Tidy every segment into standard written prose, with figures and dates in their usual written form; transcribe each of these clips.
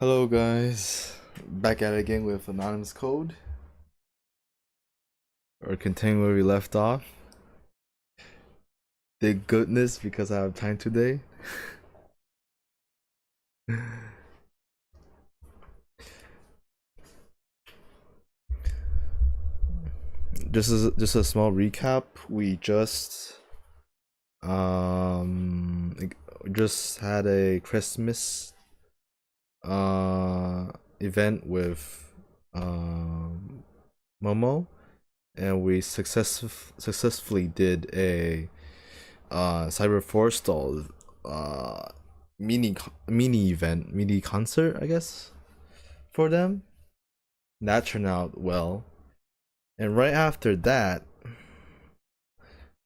Hello guys, back at it again with Anonymous Code. Or continuing where we left off. Thank goodness because I have time today. Just a small recap. We just had a Christmas event with Momo, and we successfully did a Cyber Forestall mini event, mini concert, I guess, for them. That turned out well. And right after that,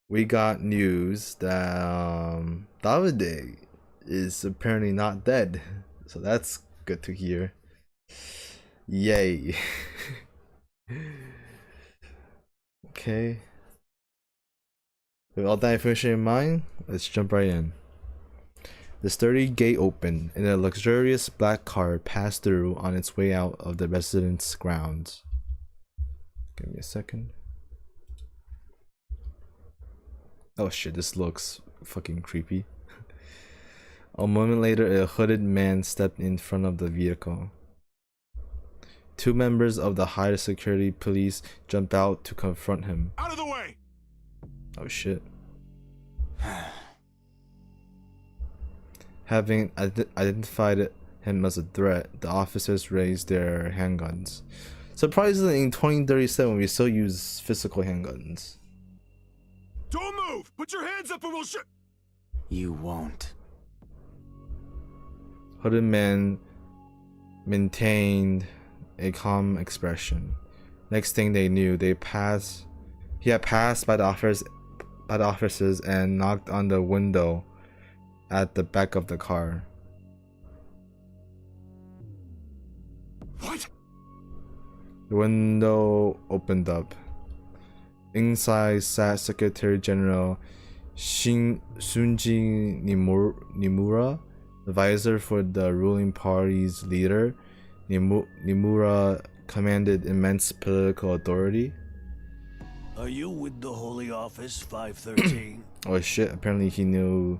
we got news that Davide is apparently not dead. So that's good to hear. Yay. Okay. With all that information in mind, let's jump right in. The sturdy gate opened, and a luxurious black car passed through on its way out of the residence grounds. Give me a second. Oh shit, this looks fucking creepy. A moment later, a hooded man stepped in front of the vehicle. Two members of the high security police jumped out to confront him. Out of the way! Oh shit. Having identified him as a threat, the officers raised their handguns. Surprisingly, in 2037, we still use physical handguns. Don't move! Put your hands up or we'll shoot! You won't. Hooded man maintained a calm expression. Next thing they knew, he had passed by the officers and knocked on the window at the back of the car. What? The window opened up. Inside sat Secretary General Sunji Nimura, advisor for the ruling party's leader. Nimura commanded immense political authority. Are you with the Holy Office 513? Oh shit, apparently he knew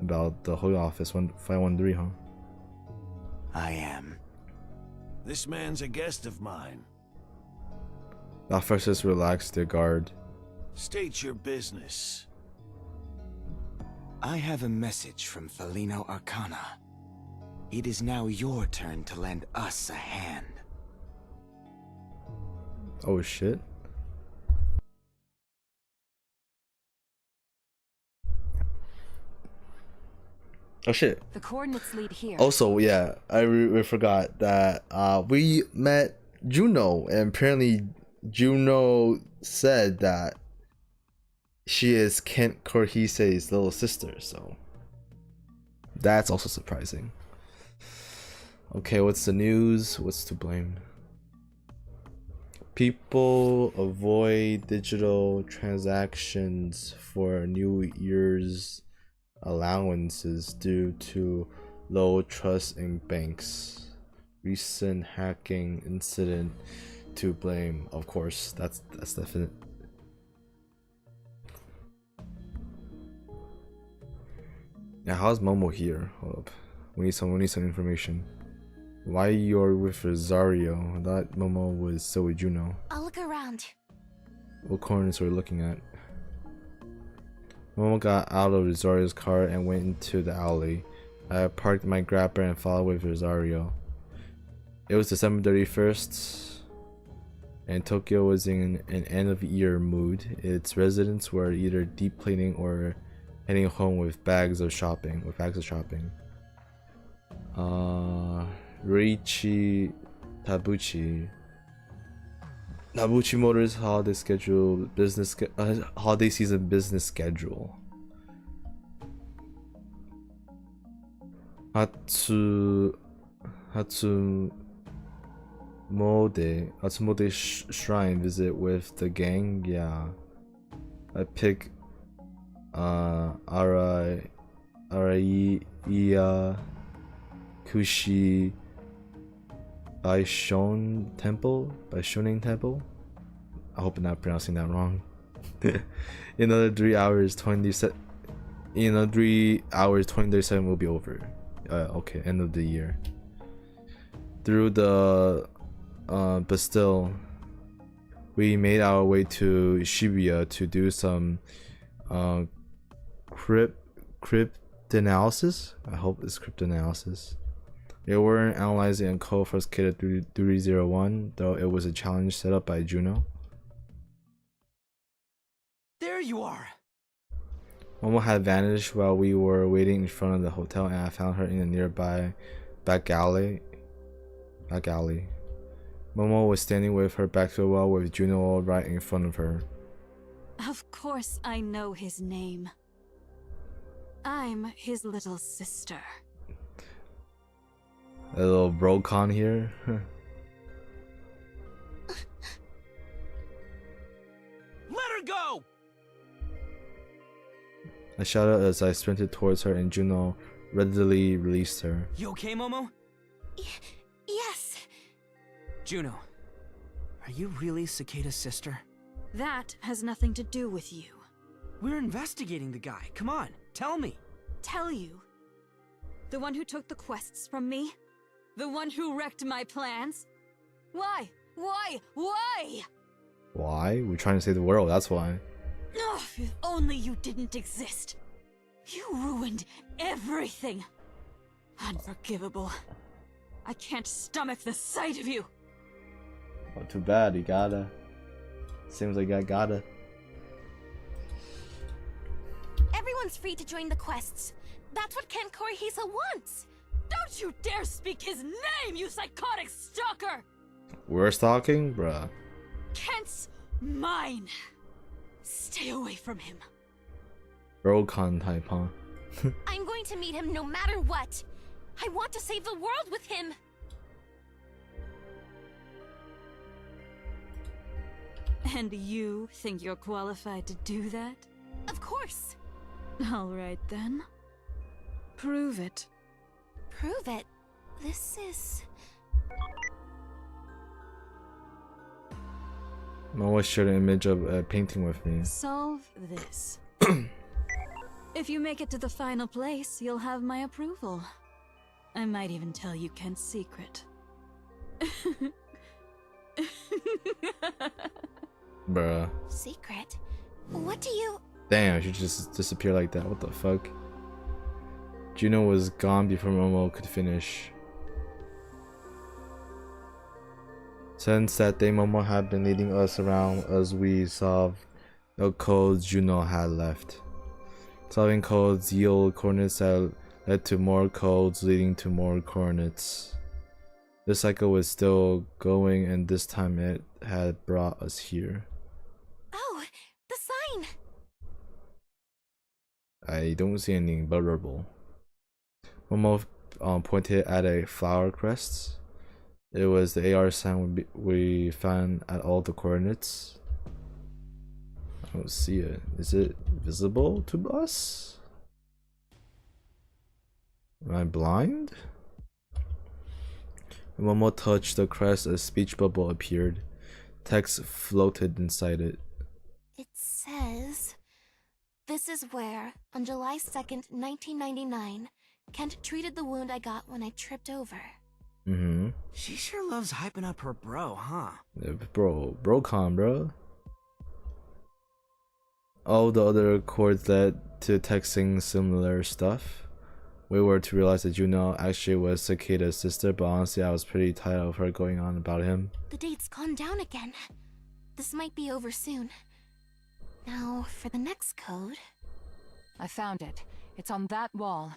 about the Holy Office 513, huh? I am. This man's a guest of mine. The officers relaxed their guard. State your business. I have a message from Felino Arcana. It is now your turn to lend us a hand. Oh shit. Oh shit. The coordinates lead here. Also, yeah, we forgot that we met Juno, and apparently Juno said that she is Kent Korhise's little sister, so that's also surprising. Okay, what's the news? What's to blame? People avoid digital transactions for New Year's allowances due to low trust in banks. Recent hacking incident to blame. Of course, that's definite. Yeah, how's Momo here? Hold up. We need some information. Why you're with Rosario? I thought Momo was still with Juno. I'll look around. What corners are we looking at? Momo got out of Rosario's car and went into the alley. I parked my grabber and followed with Rosario. It was December 31st, and Tokyo was in an end-of-year mood. Its residents were either deep cleaning or heading home with bags of shopping. Riichi Tabuchi Motors holiday season business schedule. Hatsumode Shrine visit with the gang. Yeah, I pick Araiya Kushi Baishon Temple? Baishonin Temple? I hope I'm not pronouncing that wrong. In another 3 hours, 2037 will be over. Okay, end of the year. Through the but still, we made our way to Shibuya to do some cryptanalysis. I hope it's cryptanalysis. They weren't analyzing a code for Cicada 301, though it was a challenge set up by Juno. There you are! Momo had vanished while we were waiting in front of the hotel, and I found her in a nearby back alley. Momo was standing with her back to the wall with Juno right in front of her. Of course I know his name. I'm his little sister. A little brocon here. Let her go! I shouted as I sprinted towards her, and Juno readily released her. You okay, Momo? Yes. Juno, are you really Cicada's sister? That has nothing to do with you. We're investigating the guy. Come on, tell me. Tell you? The one who took the quests from me? The one who wrecked my plans? Why? Why? Why? Why? We're trying to save the world, that's why. Oh, if only you didn't exist. You ruined everything. Unforgivable. I can't stomach the sight of you. Oh, too bad, you gotta. Seems like I gotta. Everyone's free to join the quests. That's what Ken Korihisa wants. Don't you dare speak his name, you psychotic stalker! We're stalking? Bruh. Kent's mine. Stay away from him. Brocon type, huh? I'm going to meet him no matter what. I want to save the world with him. And you think you're qualified to do that? Of course. All right then. Prove it. Prove it? This is... Momo shared an image of a painting with me. Solve this. If you make it to the final place, you'll have my approval. I might even tell you Kent's secret. Bruh. Secret? What do you... Damn, she just disappeared like that. What the fuck? Juno was gone before Momo could finish. Since that day, Momo had been leading us around as we solved the codes Juno had left. Solving codes yield coordinates that led to more codes leading to more coordinates. This cycle was still going, and this time it had brought us here. Oh, the sign! I don't see anything vulnerable. Momo pointed at a flower crest. It was the AR sign we found at all the coordinates. I don't see it. Is it visible to us? Am I blind? When Momo touched the crest, a speech bubble appeared. Text floated inside it. It says... This is where, on July 2nd, 1999, Kent treated the wound I got when I tripped over. Mm-hmm. She sure loves hyping up her bro, huh? Yeah, brocon, bro. All the other chords led to texting similar stuff. We were to realize that Juno actually was Cicada's sister, but honestly I was pretty tired of her going on about him. The date's gone down again. This might be over soon. Now, for the next code... I found it. It's on that wall.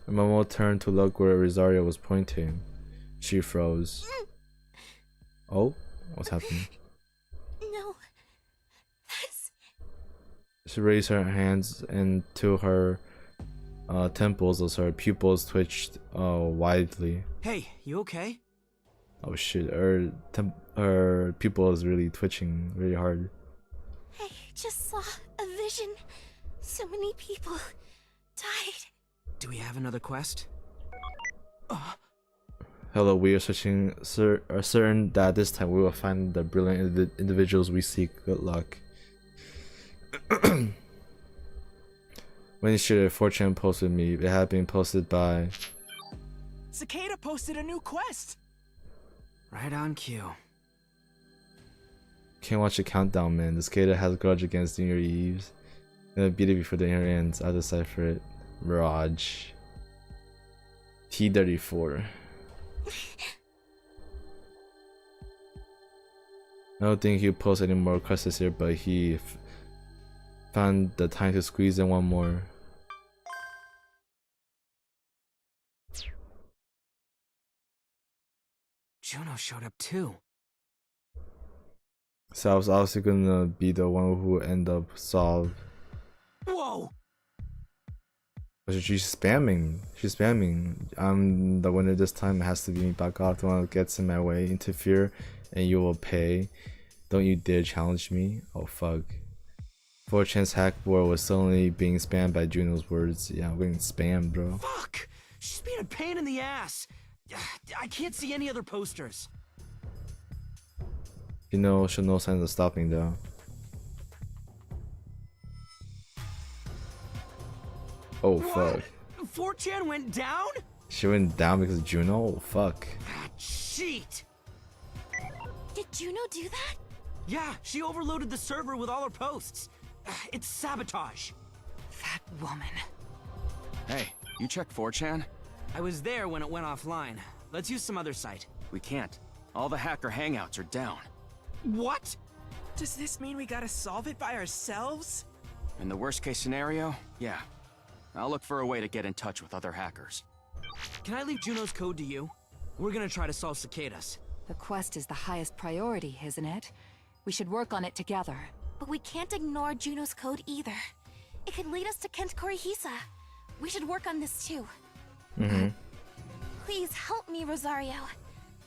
Momo turned to look where Rosario was pointing. She froze. Oh? What's happening? No. That's... She raised her hands into her temples as her pupils twitched widely. Hey, you okay? Oh shit, her pupil is really twitching really hard. I just saw a vision. So many people died. Do we have another quest? Hello, we are certain that this time we will find the brilliant individuals we seek. Good luck. When should a 4chan post with me? It had been posted by... Cicada posted a new quest! Right on cue. Can't watch the countdown, man. The Cicada has a grudge against New Year Eve's. Gonna beat it before the year ends. I'll decipher it. Mirage. T34. I don't think he'll post any more requests this year, but he found the time to squeeze in one more. Juno showed up too. So I was obviously gonna be the one who end up solve. Whoa! But she's spamming. She's spamming. I'm the winner this time. It has to be me. Back off. The one that gets in my way. Interfere, and you will pay. Don't you dare challenge me. Oh fuck. 4chan's hack war was suddenly being spammed by Juno's words. Yeah, I'm getting spammed, bro. Fuck! She's being a pain in the ass. I can't see any other posters. You know, show no signs of stopping though. Oh fuck. 4chan went down? She went down because of Juno? Oh fuck. Ah, cheat! Did Juno do that? Yeah, she overloaded the server with all her posts. It's sabotage. That woman. Hey, you checked 4chan? I was there when it went offline. Let's use some other site. We can't. All the hacker hangouts are down. What? Does this mean we gotta solve it by ourselves? In the worst case scenario, yeah. I'll look for a way to get in touch with other hackers. Can I leave Juno's code to you? We're gonna try to solve Cicadas. The quest is the highest priority, isn't it? We should work on it together. But we can't ignore Juno's code either. It could lead us to Kent Korihisa. We should work on this too. Please help me, Rosario.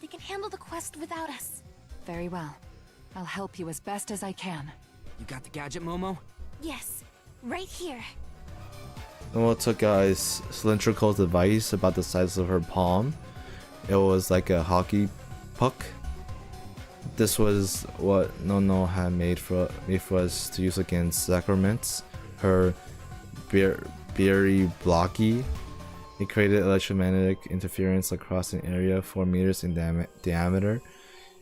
They can handle the quest without us. Very well. I'll help you as best as I can. You got the gadget, Momo? Yes, right here. Momo took a cylindrical device about the size of her palm. It was like a hockey puck. This was what Nono had made for us to use against sacraments. Her beery blocky. It created electromagnetic interference across an area 4 meters in diameter,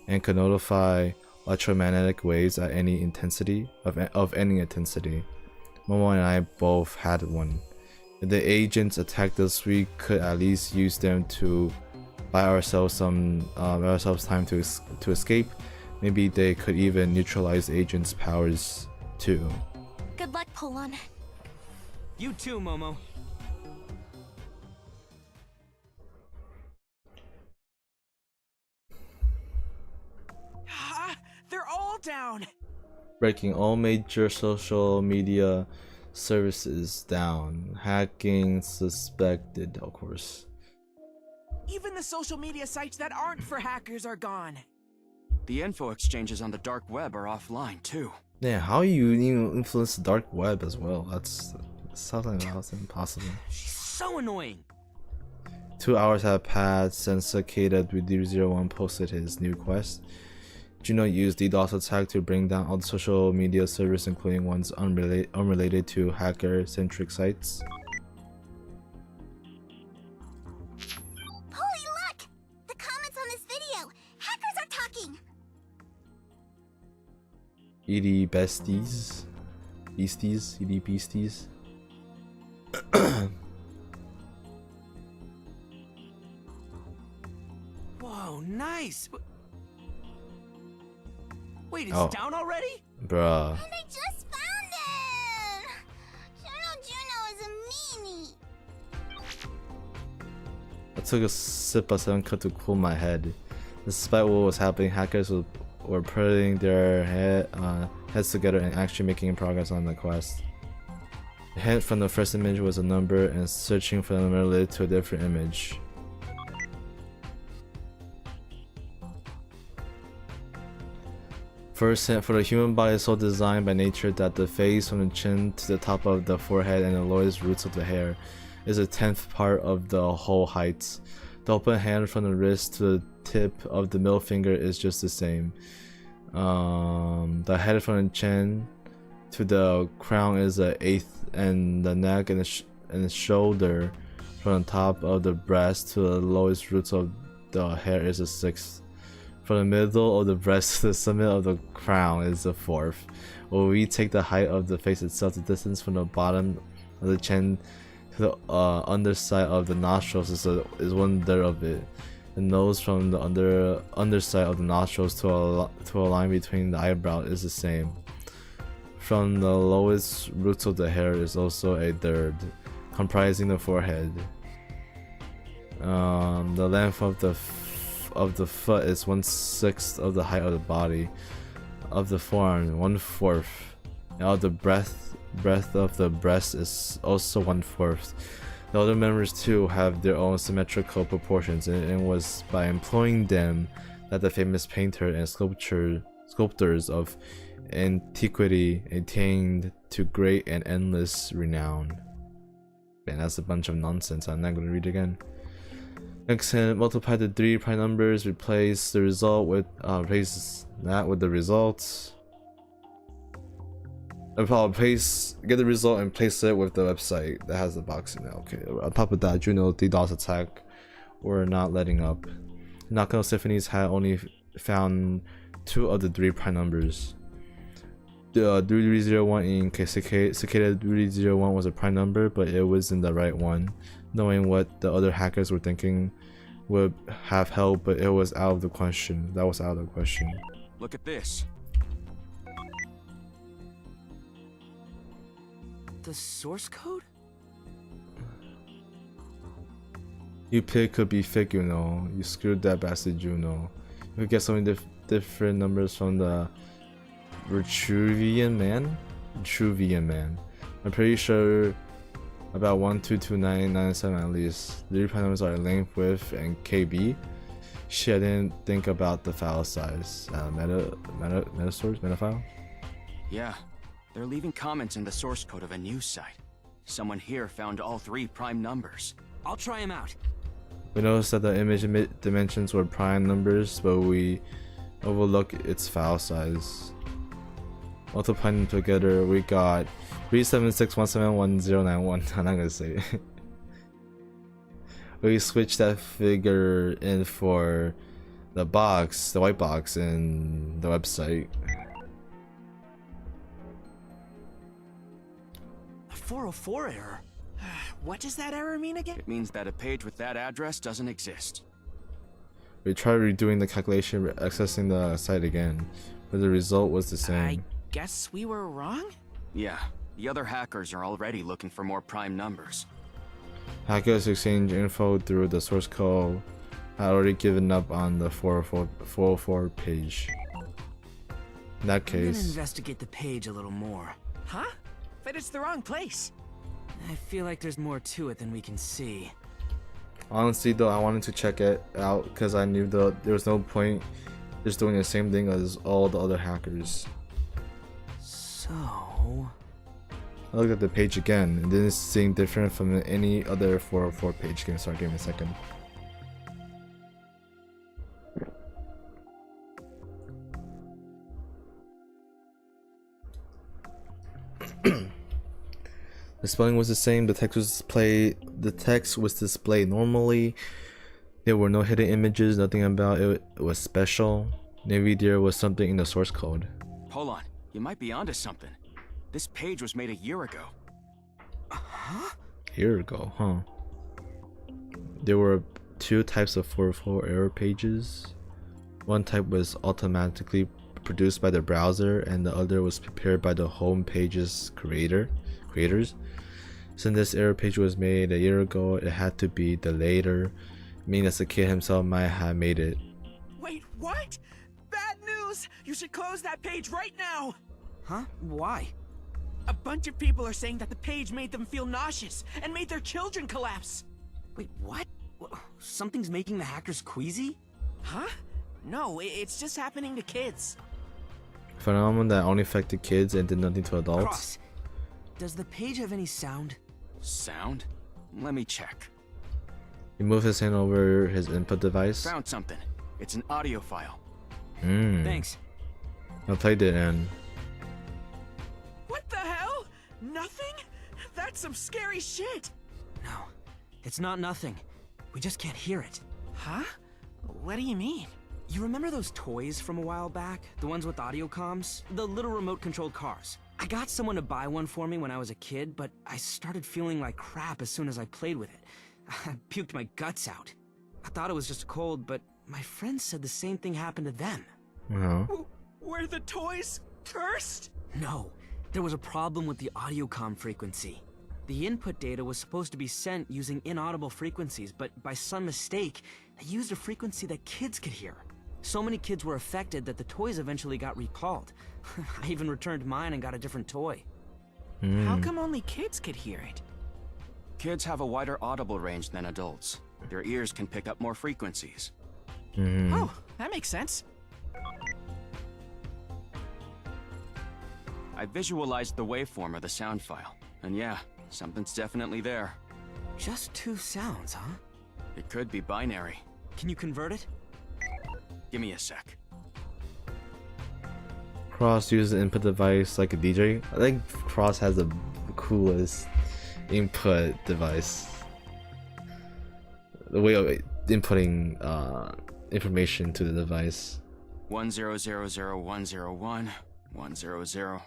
and could notify electromagnetic waves at any intensity of any intensity. Momo and I both had one. If the agents attacked us, we could at least use them to buy ourselves time to escape. Maybe they could even neutralize the agents' powers too. Good luck, Pollon. You too, Momo. They're all down! Breaking all major social media services down. Hacking suspected, of course. Even the social media sites that aren't for hackers are gone. The info exchanges on the dark web are offline too. Yeah, how you even influence the dark web as well? That's something else impossible. She's so annoying. 2 hours have passed since Cicada 301 posted his new quest. Juno used DDoS attack to bring down all the social media servers, including ones unrelated to hacker-centric sites. Holy luck! The comments on this video! Hackers are talking! ED besties? Beasties? ED beasties? Whoa, nice! Wait, it's Oh. down already? Bruh. And I just found him! Juno is a meanie! I took a sip of 7-Cut to cool my head. Despite what was happening, hackers were putting their heads together and actually making progress on the quest. The hint from the first image was a number, and searching for the number led to a different image. First hint: for the human body is so designed by nature that the face from the chin to the top of the forehead and the lowest roots of the hair is a 10th part of the whole height. The open hand from the wrist to the tip of the middle finger is just the same. The head from the chin to the crown is an eighth, and the neck and the shoulder from the top of the breast to the lowest roots of the hair is a sixth. From the middle of the breast to the summit of the crown is a fourth. When we take the height of the face itself, the distance from the bottom of the chin to the underside of the nostrils is 1/3 of it. The nose from the underside of the nostrils to a line between the eyebrow is the same. From the lowest roots of the hair is also a third, comprising the forehead. The length of the foot is 1/6 of the height of the body. Of the forearm, 1/4. And of the breadth of the breast is also 1/4. The other members too have their own symmetrical proportions, and it was by employing them that the famous painter and sculptors of antiquity attained to great and endless renown. Man, that's a bunch of nonsense. I'm not going to read it again. Next, multiply the 3 prime numbers, replace the result with the results. Get the result and place it with the website that has the box in it. Okay, on top of that, Juno DDoS attack were not letting up. Nakano Symphonies had only found 2 of the 3 prime numbers. The 3301 in Cicada 3301 was a prime number, but it wasn't the right one. Knowing what the other hackers were thinking would have helped, but it was out of the question. That was out of the question. Look at this. The source code? You pick could be fake, you know. You screwed that bastard, you know. You could get so many different numbers from the Vitruvian Man. I'm pretty sure about 122997 at least. The 3 prime numbers are length, width, and KB. Shit, I didn't think about the file size. Meta file? Yeah, they're leaving comments in the source code of a news site. Someone here found all 3 prime numbers. I'll try them out. We noticed that the image dimensions were prime numbers, but we overlooked its file size. Multiplying them together, we got 376171091. I'm not gonna say it. We switched that figure in for the box, the white box in the website. A 404 error? What does that error mean again? It means that a page with that address doesn't exist. We tried redoing the calculation, accessing the site again, but the result was the same. I guess we were wrong? Yeah, the other hackers are already looking for more prime numbers. Hackers exchange info through the source code. Had already given up on the 404 page. In that I'm gonna case, investigate the page a little more. Huh? But it's the wrong place. I feel like there's more to it than we can see. honestly though, I wanted to check it out because I knew there was no point just doing the same thing as all the other hackers. So... I looked at the page again, and didn't seem different from any other 404 page. Give me a second. The spelling was the same. The text was displayed normally. There were no hidden images. Nothing about it was special. Maybe there was something in the source code. Pollon, you might be onto something. This page was made a year ago. Huh? Year ago, huh? There were 2 types of 404 error pages. One type was automatically produced by the browser, and the other was prepared by the home page's creators. Since this error page was made a year ago, it had to be the later, meaning that the kid himself might have made it. Wait, what? Bad news! You should close that page right now! Huh? Why? A bunch of people are saying that the page made them feel nauseous and made their children collapse. Wait, what? Something's making the hackers queasy? Huh? No, it's just happening to kids. A phenomenon that only affected kids and did nothing to adults. Cross, does the page have any sound? Sound? Let me check. He moved his hand over his input device. Found something. It's an audio file. Thanks. I played it and What the hell? Nothing? That's some scary shit. No, it's not nothing. We just can't hear it. Huh? What do you mean? You remember those toys from a while back? The ones with audio comms? The little remote-controlled cars. I got someone to buy one for me when I was a kid, but I started feeling like crap as soon as I played with it. I puked my guts out. I thought it was just a cold, but my friends said the same thing happened to them. Were the toys cursed? No, there was a problem with the audio comm frequency. The input data was supposed to be sent using inaudible frequencies, but by some mistake, they used a frequency that kids could hear. So many kids were affected that the toys eventually got recalled. I even returned mine and got a different toy. How come only kids could hear it? Kids have a wider audible range than adults. Their ears can pick up more frequencies. Oh, that makes sense. I visualized the waveform of the sound file. And yeah, something's definitely there. Just two sounds, huh? It could be binary. Can you convert it? Give me a sec. Cross uses the input device like a DJ. I think Cross has the coolest input device. The way of inputting information to the device. 1000101 100.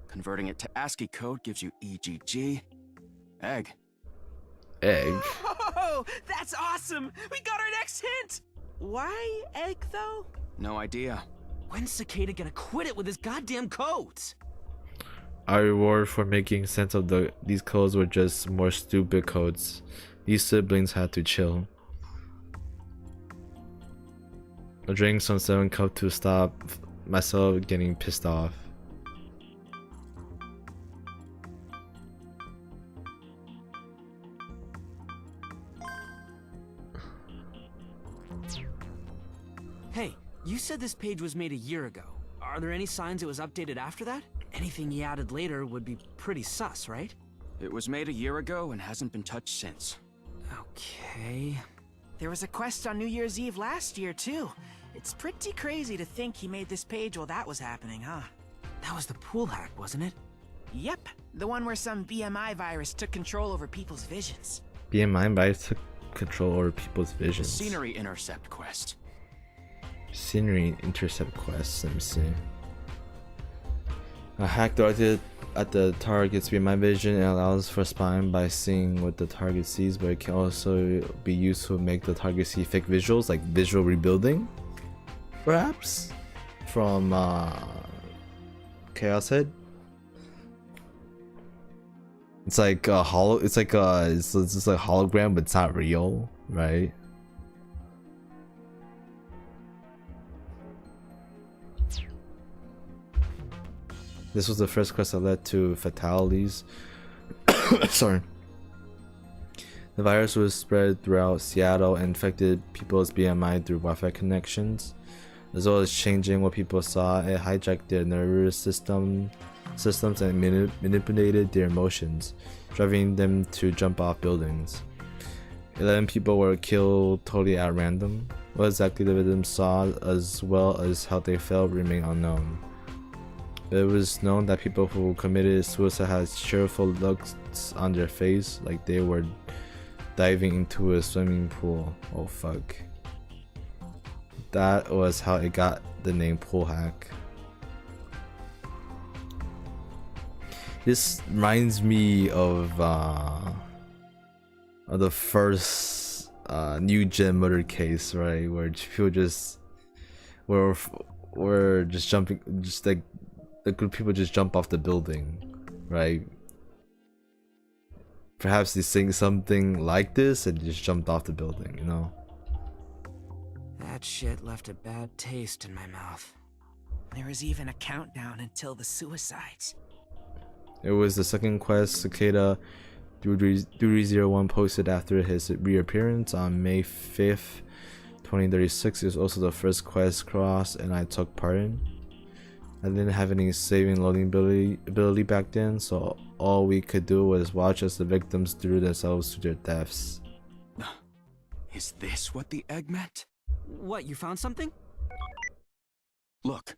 Converting it to ASCII code gives you EGG. Egg. Egg. Oh, that's awesome! We got our next hint! Why egg, though? No idea. When's Cicada gonna quit it with his goddamn codes? Our reward for making sense of these codes were just more stupid codes. These siblings had to chill. I drank some 7-Cup to stop myself getting pissed off. Hey, you said this page was made a year ago. Are there any signs it was updated after that? Anything he added later would be pretty sus, right? It was made a year ago and hasn't been touched since. Okay. There was a quest on New Year's Eve last year, too. It's pretty crazy to think he made this page while that was happening, huh? That was the pool hack, wasn't it? Yep, the one where some BMI virus took control over people's visions. BMI virus took control over people's The visions. scenery intercept quest. Scenery intercept quests, let me see. A hack directed at the target's BMI vision and allows for spying by seeing what the target sees, but it can also be used to make the target see fake visuals, like visual rebuilding, perhaps, from Chaos Head. It's like a it's just like hologram, but it's not real, right? This was the first quest that led to fatalities. Sorry. The virus was spread throughout Seattle and infected people's BMI through Wi-Fi connections, as well as changing what people saw. It hijacked their nervous systems and manipulated their emotions, driving them to jump off buildings. 11 people were killed totally at random. What exactly the victims saw, as well as how they felt, remain unknown. But it was known that people who committed suicide had cheerful looks on their face, like they were diving into a swimming pool. Oh fuck. That was how it got the name Pool Hack. This reminds me of the first new gen murder case, right, where people just were just jumping, just like a group of people just jump off the building, right? Perhaps they sing something like this and just jumped off the building, you know? That shit left a bad taste in my mouth. There was even a countdown until the suicides. It was the second quest Cicada 3301 posted after his reappearance on May 5th, 2036. It was also the first quest Cross and I took part in. I didn't have any saving loading ability back then, so all we could do was watch as the victims threw themselves to their deaths. Is this what the egg meant? What, you found something? Look.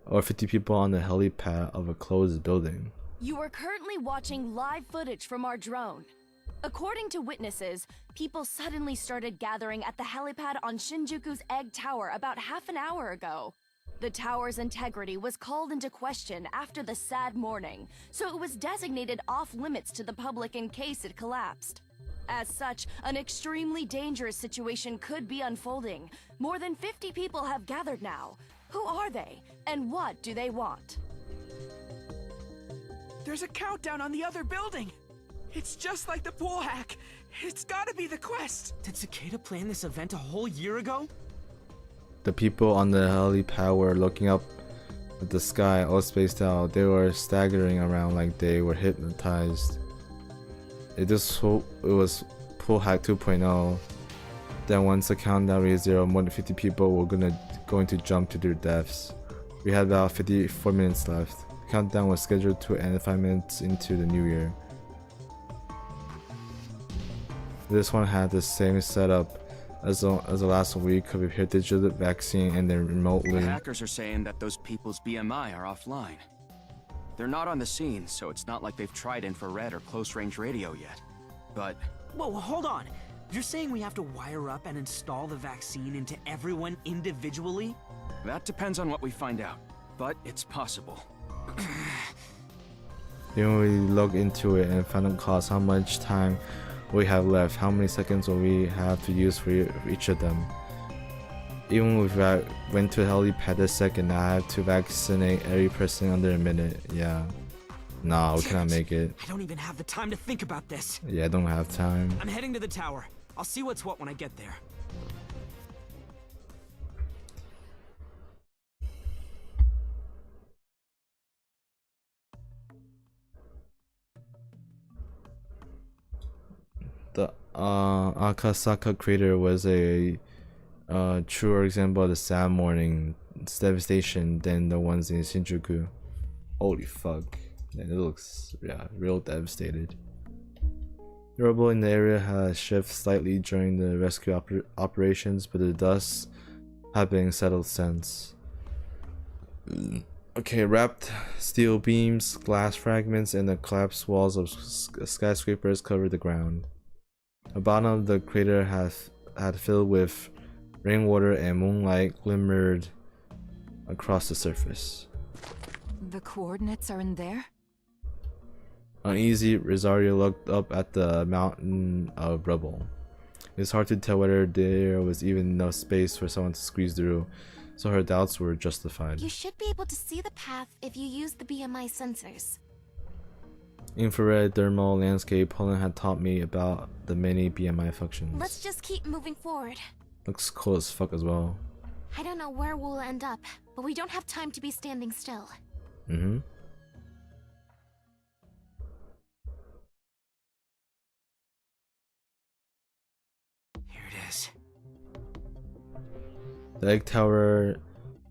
Or 50 people on the helipad of a closed building. You are currently watching live footage from our drone. According to witnesses, people suddenly started gathering at the helipad on Shinjuku's Egg Tower about half an hour ago. The tower's integrity was called into question after the sad morning, so it was designated off-limits to the public in case it collapsed. As such, an extremely dangerous situation could be unfolding. More than 50 people have gathered now. Who are they, and what do they want? There's a countdown on the other building! It's just like the pool hack! It's gotta be the quest! Did Cicada plan this event a whole year ago? The people on the helipad were looking up at the sky, all spaced out. They were staggering around like they were hypnotized. It was Pool Hack 2.0. Then once the countdown reached 0, more than 50 people were going to jump to their deaths. We had about 54 minutes left. The countdown was scheduled to end 5 minutes into the new year. This one had the same setup as the last week. Could prepare digital vaccine and then remotely. The hackers are saying that those people's BMI are offline. They're not on the scene, so it's not like they've tried infrared or close-range radio yet. But... Whoa, hold on! You're saying we have to wire up and install the vaccine into everyone individually? that depends on what we find out, but it's possible. Then we look into it and find out how much time we have left, how many seconds will we have to use for each of them. Even if I went to the helipad this second, I have to vaccinate every person under a minute. Yeah. Nah, we cannot make it. I don't even have the time to think about this. Yeah, I don't have time. I'm heading to the tower. I'll see what's what when I get there. The Akasaka crater was a truer example of the sad morning devastation than the ones in Shinjuku. Holy fuck. Man, it looks, yeah, real devastated. The rubble in the area has shifted slightly during the rescue operations, but the dust have been settled since. Okay, wrapped steel beams, glass fragments, and the collapsed walls of skyscrapers covered the ground. The bottom of the crater had filled with rainwater, and moonlight glimmered across the surface. The coordinates are in there? Uneasy, Rosario looked up at the mountain of rubble. It's hard to tell whether there was even enough space for someone to squeeze through, so her doubts were justified. You should be able to see the path if you use the BMI sensors. Infrared thermal landscape, Pollon had taught me about the many BMI functions. Let's just keep moving forward. Looks cool as fuck as well. I don't know where we'll end up, but we don't have time to be standing still. Mm-hmm. Here it is. The egg tower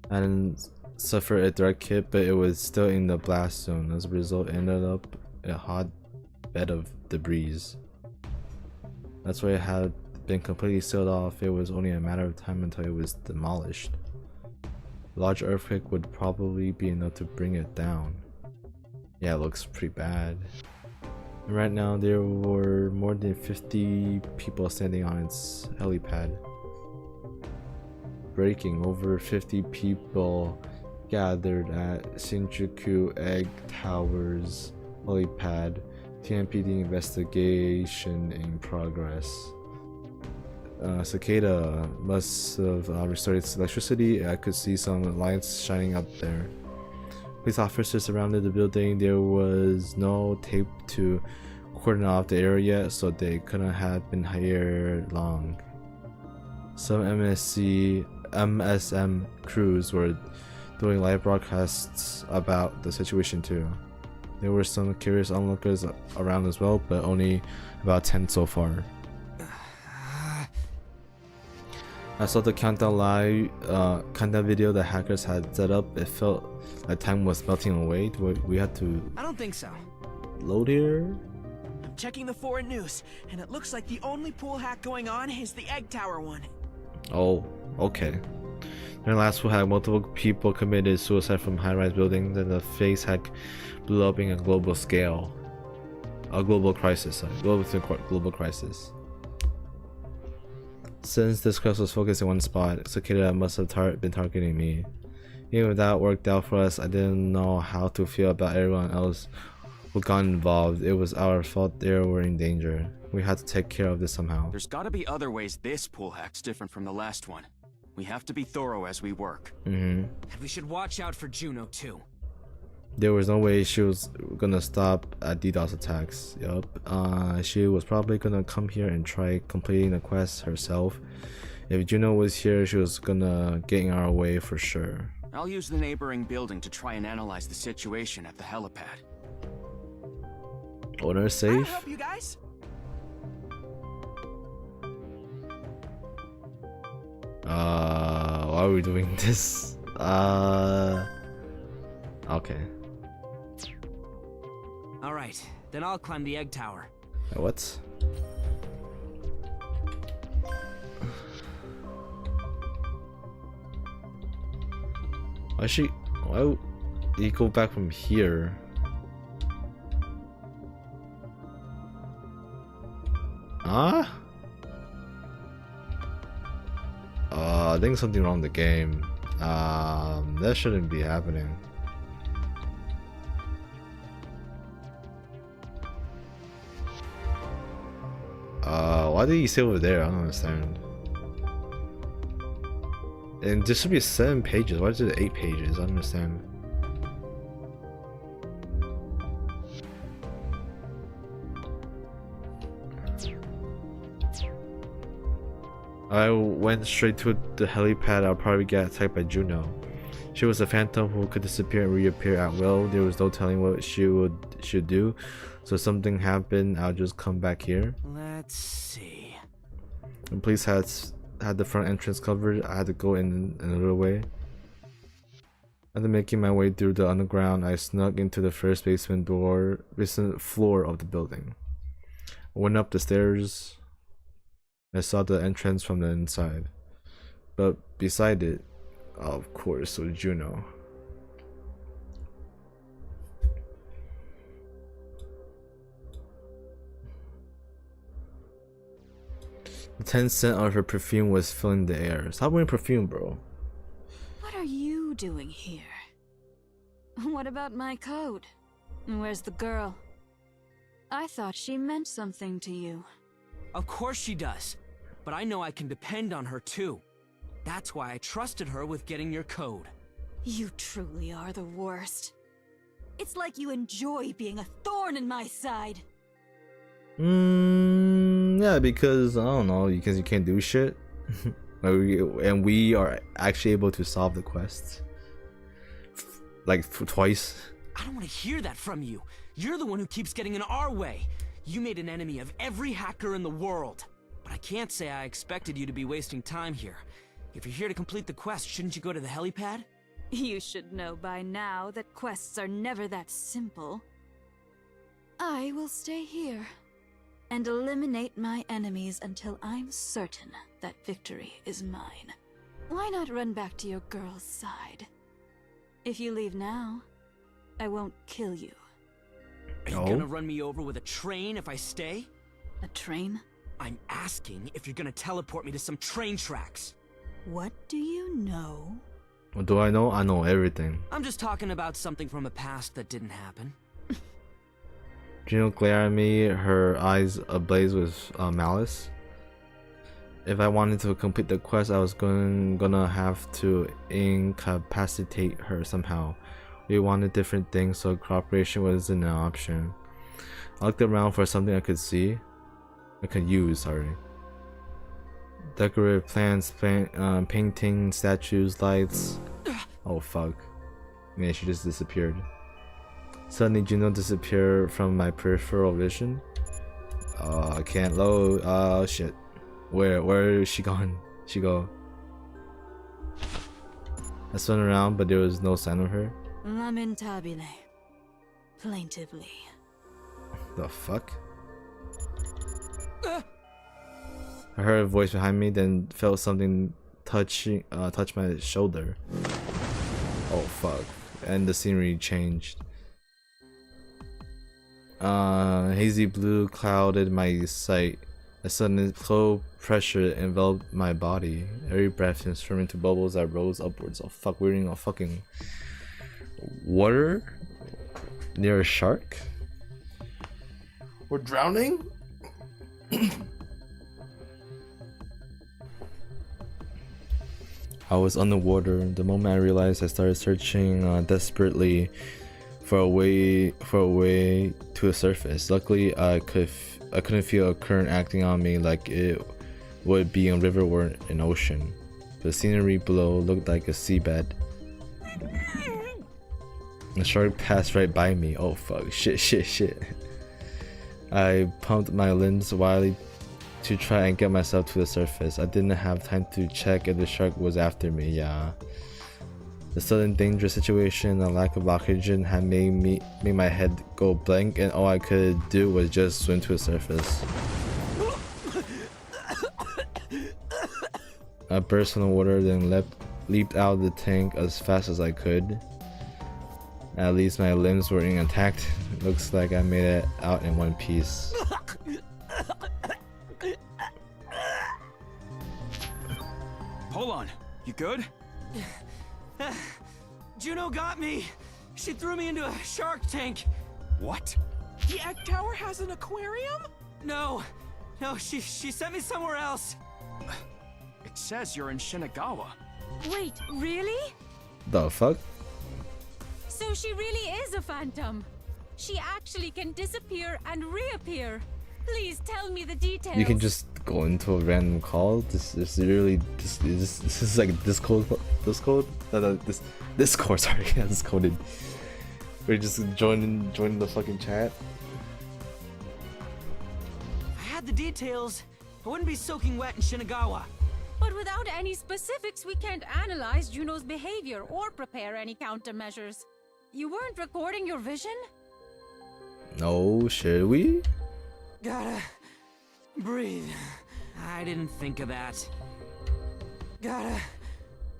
hadn't suffered a direct hit, but it was still in the blast zone. As a result, it ended up a hot bed of debris. That's why it had been completely sealed off. It was only a matter of time until it was demolished. A large earthquake would probably be enough to bring it down. Yeah, it looks pretty bad. And right now there were more than 50 people standing on its helipad. Breaking, over 50 people gathered at Shinjuku Egg Tower's helipad. TMPD investigation in progress. Cicada must have restored its electricity. I could see some lights shining up there. Police officers surrounded the building. There was no tape to cordon off the area, so they couldn't have been here long. Some MSM crews were doing live broadcasts about the situation too. There were some curious onlookers around as well, but only about 10 so far. I saw the countdown countdown video the hackers had set up. It felt like time was melting away. We had to. I don't think so. Load here. I'm checking the foreign news, and it looks like the only pool hack going on is the Egg Tower one. Oh, okay. During the last pool hack, multiple people committed suicide from high-rise buildings, and the face hack blew up in a global scale. A global crisis, sorry. Global crisis. Since this quest was focused in one spot, Cicada must have been targeting me. Even if that worked out for us, I didn't know how to feel about everyone else who got involved. It was our fault they were in danger. We had to take care of this somehow. There's gotta be other ways this pool hack's different from the last one. We have to be thorough as we work. And we should watch out for Juno too. There was no way she was gonna stop at DDoS attacks. Yup. She was probably gonna come here and try completing the quest herself. If Juno was here, she was gonna get in our way for sure. I'll use the neighboring building to try and analyze the situation at the helipad. Owner I'll safe? help you guys. Why are we doing this? Okay. All right, then I'll climb the Egg Tower. What? Why would you go back from here? Huh? I think something wrong with the game. That shouldn't be happening. Why did he stay over there? I don't understand. And there should be 7 pages. Why is it 8 pages? I don't understand. I went straight to the helipad. I'll probably get attacked by Juno. She was a phantom who could disappear and reappear at will. There was no telling what should do. So if something happened, I'll just come back here. Let's see. The police had the front entrance covered. I had to go in another way. After making my way through the underground, I snuck into the first basement floor of the building. I went up the stairs. I saw the entrance from the inside, but beside it, of course, was Juno. The 10 scent of her perfume was filling the air. Stop wearing perfume, bro. What are you doing here? What about my code? Where's the girl? I thought she meant something to you. Of course she does. But I know I can depend on her too. That's why I trusted her with getting your code. You truly are the worst. It's like you enjoy being a thorn in my side. Yeah, because I don't know, because you can't do shit. And we are actually able to solve the quest. Like twice. I don't want to hear that from you. You're the one who keeps getting in our way. You made an enemy of every hacker in the world. But I can't say I expected you to be wasting time here. If you're here to complete the quest, shouldn't you go to the helipad? You should know by now that quests are never that simple. I will stay here and eliminate my enemies until I'm certain that victory is mine. Why not run back to your girl's side? If you leave now, I won't kill you. Are you gonna run me over with a train if I stay? A train? I'm asking if you're gonna teleport me to some train tracks. What do you know? What do I know? I know everything. I'm just talking about something from the past that didn't happen. Juno glared at me, her eyes ablaze with malice. If I wanted to complete the quest, I was gonna have to incapacitate her somehow. We wanted different things, so cooperation wasn't an option. I looked around for something I could use. Decorative plants, painting, statues, lights. Oh fuck. Man, she just disappeared. Suddenly Juno disappeared from my peripheral vision. I can't load. Oh shit. Where is she gone? She go. I spun around, but there was no sign of her. Lamentabile. Plaintively. The fuck? I heard a voice behind me, then felt something touch my shoulder. Oh fuck. And the scenery changed. Hazy blue clouded my sight. A sudden slow pressure enveloped my body. Every breath transformed into bubbles that rose upwards. Oh fuck, we're in a fucking water near a shark? We're drowning? I was underwater. The moment I realized, I started searching desperately for a way to the surface. Luckily, I couldn't feel a current acting on me like it would be a river or an ocean. The scenery below looked like a seabed. The shark passed right by me. Oh fuck! Shit! I pumped my limbs wildly to try and get myself to the surface. I didn't have time to check if the shark was after me. Yeah. The sudden dangerous situation and the lack of oxygen had made my head go blank, and all I could do was just swim to the surface. I burst in the water, then leaped out of the tank as fast as I could. At least my limbs were intact. Looks like I made it out in one piece. Pollon, you good? Juno got me. She threw me into a shark tank. What? The egg tower has an aquarium? No, she sent me somewhere else. It says you're in Shinagawa. Wait, really? The fuck? So she really is a phantom. She actually can disappear and reappear. Please tell me the details. You can just go into a random call. This is like Discord. Sorry, yeah, Discorded. We're just joining the fucking chat. If I had the details, I wouldn't be soaking wet in Shinagawa. But without any specifics, we can't analyze Juno's behavior or prepare any countermeasures. You weren't recording your vision? No, should we? Gotta breathe. I didn't think of that.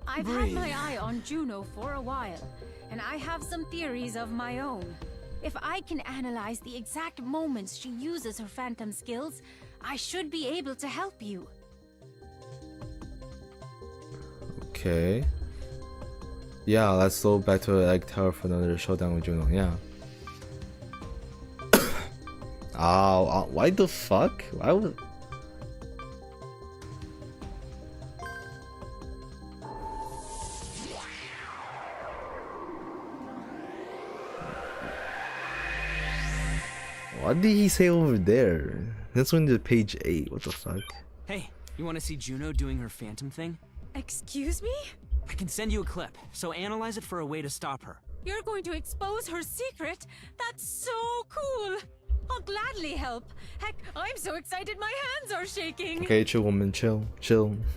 I've had my eye on Juno for a while, and I have some theories of my own. If I can analyze the exact moments she uses her phantom skills, I should be able to help you. Okay. Yeah, let's go back to the egg tower for another showdown with Juno. Yeah. Why the fuck? Why would... What did he say over there? That's when the page 8. What the fuck? Hey, you want to see Juno doing her phantom thing? Excuse me? I can send you a clip, so analyze it for a way to stop her. You're going to expose her secret? That's so cool! I'll gladly help. Heck, I'm so excited my hands are shaking. Okay, chill, woman, chill.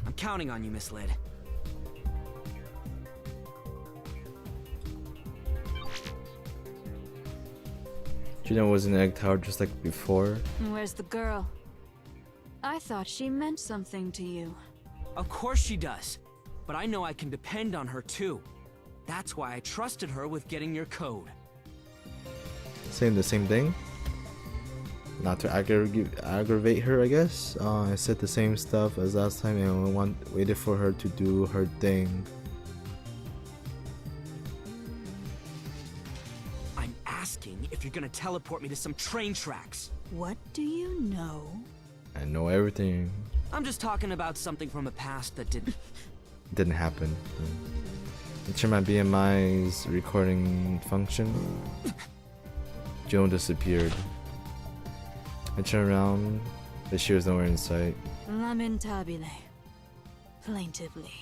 I'm counting on you, Miss Lid. Juno was in the egg tower just like before. Where's the girl? I thought she meant something to you. Of course she does. But I know I can depend on her too. That's why I trusted her with getting your code. Saying the same thing? Not to aggravate her, I guess. I said the same stuff as last time and waited for her to do her thing. I'm asking if you're gonna teleport me to some train tracks. What do you know? I know everything. I'm just talking about something from the past that didn't happen. I turned my BMI's recording function. Joan disappeared. I turned around, but she was nowhere in sight. Lamentabile. Plaintively.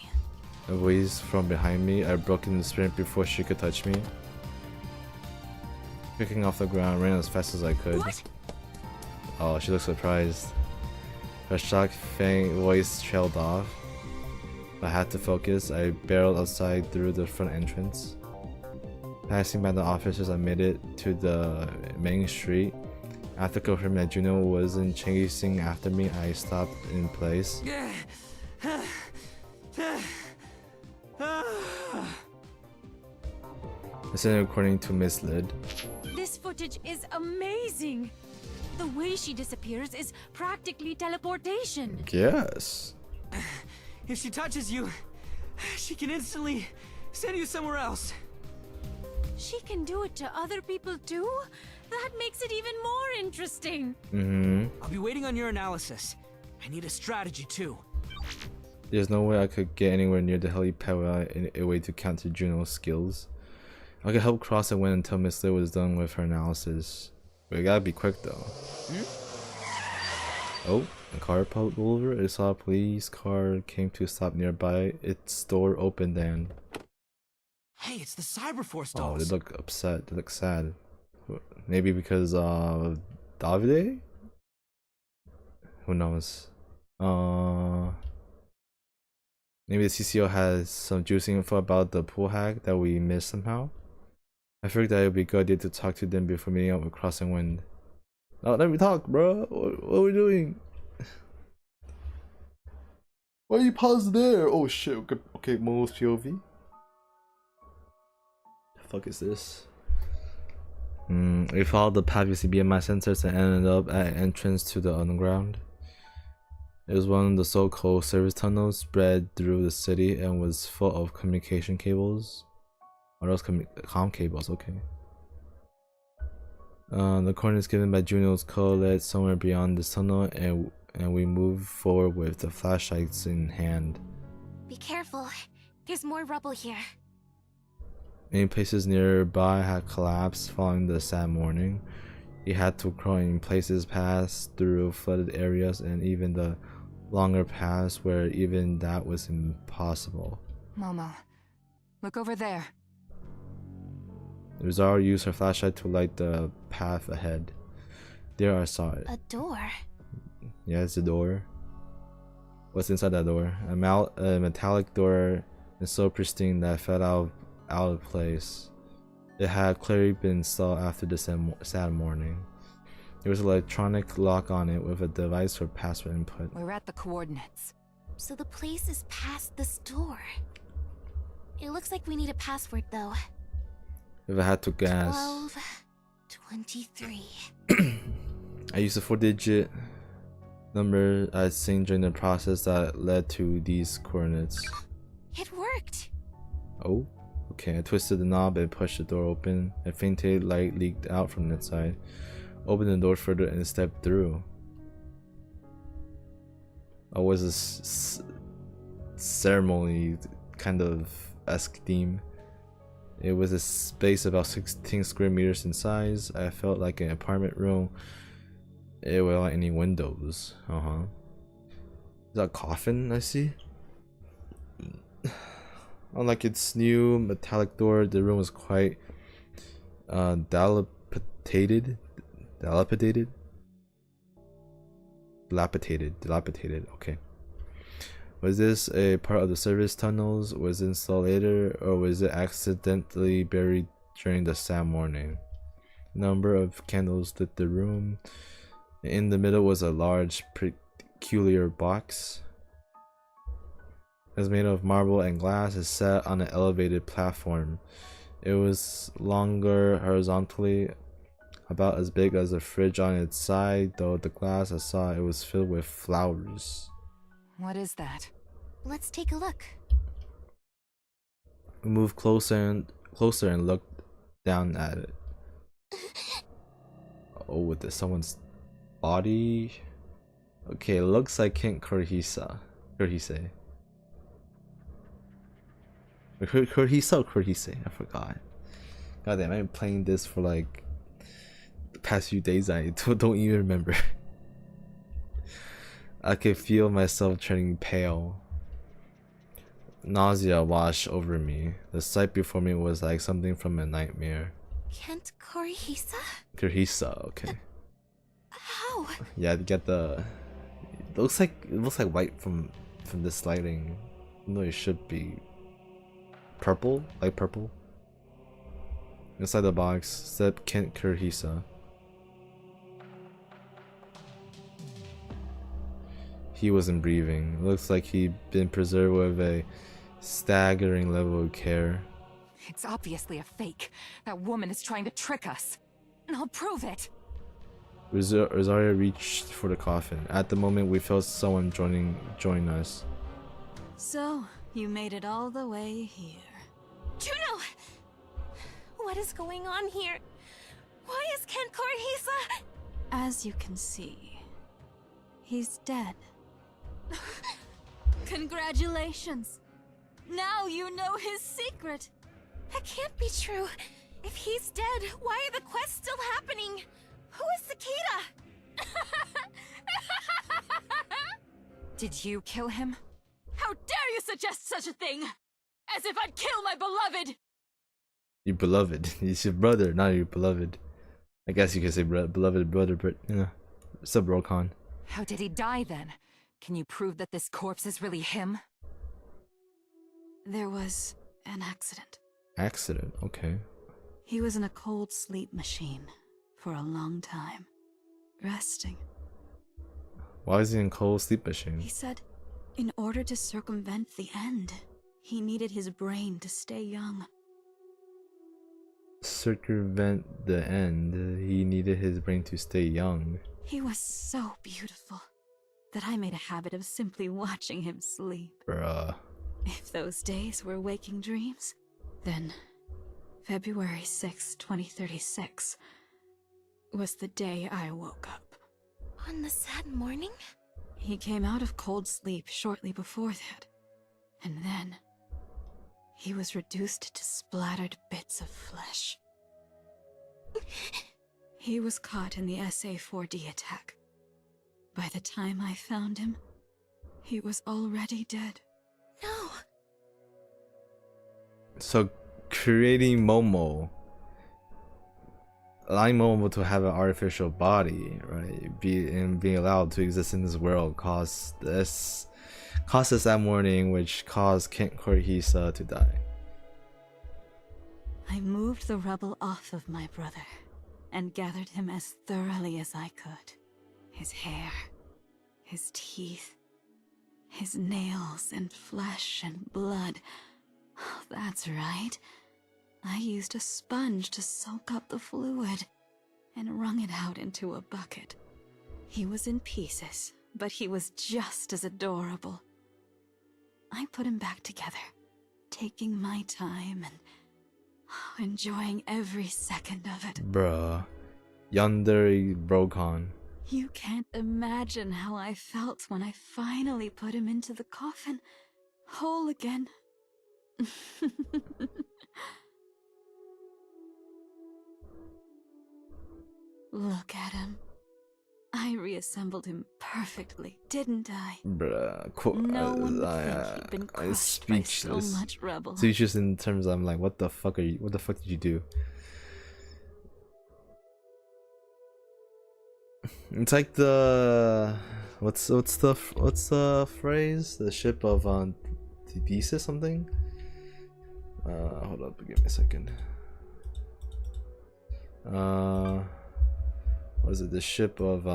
A voice from behind me. I broke into sprint before she could touch me. Picking off the ground, ran as fast as I could. What? Oh, she looked surprised. Her shocked, faint voice trailed off. I had to focus. I barreled outside through the front entrance. Passing by the officers, I made it to the main street. After confirming that Juno wasn't chasing after me, I stopped in place. Instead of according to Miss Lid. This footage is amazing. The way she disappears is practically teleportation. Yes. If she touches you, she can instantly send you somewhere else. She can do it to other people too? That makes it even more interesting. I'll be waiting on your analysis. I need a strategy too. There's no way I could get anywhere near the helipad without a way to counter Juno's skills. I could help Cross and win until Miss Lid was done with her analysis. But it gotta be quick though. Oh, a car pulled over. I saw a police car came to a stop nearby. Its door opened and... Hey, it's the Cyberforce Oh, dolls. they look upset. They look sad. Maybe because Davide? Who knows? Maybe the CCO has some juicy info about the pool hack that we missed somehow. I figured that it would be a good idea to talk to them before meeting up with Cross and Wind. Oh, let me talk, bro. What are we doing? Why are you paused there? Oh shit. Okay, Momo's POV. The fuck is this? We followed the path using BMI sensors and ended up at an entrance to the underground. It was one of the so-called service tunnels spread through the city and was full of communication cables. Or those comm cables, okay. The coordinates given by Juno's code led somewhere beyond this tunnel, and we moved forward with the flashlights in hand. Be careful. There's more rubble here. Many places nearby had collapsed following the sad morning. You had to crawl in places, pass through flooded areas, and even the longer paths where even that was impossible. Momo, look over there. Rizal used her flashlight to light the path ahead. There I saw it. A door. Yeah, it's a door. What's inside that door? A metallic door, and so pristine that it fell out of place. It had clearly been installed after the sad morning. There was an electronic lock on it with a device for password input. We're at the coordinates. So the place is past this door. It looks like we need a password though. If I had to guess, 1223. I used a 4-digit number I'd seen during the process that led to these coordinates. It worked. Oh, okay. I twisted the knob and pushed the door open. A fainted light leaked out from the inside. Opened the door further and stepped through. I was a ceremony kind of esque theme. It was a space about 16 square meters in size. I felt like an apartment room. It without any windows. Is that a coffin I see? Unlike its new metallic door, the room was quite dilapidated. Okay. Was this a part of the service tunnels? Was it installed later, or was it accidentally buried during the sad morning? A number of candles lit the room. In the middle was a large, peculiar box. It was made of marble and glass. It sat on an elevated platform. It was longer horizontally, about as big as a fridge on its side, though the glass I saw it was filled with flowers. What is that? Let's take a look. We moved closer and looked down at it. Oh, with this someone's body. Okay, it looks like Kent Kurihisa. Kurihise. Kurihisa or Kurihise? I forgot. God damn, I've been playing this for like the past few days. I don't even remember. I could feel myself turning pale. Nausea washed over me. The sight before me was like something from a nightmare. Kent Kurihisa? Kurihisa, okay. How? Yeah, to get the. It looks like white from this lighting. No, it should be purple, light purple. Inside the box, said Kent Kurihisa. he wasn't breathing. It looks like he'd been preserved with a staggering level of care. It's obviously a fake. That woman is trying to trick us. And I'll prove it. Rosario reached for the coffin. At the moment, we felt someone join us. So, you made it all the way here. Juno! What is going on here? Why is Ken Korihisa? As you can see, he's dead. Congratulations! Now you know his secret! That can't be true. If he's dead, why are the quests still happening? Who is Cicada? Did you kill him? How dare you suggest such a thing! As if I'd kill my beloved! Your beloved. He's your brother, not your beloved. I guess you could say beloved brother, but you know, sub Rokon. How did he die then? Can you prove that this corpse is really him? There was an accident. Accident, okay. He was in a cold sleep machine for a long time, resting. Why is he in cold sleep machine? He said, in order to circumvent the end, he needed his brain to stay young. Circumvent the end, he needed his brain to stay young. He was so beautiful that I made a habit of simply watching him sleep. Bruh. If those days were waking dreams, then February 6, 2036 was the day I woke up. On the sad morning? He came out of cold sleep shortly before that, and then he was reduced to splattered bits of flesh. He was caught in the SA-4D attack. By the time I found him, he was already dead. No. So creating Momo, allowing Momo to have an artificial body, right, being allowed to exist in this world caused us that morning, which caused Kent Korihisa to die. I moved the rubble off of my brother and gathered him as thoroughly as I could. His hair, his teeth, his nails and flesh and blood. Oh, that's right. I used a sponge to soak up the fluid and wrung it out into a bucket. He was in pieces, but he was just as adorable. I put him back together, taking my time and enjoying every second of it. Bruh. Yandere Brokon. You can't imagine how I felt when I finally put him into the coffin, whole again. Look at him. I reassembled him perfectly, didn't I? Bruh, No one would think he'd been crushed by so much rubble. Speechless in terms of, I'm like, what the fuck did you do? It's like the what's the phrase? The ship of Thesis something? Hold up, give me a second. What is it? The ship of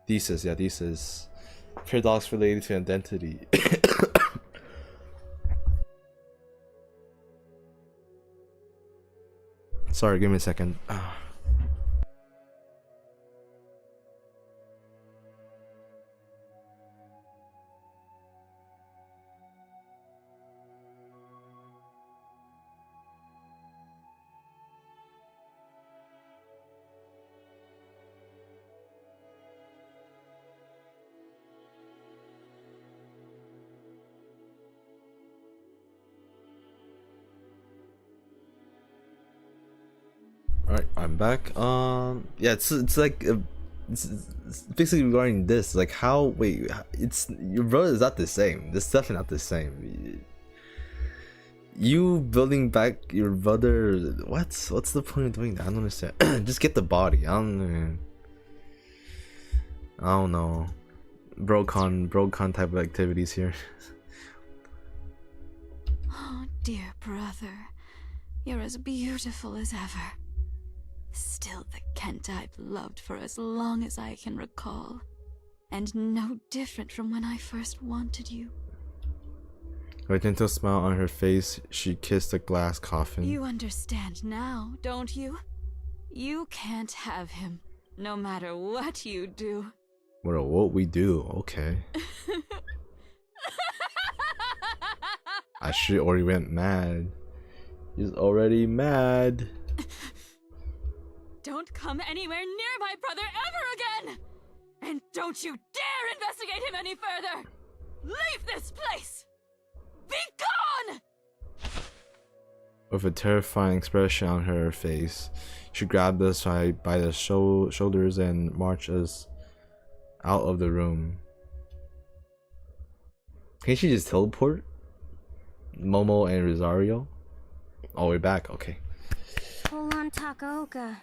Thesis, yeah, Thesis. Paradox related to identity. Sorry, give me a second. Alright, I'm back. Yeah, it's like it's basically regarding this, like how it's your brother is not the same. It's definitely not the same. You building back your brother, what's the point of doing that? I don't understand. Just get the body. I don't know. Brocon type of activities here. Oh, dear brother. You're as beautiful as ever. Still the Kent I've loved for as long as I can recall. And no different from when I first wanted you. With a gentle smile on her face, she kissed the glass coffin. You understand now, don't you? You can't have him, no matter what you do. What we do? Okay. I should already went mad. He's already mad. Don't come anywhere near my brother ever again! And don't you dare investigate him any further! Leave this place! Be gone! With a terrifying expression on her face, she grabbed us by the shoulders and marched us out of the room. Can't she just teleport? Momo and Rosario? Oh, we're back. Okay. Pollon Takaoka.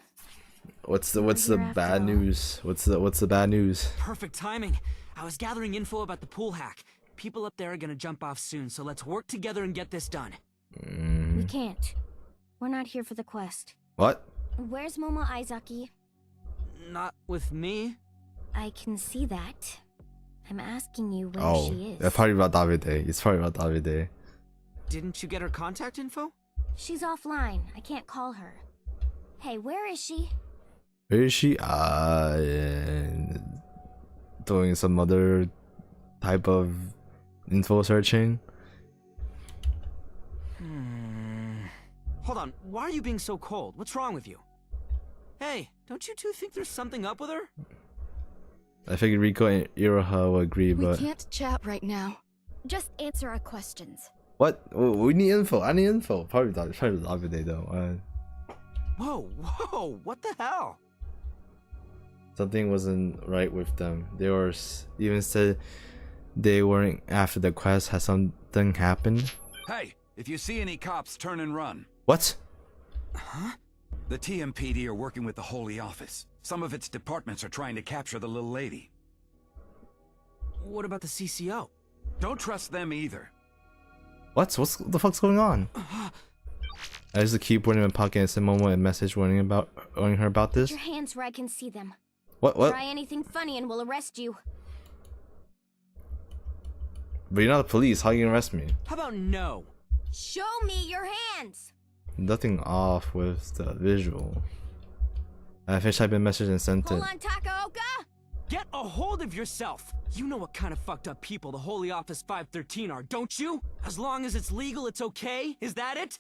What's the bad news? What's the bad news? Perfect timing. I was gathering info about the pool hack. People up there are gonna jump off soon, so let's work together and get this done. We can't. We're not here for the quest. What? Where's Momo Aizaki? Not with me. I can see that. I'm asking you where Oh, she is. it's probably about Davide. It's probably about Davide. Didn't you get her contact info? She's offline. I can't call her. Hey, where is she? Where is she? Doing some other type of info searching. Hold on, why are you being so cold? What's wrong with you? Hey, don't you two think there's something up with her? I figured Rico and Iroha would agree, but We can't chat right now. Just answer our questions. what? We need info. I need info. Probably Davide though. Whoa, what the hell? Something wasn't right with them. They were even said they weren't after the quest. Has something happened? Hey, if you see any cops, turn and run. What? Huh? The TMPD are working with the Holy Office. Some of its departments are trying to capture the little lady. What about the CCO? Don't trust them either. What's the fuck's going on? I just keep putting in my pocket and send Momo a message warning her about this. Put your hands where I can see them. What? Try anything funny and we'll arrest you. But you're not the police. How you gonna arrest me? How about no? Show me your hands! Nothing off with the visual. I typed a message and sent it. Pollon Takaoka! Get a hold of yourself! You know what kind of fucked up people the Holy Office 513 are, don't you? As long as it's legal, it's okay? Is that it?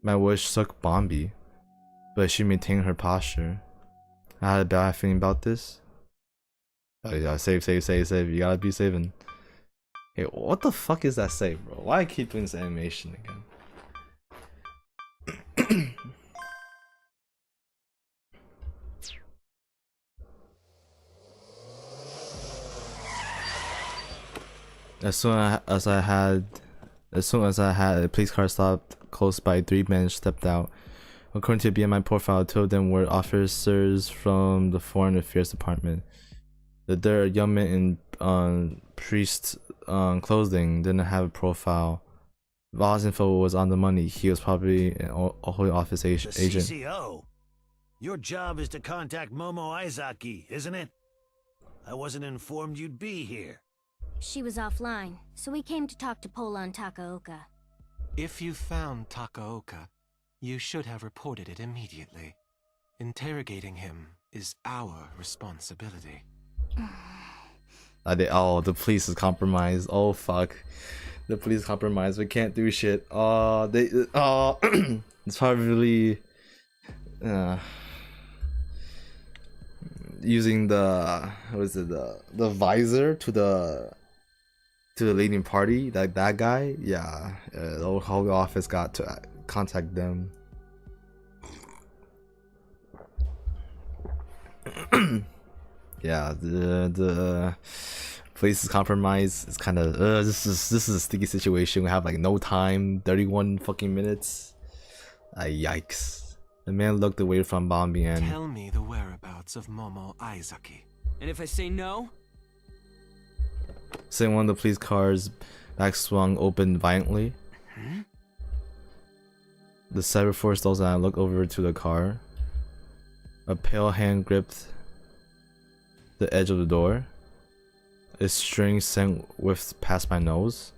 My wish sucked Bombi, but she maintained her posture. I had a bad feeling about this. Oh yeah, save. You gotta be saving. Hey, what the fuck is that save, bro? Why I keep doing this animation again? As soon as I had a police car stopped close by, 3 men stepped out. According to the BMI profile, 2 of them were officers from the Foreign Affairs Department. The third, young man in priest clothing, didn't have a profile. Vaz info was on the money. He was probably a Holy Office agent. CCO? Your job is to contact Momo Aizaki, isn't it? I wasn't informed you'd be here. She was offline, so we came to talk to Pollon Takaoka. If you found Takaoka, you should have reported it immediately. Interrogating him is our responsibility. The police is compromised. Oh fuck, the police compromised. We can't do shit. It's probably using the the visor to the leading party. That guy. Yeah, the whole office got to contact them. Yeah, the police is compromised. It's kind of this is a sticky situation. We have like no time, 31 fucking minutes. Yikes! The man looked away from Bombi and Tell me the whereabouts of Momo Aizaki. And if I say no? saying one of the police cars back swung open violently. The Cyberforce stalls and I look over to the car. A pale hand gripped the edge of the door. A strange scent whiffed past my nose.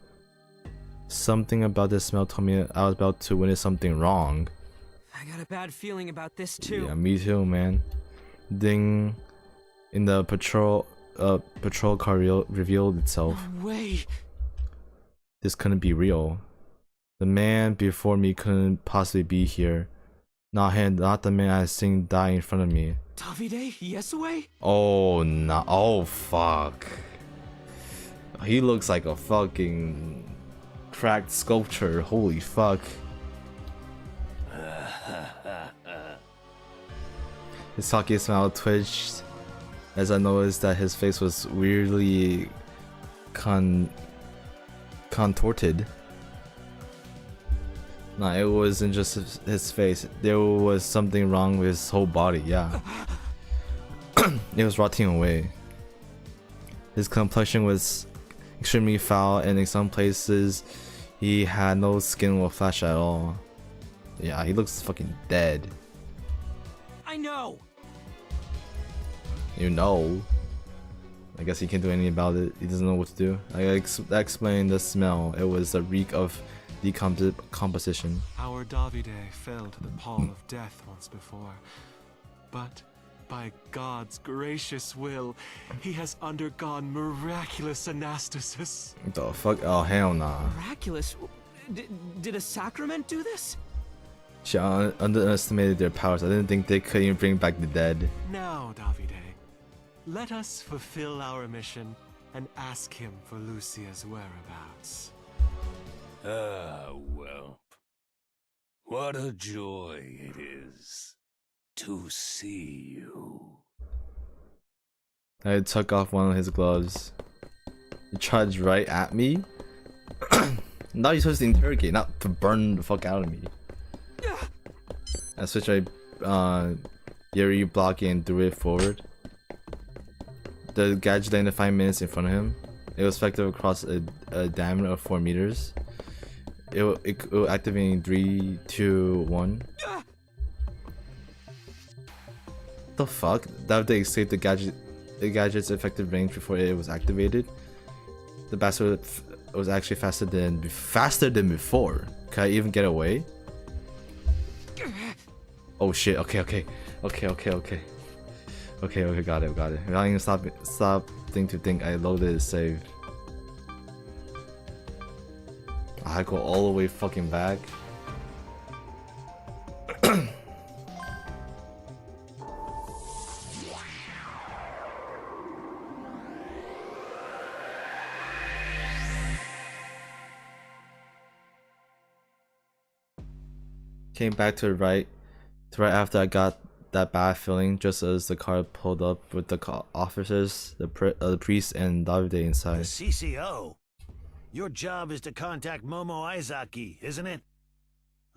Something about this smell told me I was about to witness something wrong. I got a bad feeling about this too. Yeah, me too, man. Ding. In the patrol car revealed itself. No way. This couldn't be real. The man before me couldn't possibly be here. Not him, not the man I had seen die in front of me. Davide Yesue? Oh no! Oh fuck! He looks like a fucking cracked sculpture. Holy fuck! His cocky smile twitched as I noticed that his face was weirdly contorted. Nah, it wasn't just his face. There was something wrong with his whole body, yeah. It was rotting away. His complexion was extremely foul, and in some places he had no skin or flesh at all. Yeah, he looks fucking dead. I know. You know. I guess he can't do anything about it. He doesn't know what to do. I explained the smell. It was a reek of decomposition. Our Davide fell to the pall of death once before, but by God's gracious will, he has undergone miraculous anastasis. What the fuck? Oh hell nah. Miraculous? Did a sacrament do this? She underestimated their powers. I didn't think they could even bring back the dead. Now, Davide, let us fulfill our mission and ask him for Lucia's whereabouts. Ah, well. What a joy it is to see you. I took off one of his gloves. He charged right at me. Now you're supposed to interrogate, not to burn the fuck out of me. I switched my Yuri blocking and threw it forward. The gadget landed 5 minutes in front of him. It was effective across a diameter of 4 meters. It will activate in 3, 2, 1. The fuck? That they escaped the gadget's effective range before it was activated. The bastard was actually faster than before. Can I even get away? Oh shit! Okay, got it. Without even stopping to think, I loaded a save. I go all the way fucking back. Came back to right after I got that bad feeling, just as the car pulled up with the officers, the priest, and Davide inside. The CCO? Your job is to contact Momo Aizaki, isn't it?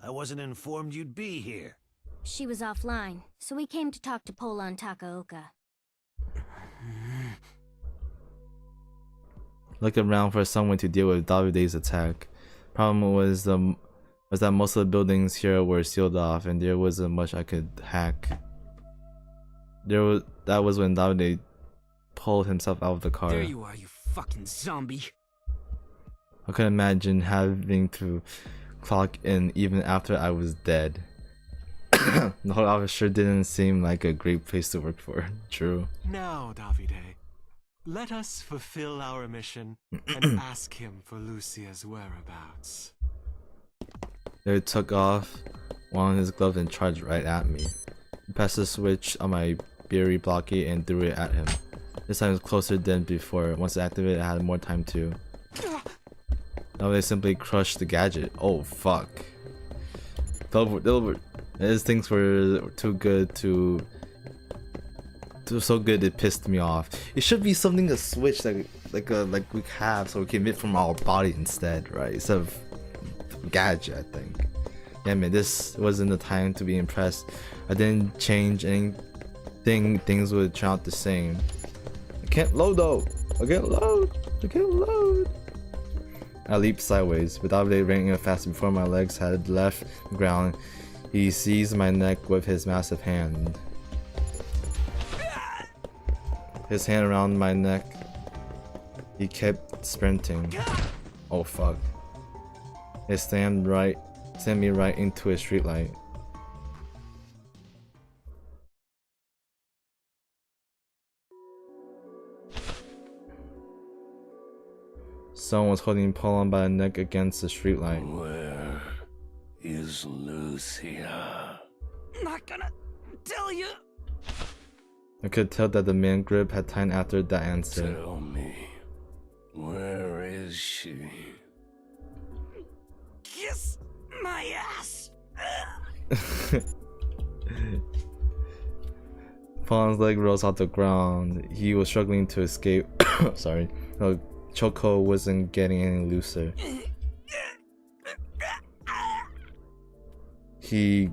I wasn't informed you'd be here. She was offline, so we came to talk to Pollon Takaoka. Looked around for someone to deal with Davide's attack. Problem was that most of the buildings here were sealed off, and there wasn't much I could hack. That was when Davide pulled himself out of the car. There you are, you fucking zombie. I couldn't imagine having to clock in even after I was dead. The whole office sure didn't seem like a great place to work for. True. Now, Davide, let us fulfill our mission and ask him for Lucia's whereabouts. They took off one of his gloves and charged right at me. I pressed the switch on my Beery blockade and threw it at him. This time it was closer than before. Once it activated, I had more time to. Now they simply crushed the gadget. Oh fuck. These things were too good to so good it pissed me off. It should be something, a switch like we have, so we can emit from our body instead, right? Instead of gadget, I think. Yeah man, this wasn't the time to be impressed. I didn't change anything. Things would turn out the same. I can't load though. I can't load. I leaped sideways, without it raining fast before my legs had left the ground. He seized my neck with his massive hand. His hand around my neck. He kept sprinting. Oh fuck. It slammed me right into a streetlight. Someone was holding Pollon by the neck against the streetlight. Where is Lucia? Not gonna tell you. I could tell that the man grip had tightened after that answer. Tell me, where is she? Kiss my ass. Pollon's leg rose off the ground. He was struggling to escape. Sorry. No, chokehold wasn't getting any looser. He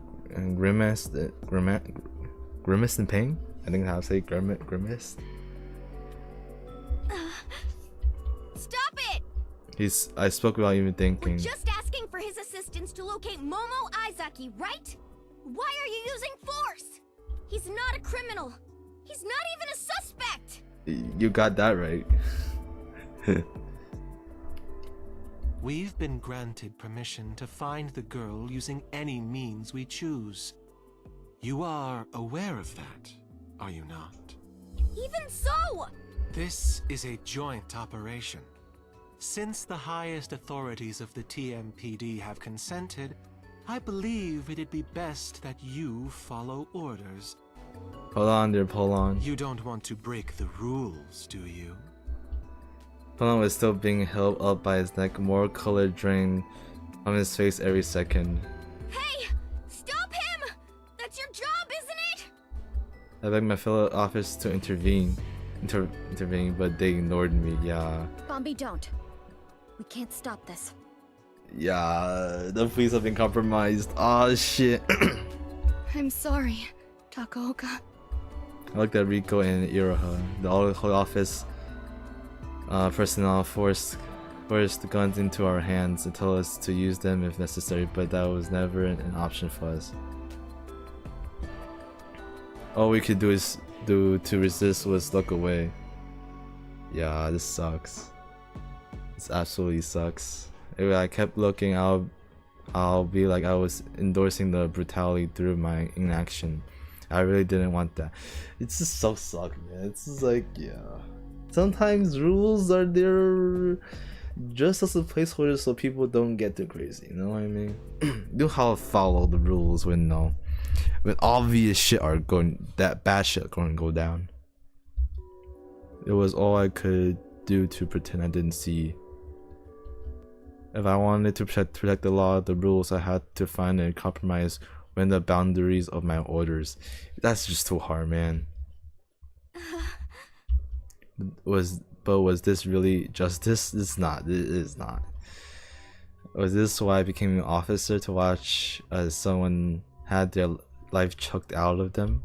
grimaced in pain? I think how to say grimaced. Stop it! I spoke without even thinking. We're just asking for his assistance to locate Momo Aizaki, right? Why are you using force? He's not a criminal. He's not even a suspect. You got that right. We've been granted permission to find the girl using any means we choose. You are aware of that, are you not? Even so! This is a joint operation. Since the highest authorities of the TMPD have consented, I believe it'd be best that you follow orders. Hold on there, Pollon. You don't want to break the rules, do you? Pollon was still being held up by his neck, more color drained from his face every second. Hey! Stop him! That's your job, isn't it? I begged my fellow officers to intervene, but they ignored me. Yeah. Bombi, don't. We can't stop this. Yeah, the police have been compromised. Oh shit. I'm sorry, Takaoka. I looked at Rico and Iroha. The whole office personnel forced the guns into our hands and told us to use them if necessary, but that was never an option for us. All we could do to resist was look away. Yeah, this sucks. This absolutely sucks. If I kept looking, I'll be like I was endorsing the brutality through my inaction. I really didn't want that. It's just so sucky, man. It's just like, yeah. Sometimes rules are there just as a placeholder so people don't get too crazy, you know what I mean? You have to follow the rules when obvious shit are going, that bad shit going to go down. It was all I could do to pretend I didn't see. If I wanted to protect the law, the rules, I had to find a compromise within the boundaries of my orders. That's just too hard, man. Was this really justice? It's not. It is not. Was this why I became an officer, to watch as someone had their life chucked out of them?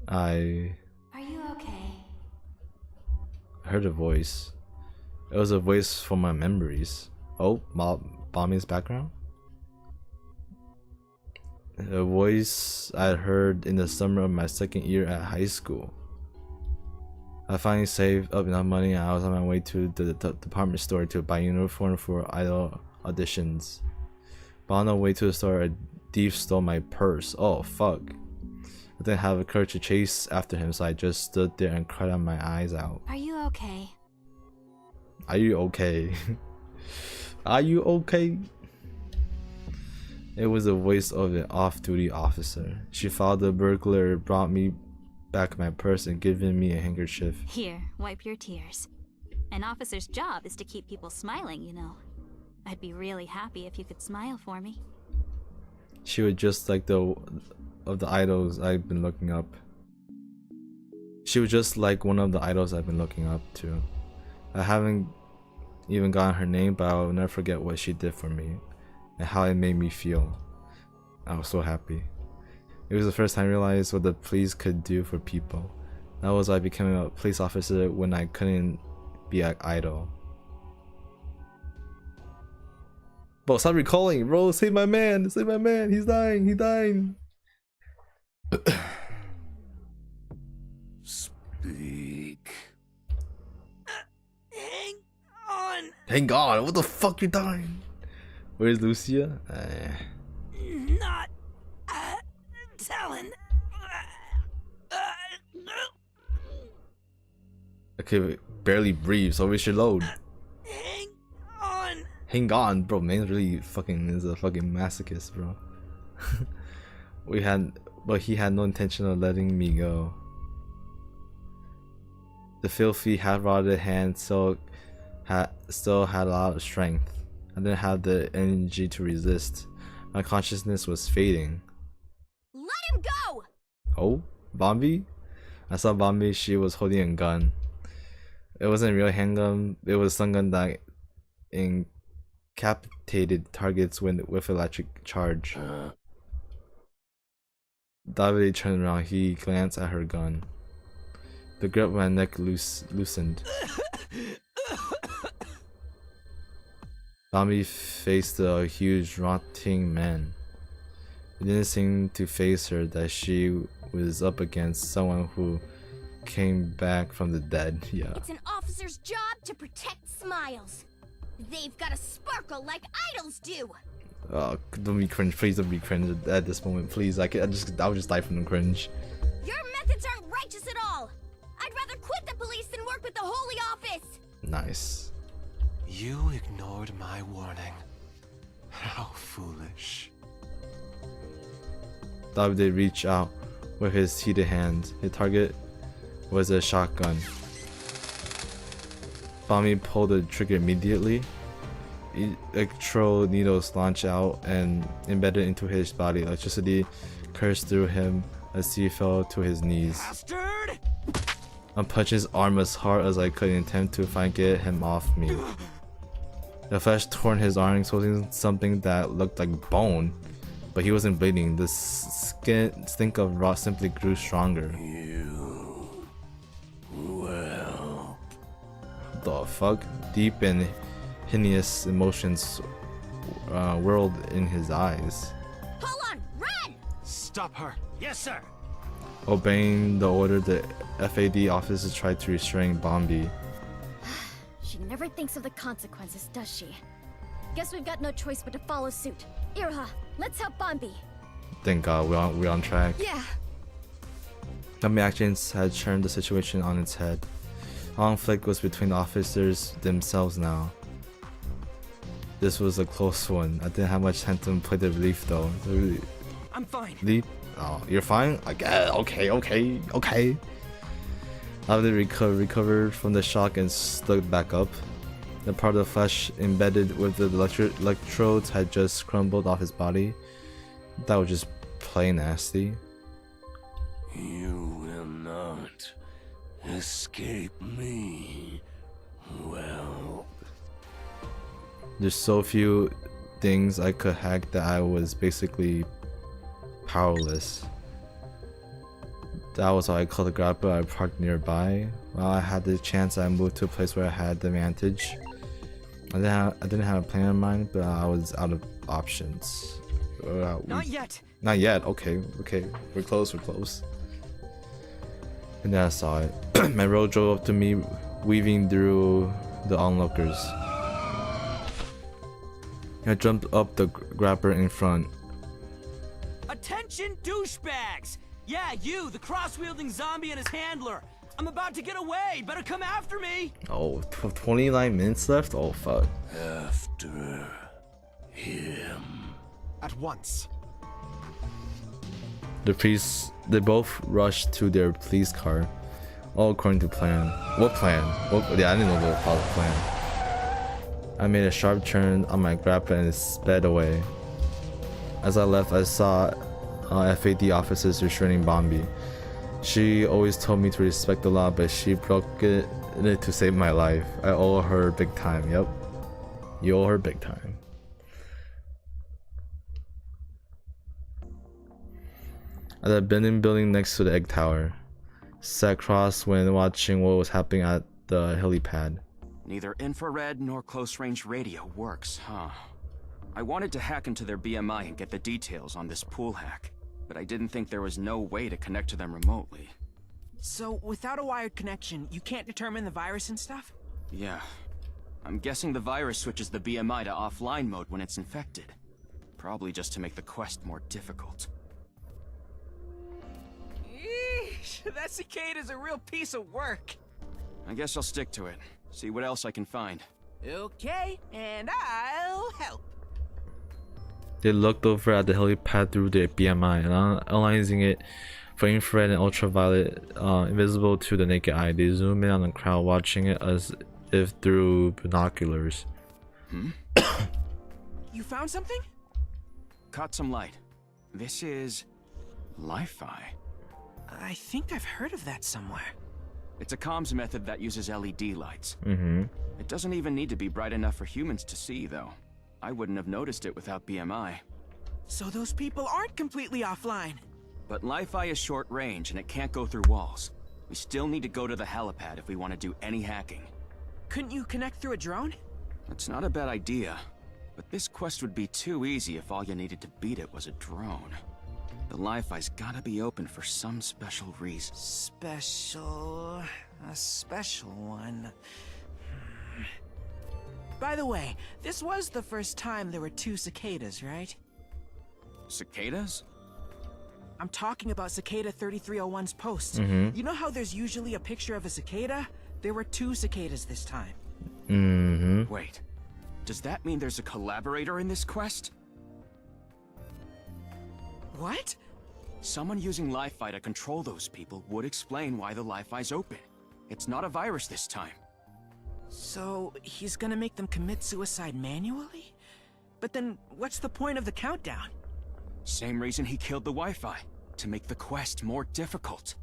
Are you okay? I heard a voice. It was a voice from my memories. Oh, Bommy's background? A voice I heard in the summer of my second year at high school. I finally saved up enough money and I was on my way to the department store to buy a uniform for idol auditions. But on the way to the store, a thief stole my purse. Oh fuck. I didn't have the courage to chase after him, so I just stood there and cried my eyes out. Are you okay? Are you okay? Are you okay? It was the voice of an off-duty officer. She followed the burglar, brought me back my purse, and given me a handkerchief. Here, wipe your tears. An officer's job is to keep people smiling, you know. I'd be really happy if you could smile for me. She was just like the idols I've been looking up. She was just like one of the idols I've been looking up to. I haven't even gotten her name, but I'll never forget what she did for me and how it made me feel. I was so happy. It was the first time I realized what the police could do for people. That was why I became a police officer when I couldn't be an idol. Bro, stop recalling, bro. Save my man. Save my man. He's dying. He's dying. Speak. Hang on. Hang on. What the fuck? You're dying. Where's Lucia? Not telling. Okay, barely breathe, so we should load. Hang on. Hang on, bro. Man really fucking is a fucking masochist, bro. But he had no intention of letting me go. The filthy, half-rotted hand still had a lot of strength. I didn't have the energy to resist. My consciousness was fading. Let him go! Oh, Bombi? I saw Bombi. She was holding a gun. It wasn't a real handgun. It was some gun that incapacitated targets with electric charge. Davide turned around. He glanced at her gun. The grip of my neck loosened. Bambi faced a huge rotting man. It didn't seem to faze her that she was up against someone who came back from the dead. Yeah. It's an officer's job to protect Smiles. They've got to sparkle like idols do. Don't be cringe. Please don't be cringe at this moment. Please, I'll just die from the cringe. Your methods aren't righteous at all. I'd rather quit the police than work with the Holy Office. Nice. You ignored my warning. How foolish. Davide reached out with his heated hand. His target was a shotgun. Bami pulled the trigger immediately. Electro needles launched out and embedded into his body. Electricity coursed through him as he fell to his knees. Bastard! I punched his arm as hard as I could in attempt to get him off me. The flesh torn his arm, exposing something that looked like bone, but he wasn't bleeding. The stink of rot simply grew stronger. Well, The fuck? Deep and hideous emotions whirled in his eyes. Pollon, run! Stop her. Yes, sir. Obeying the order, the FAD officers tried to restrain Bombi. She never thinks of the consequences, does she? Guess we've got no choice but to follow suit. Iroha, let's help Bombi. Thank God we're on track. Yeah. Bombi actions had turned the situation on its head. Conflict was between the officers themselves now. This was a close one. I didn't have much time to play the relief though. I'm fine. Relief? Oh, you're fine? I guess. Okay. After recovered from the shock and stood back up, the part of the flesh embedded with the electrodes had just crumbled off his body. That was just plain nasty. you will not escape me. Well, There's so few things I could hack that I was basically powerless. That was why I called the grapple I parked nearby. While I had the chance, I moved to a place where I had the advantage. I didn't have a plan in mind, but I was out of options. Not yet. Not yet. Okay. We're close. And then I saw it. My road drove up to me, weaving through the onlookers. I jumped up the grabber in front. Attention, douchebags! Yeah, you, the cross-wielding zombie and his handler. I'm about to get away. Better come after me. Oh, 29 minutes left? Oh, fuck. after him. At once. The priests, they both rushed to their police car, all according to plan. What plan? Yeah, I didn't know about the plan. I made a sharp turn on my grapple and sped away. As I left, I saw FAD officers restraining Bombi. She always told me to respect the law, but she broke it to save my life. I owe her big time. Yep, you owe her big time. At the abandoned building next to the egg tower, sat cross when watching what was happening at the helipad. Neither infrared nor close-range radio works, huh? I wanted to hack into their BMI and get the details on this pool hack, but I didn't think there was no way to connect to them remotely. So, without a wired connection, you can't determine the virus and stuff? Yeah. I'm guessing the virus switches the BMI to offline mode when it's infected. Probably just to make the quest more difficult. Eesh, that Cicada's a real piece of work. I guess I'll stick to it. See what else I can find. Okay, and I'll help. They looked over at the helipad through their BMI and analyzing it for infrared and ultraviolet, invisible to the naked eye. They zoom in on the crowd, watching it as if through binoculars. You found something? Caught some light. This is... Li-Fi. I think I've heard of that somewhere. It's a comms method that uses LED lights. Mm-hmm. It doesn't even need to be bright enough for humans to see, though. I wouldn't have noticed it without BMI. So those people aren't completely offline. But Li-Fi is short range and it can't go through walls. We still need to go to the helipad if we want to do any hacking. Couldn't you connect through a drone? That's not a bad idea. But this quest would be too easy if all you needed to beat it was a drone. The Li-Fi's gotta be open for some special reason. Special... a special one. By the way, this was the first time there were 2 cicadas, right? Cicadas? I'm talking about Cicada 3301's post. Mm-hmm. You know how there's usually a picture of a cicada? There were 2 cicadas this time. Mm-hmm. Wait, does that mean there's a collaborator in this quest? What? Someone using Li-Fi to control those people would explain why the Li-Fi's open. It's not a virus this time. So, he's gonna make them commit suicide manually? But then, what's the point of the countdown? Same reason he killed the Wi-Fi, to make the quest more difficult.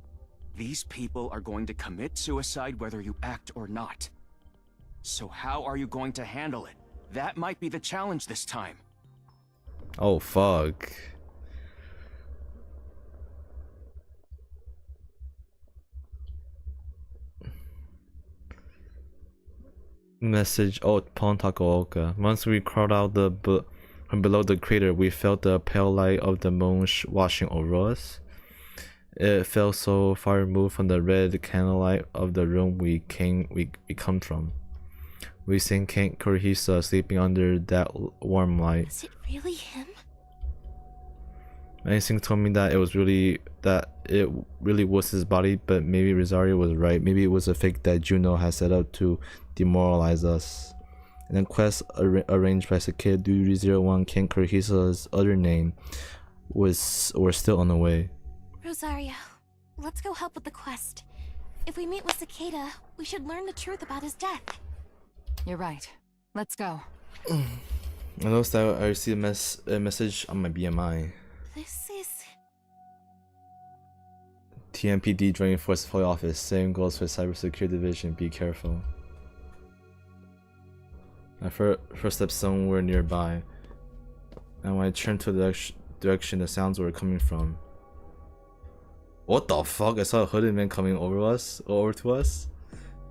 These people are going to commit suicide whether you act or not. So how are you going to handle it? That might be the challenge this time. Oh, fuck. Message, oh, Pollon Takaoka. Once we crawled out from below the crater, we felt the pale light of the moon washing over us. It felt so far removed from the red candlelight of the room we come from. We seen Kent Kurihisa sleeping under that warm light. Is it really him? My instinct told me that it really was his body, but maybe Rosario was right. Maybe it was a fake that Juno had set up to demoralize us. And then quest arranged by Cicada 301, Kent Kurihisa's other name, were still on the way. Rosario, let's go help with the quest. If we meet with Cicada, we should learn the truth about his death. You're right. Let's go. I noticed that I received a message on my BMI. This is... TMPD joining Force Fully Office. Same goes for Cybersecurity Division. Be careful. My first step somewhere nearby. And when I turned to the direction the sounds were coming from. What the fuck? I saw a hooded man coming over to us.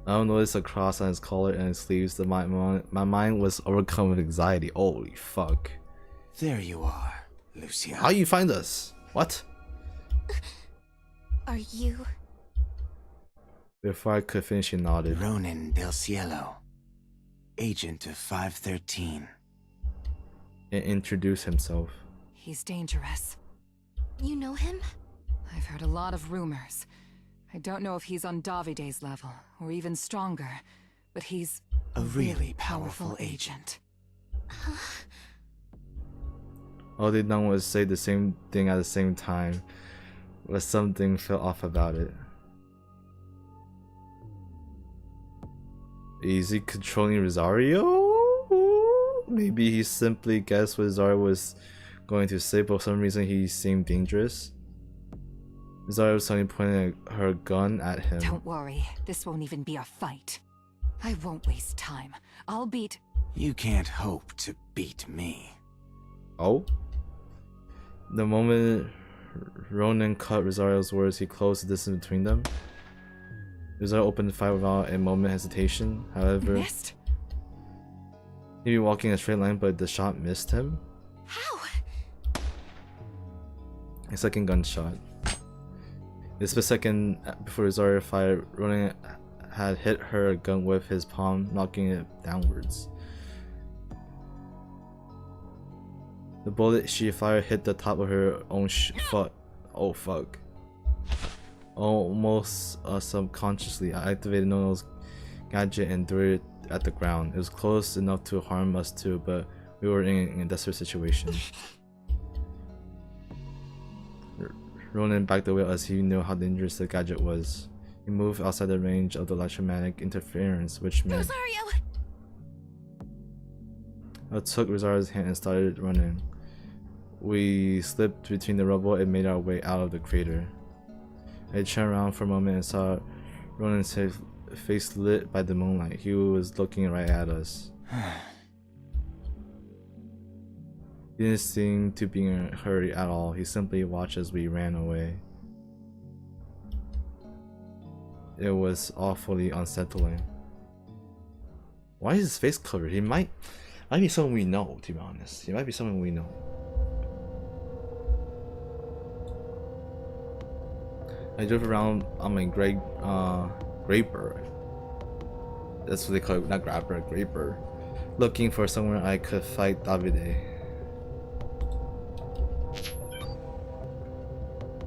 I don't notice a cross on his collar and his sleeves. My mind was overcome with anxiety. Holy fuck. There you are, Lucia. How you find us? What? Are you... Before I could finish, he nodded. Ronin del Cielo, agent of 513. And introduced himself. He's dangerous. You know him? I've heard a lot of rumors. I don't know if he's on Davide's level, or even stronger, but he's a really powerful agent. All they done was say the same thing at the same time, but something felt off about it. Is he controlling Rosario? Maybe he simply guessed what Rosario was going to say, but for some reason he seemed dangerous. Rosario suddenly pointed her gun at him. Don't worry, this won't even be a fight. I won't waste time. I'll beat... You can't hope to beat me. Oh? The moment Ronin cut Rosario's words, he closed the distance between them. Rosario opened the fire without a moment hesitation. However, Missed? He'd be walking a straight line, but the shot missed him. How? A second gunshot. The split second before Rosario fired, Ronan had hit her gun with his palm, knocking it downwards. The bullet she fired hit the top of her own foot. Oh fuck. Almost subconsciously, I activated Nono's gadget and threw it at the ground. It was close enough to harm us too, but we were in a desperate situation. Ronan backed away as he knew how dangerous the gadget was. He moved outside the range of the electromagnetic interference, which meant Rosario! I took Rosario's hand and started running. We slipped between the rubble and made our way out of the crater. I turned around for a moment and saw Ronan's face lit by the moonlight. He was looking right at us. He didn't seem to be in a hurry at all. He simply watched as we ran away. It was awfully unsettling. Why is his face covered? He might be someone we know, to be honest. He might be someone we know. I drove around on my graper. That's what they call it, not grabber, graper. Looking for somewhere I could fight Davide.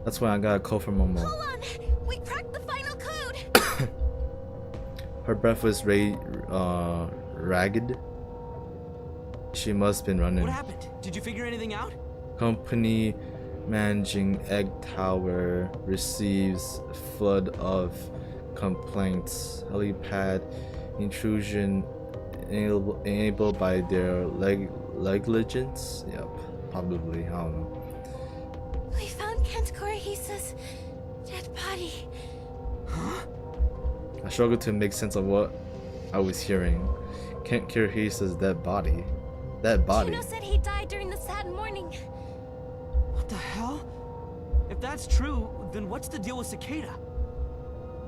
That's when I got a call from Momo. Hold on! We cracked the final code! Her breath was ragged. She must have been running. What happened? Did you figure anything out? Company managing egg tower receives flood of complaints. Helipad intrusion enabled by their negligence. Yep, probably. I don't know. We found Kent Korihisa's dead body. Huh? I struggled to make sense of what I was hearing. Kent Korihisa's dead body. Dead body. Juno said he died during the sad morning. What the hell? If that's true, then what's the deal with Cicada?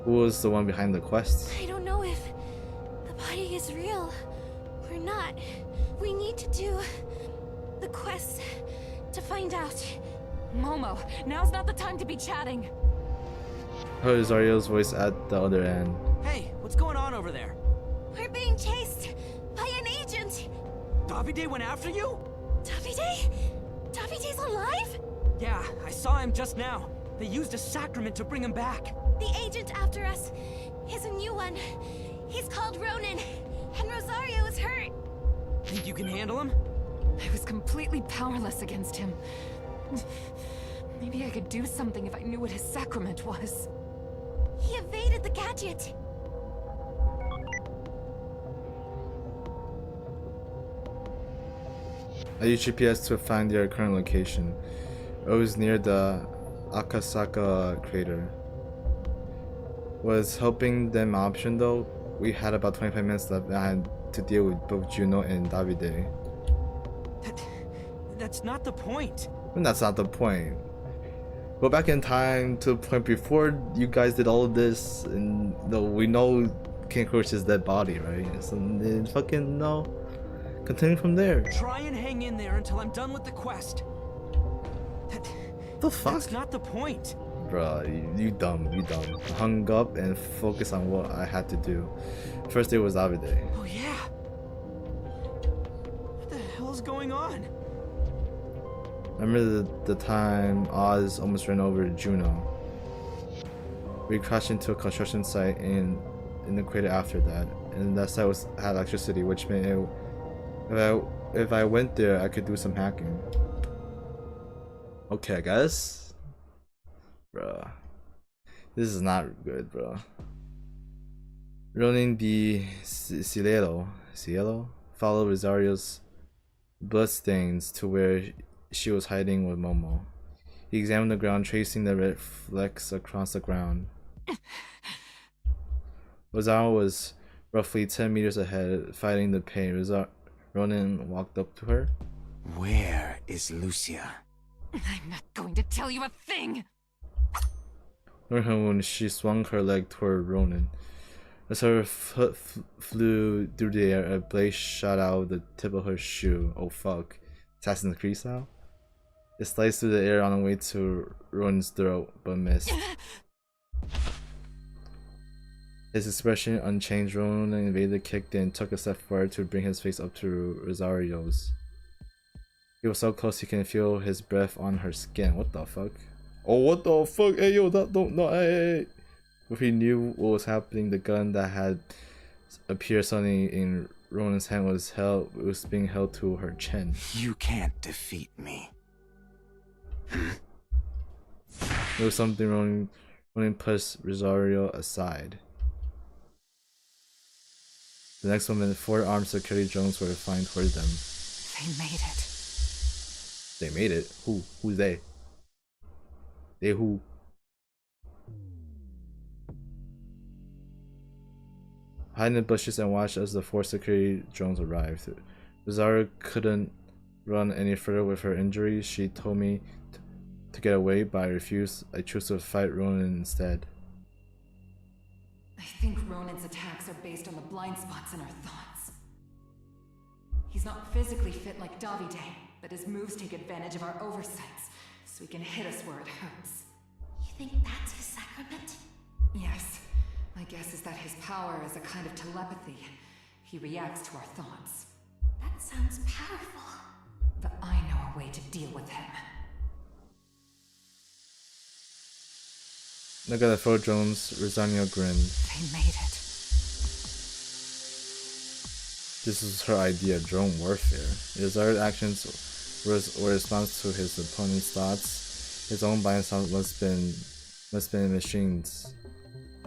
Who was the one behind the quest? I don't know if the body is real or not. We need to do the quest to find out. Momo, now's not the time to be chatting. Heard Zario's voice at the other end. Hey, what's going on over there? We're being chased by an agent. Davide went after you? Davide? Davide's alive? Yeah, I saw him just now. They used a sacrament to bring him back. The agent after us is a new one. He's called Ronan, and Rosario is hurt. Think you can handle him? I was completely powerless against him. Maybe I could do something if I knew what his sacrament was. He evaded the gadget. I used GPS to find their current location. It was near the Akasaka crater. Was helping them an option though? We had about 25 minutes left and I had to deal with both Juno and Davide. That's not the point. And that's not the point. Go back in time to the point before you guys did all of this, and we know King Crush's dead body, right? So then fucking no. Continue from there. Try and hang in there until I'm done with the quest. The fuck? That's not the point. Bruh, you dumb, you dumb. Hung up and focused on what I had to do. First it was Davide. Oh yeah. What the hell's going on? Remember the time Oz almost ran over Juno? We crashed into a construction site in the crater after that, and that site had electricity, which meant if I went there, I could do some hacking. Okay, I guess. Bruh, this is not good, bro. Ronin the Cielo followed Rosario's bloodstains to where she was hiding with Momo. He examined the ground, tracing the red flecks across the ground. Rosario was roughly 10 meters ahead, fighting the pain. Ronin walked up to her. Where is Lucia? I'm not going to tell you a thing! When she swung her leg toward Ronin. As her foot flew through the air, a blade shot out the tip of her shoe. Oh fuck. Assassin's Creed style? It sliced through the air on the way to Ronin's throat, but missed. His expression unchanged. Ronin evaded, kicked in, took a step forward to bring his face up to Rosario's. He was so close he can feel his breath on her skin. What the fuck? Oh, what the fuck? Hey, yo, don't, no, hey. If he knew what was happening, the gun that had appeared suddenly in Ronin's hand was being held to her chin. You can't defeat me. There was something Ronin pushed Rosario aside. The next moment, 4 armed security drones were flying towards them. They made it. They made it? Who? Who's they? They who? Hide in the bushes and watch as the 4 security drones arrived. Rosario couldn't run any further with her injury. She told me to get away, but I refused. I chose to fight Ronin instead. I think Ronin's attacks are based on the blind spots in our thoughts. He's not physically fit like Davide, but his moves take advantage of our oversights, so he can hit us where it hurts. You think that's his sacrament? Yes. My guess is that his power is a kind of telepathy. He reacts to our thoughts. That sounds powerful. But I know a way to deal with him. Look at the 4 drones. Rosario grinned. They made it. This was her idea of drone warfare. Rosario's actions were a response to his opponent's thoughts. His own blind spots must have been machines.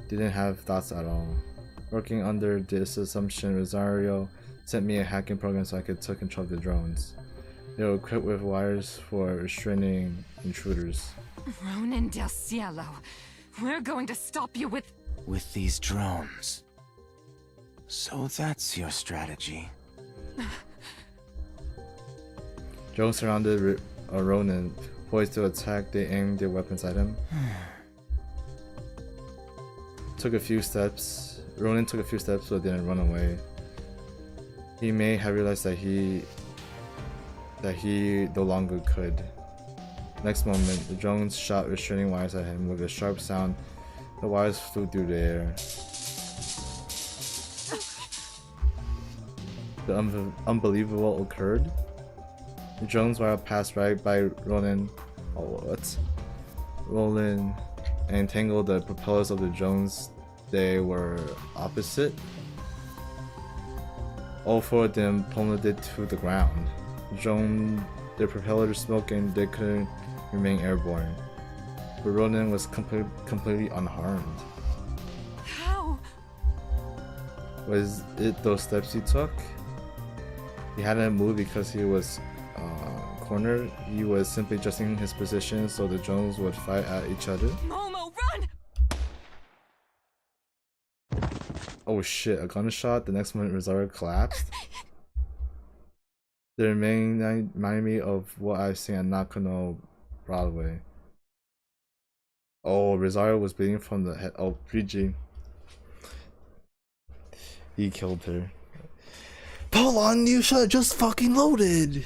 Didn't have thoughts at all. Working under this assumption, Rosario sent me a hacking program so I could take control of the drones. They were equipped with wires for restraining intruders. Ronin del Cielo, we're going to stop you with these drones. So that's your strategy. Drones surrounded Ronin, poised to attack. They aimed their weapons at him. Took a few steps. Ronin took a few steps but didn't run away. He may have realized that he no longer could. Next moment, the drones shot restraining wires at him. With a sharp sound, the wires flew through the air. The unbelievable occurred. The drones wire passed right by Ronin. Ronin and entangled the propellers of the drones. They were opposite. All 4 of them plummeted to the ground. Their propellers smoke and they couldn't remain airborne. But Ronin was completely unharmed. How? Was it those steps he took? He hadn't moved because he was cornered. He was simply adjusting his position so the drones would fight at each other. Momo, run! Oh shit, a gunshot. The next moment Rosario collapsed. The remaining reminded me of what I've seen at Nakano Broadway. Oh, Rosario was bleeding from the head. Oh, PG. He killed her. Pollon, you should have just fucking loaded.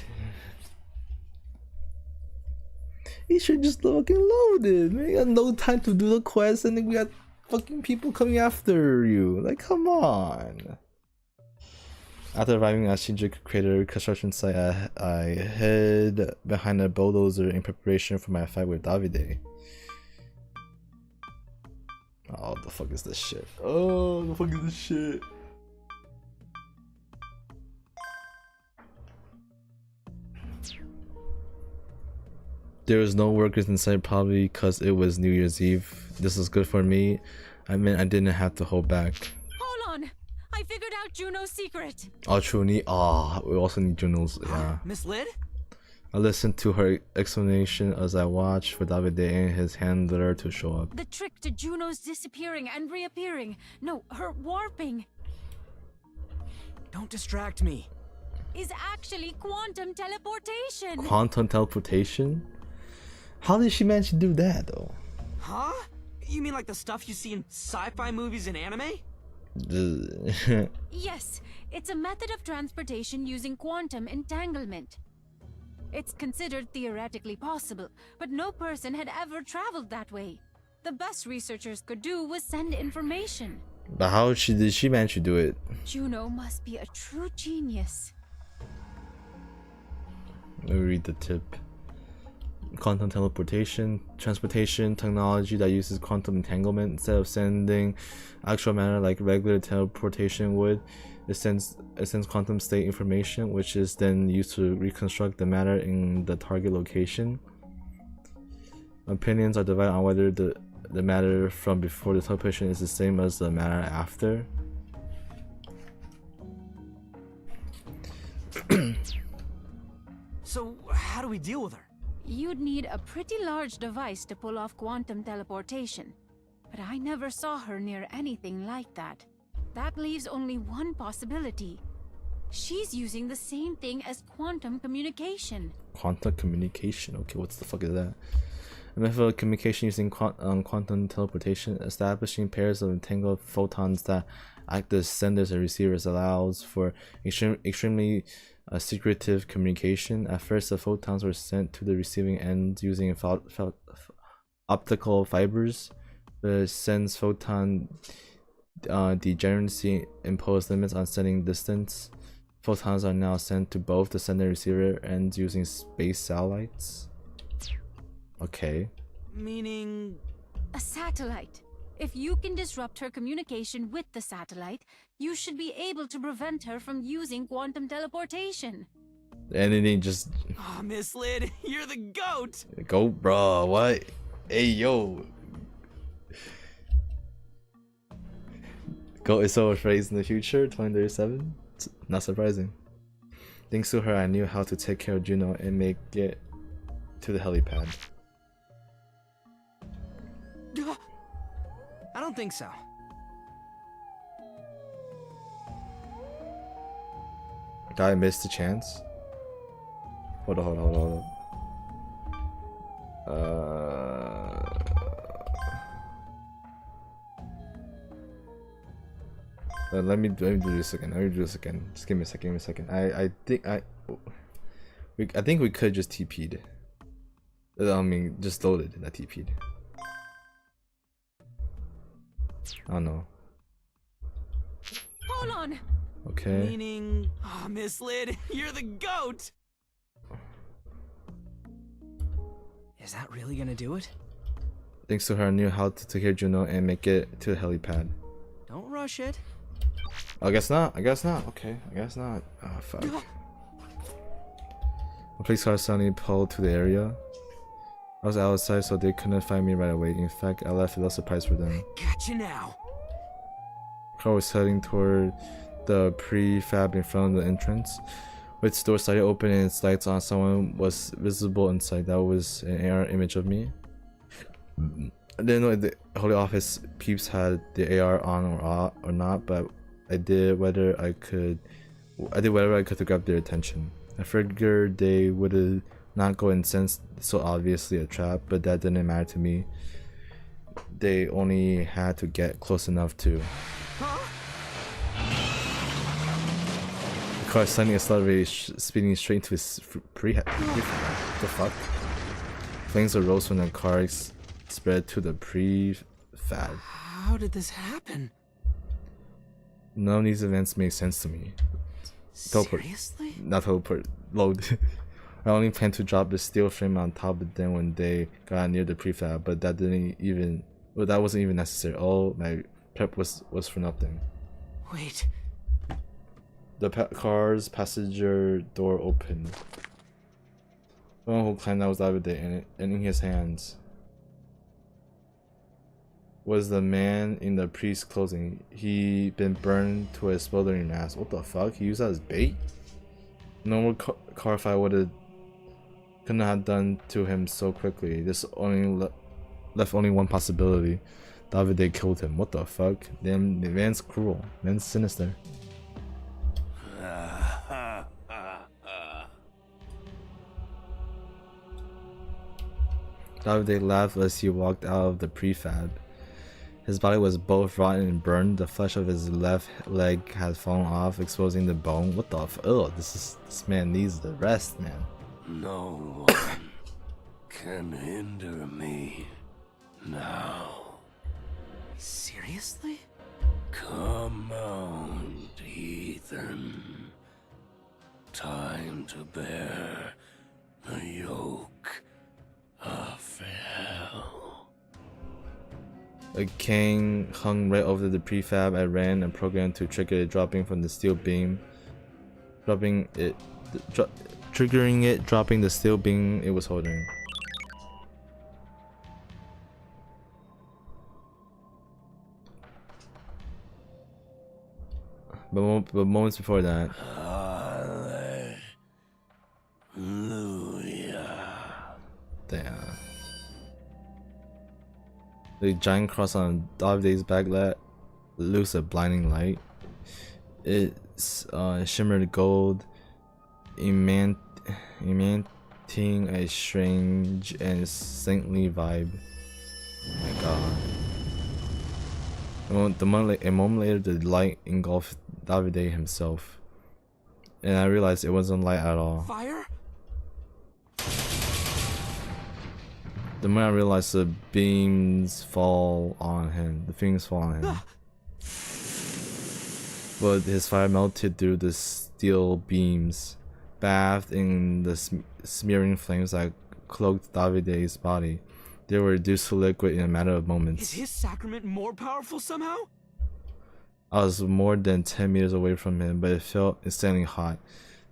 You should just fucking loaded. Man, you got no time to do the quest, and then we got fucking people coming after you. Like, come on. After arriving at Shinjuku Crater construction site, I hid behind a bulldozer in preparation for my fight with Davide. Oh, the fuck is this shit? Oh, the fuck is this shit? There was no workers inside, probably because it was New Year's Eve. This was good for me. I mean, I didn't have to hold back. Hold on! I figured out Juno's secret! Oh, true, we also need Juno's, yeah. Miss Lid? I listened to her explanation as I watched for Davide and his handler to show up. The trick to Juno's disappearing and reappearing. No, her warping. Don't distract me. Is actually quantum teleportation. Quantum teleportation? How did she manage to do that, though? Huh? You mean like the stuff you see in sci-fi movies and anime? Yes, it's a method of transportation using quantum entanglement. It's considered theoretically possible, but no person had ever traveled that way. The best researchers could do was send information. But how did she manage to do it? Juno must be a true genius. Let me read the tip. Quantum teleportation, transportation technology that uses quantum entanglement instead of sending actual matter like regular teleportation would. It sends quantum state information, which is then used to reconstruct the matter in the target location. Opinions are divided on whether the matter from before the teleportation is the same as the matter after. So, how do we deal with her? You'd need a pretty large device to pull off quantum teleportation, but I never saw her near anything like that. That leaves only one possibility. She's using the same thing as quantum communication. Quantum communication? Okay, what's the fuck is that? A method of communication using quantum teleportation, establishing pairs of entangled photons that act as senders and receivers, allows for extremely secretive communication. At first, the photons were sent to the receiving end using optical fibers, but since photon degeneracy imposed limits on sending distance, photons are now sent to both the sender and receiver ends using space satellites. Okay. Meaning... A satellite. If you can disrupt her communication with the satellite, you should be able to prevent her from using quantum teleportation. And then just... Oh, Miss Lid, you're the GOAT! Goat, bro, what? Hey, yo. Goat is so phrased in the future, 2037? It's not surprising. Thanks to her, I knew how to take care of Juno and make it to the helipad. I don't think so. Did I miss the chance? Hold on. Let me do this again. Just give me a second. I think we could just TP'd. I mean, just loaded, not TP'd. I don't know. Hold on. Okay. Meaning... Oh, Miss Lid, you're the GOAT! Is that really gonna do it? Thanks to her, I knew how to take care of Juno and make it to the helipad. Don't rush it. I guess not. Okay, I guess not. Oh, fuck. A police car suddenly pulled to the area. I was outside, so they couldn't find me right away. In fact, I left without surprise for them. Gotcha now. The car was heading toward the prefab in front of the entrance. With its door slightly open and its lights on, someone was visible inside. That was an AR image of me. I didn't know if the Holy Office peeps had the AR on or not, but I did whatever I could to grab their attention. I figured they would not go and sense so obviously a trap, but that didn't matter to me. They only had to get close enough to. The car suddenly accelerated, speeding straight into his prefab. The fuck? Flames arose from the car spread to the prefab. How did this happen? None of these events make sense to me. Seriously? Not teleport. Load. I only planned to drop the steel frame on top of them when they got near the prefab, but that wasn't even necessary. All my prep was for nothing. Wait. The car's passenger door opened. Someone who climbed out was Davide, and in his hands was the man in the priest's clothing. He'd been burned to a smoldering mass. What the fuck? He used that as bait? Normal car fight couldn't have done to him so quickly. This only left only one possibility. Davide killed him. What the fuck? Damn, the man's cruel. Man's sinister. Davide laughed as he walked out of the prefab. His body was both rotten and burned. The flesh of his left leg had fallen off, exposing the bone. What the f- Oh, this man needs the rest, man. No one can hinder me now. Seriously? Come on, Ethan. Time to bear the yoke of hell. A cane hung right over the prefab. I ran and programmed to trigger it, dropping from the steel beam. Triggering it, dropping the steel beam it was holding. But moments before that. Hallelujah. Damn. The giant cross on Davide's back let loose a blinding light. It shimmered gold, emanting a strange and saintly vibe. Oh my god. A moment later, the light engulfed Davide himself. And I realized it wasn't light at all. Fire? The moment I realized the beams fall on him. But his fire melted through the steel beams, bathed in the smearing flames that cloaked Davide's body. They were reduced to liquid in a matter of moments. Is his sacrament more powerful somehow? I was more than 10 meters away from him, but it felt insanely hot.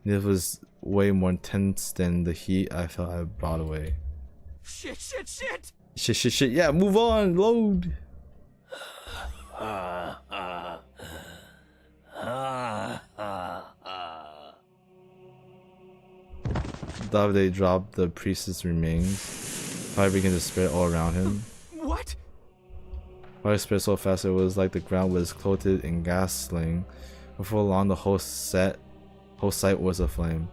It was way more intense than the heat I felt I brought away. Shit, shit, shit! Shit, yeah, move on, load! Davide dropped the priest's remains. Fire began to spread all around him. What? Fire spread so fast it was like the ground was coated in gas sling. Before long, the whole site was aflame.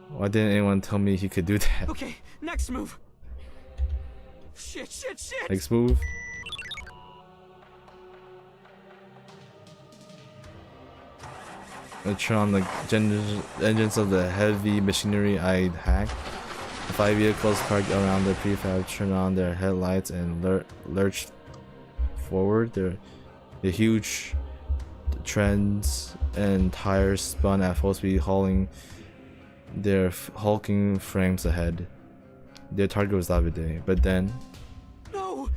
Why didn't anyone tell me he could do that? Okay, next move. Shit, shit, shit! Next move. I turn on the engines of the heavy machinery I'd hacked. The 5 vehicles parked around the prefab turned on their headlights and lurched forward. The huge treads and tires spun at full speed, hauling their hulking frames ahead. Their target was Davide, but then no!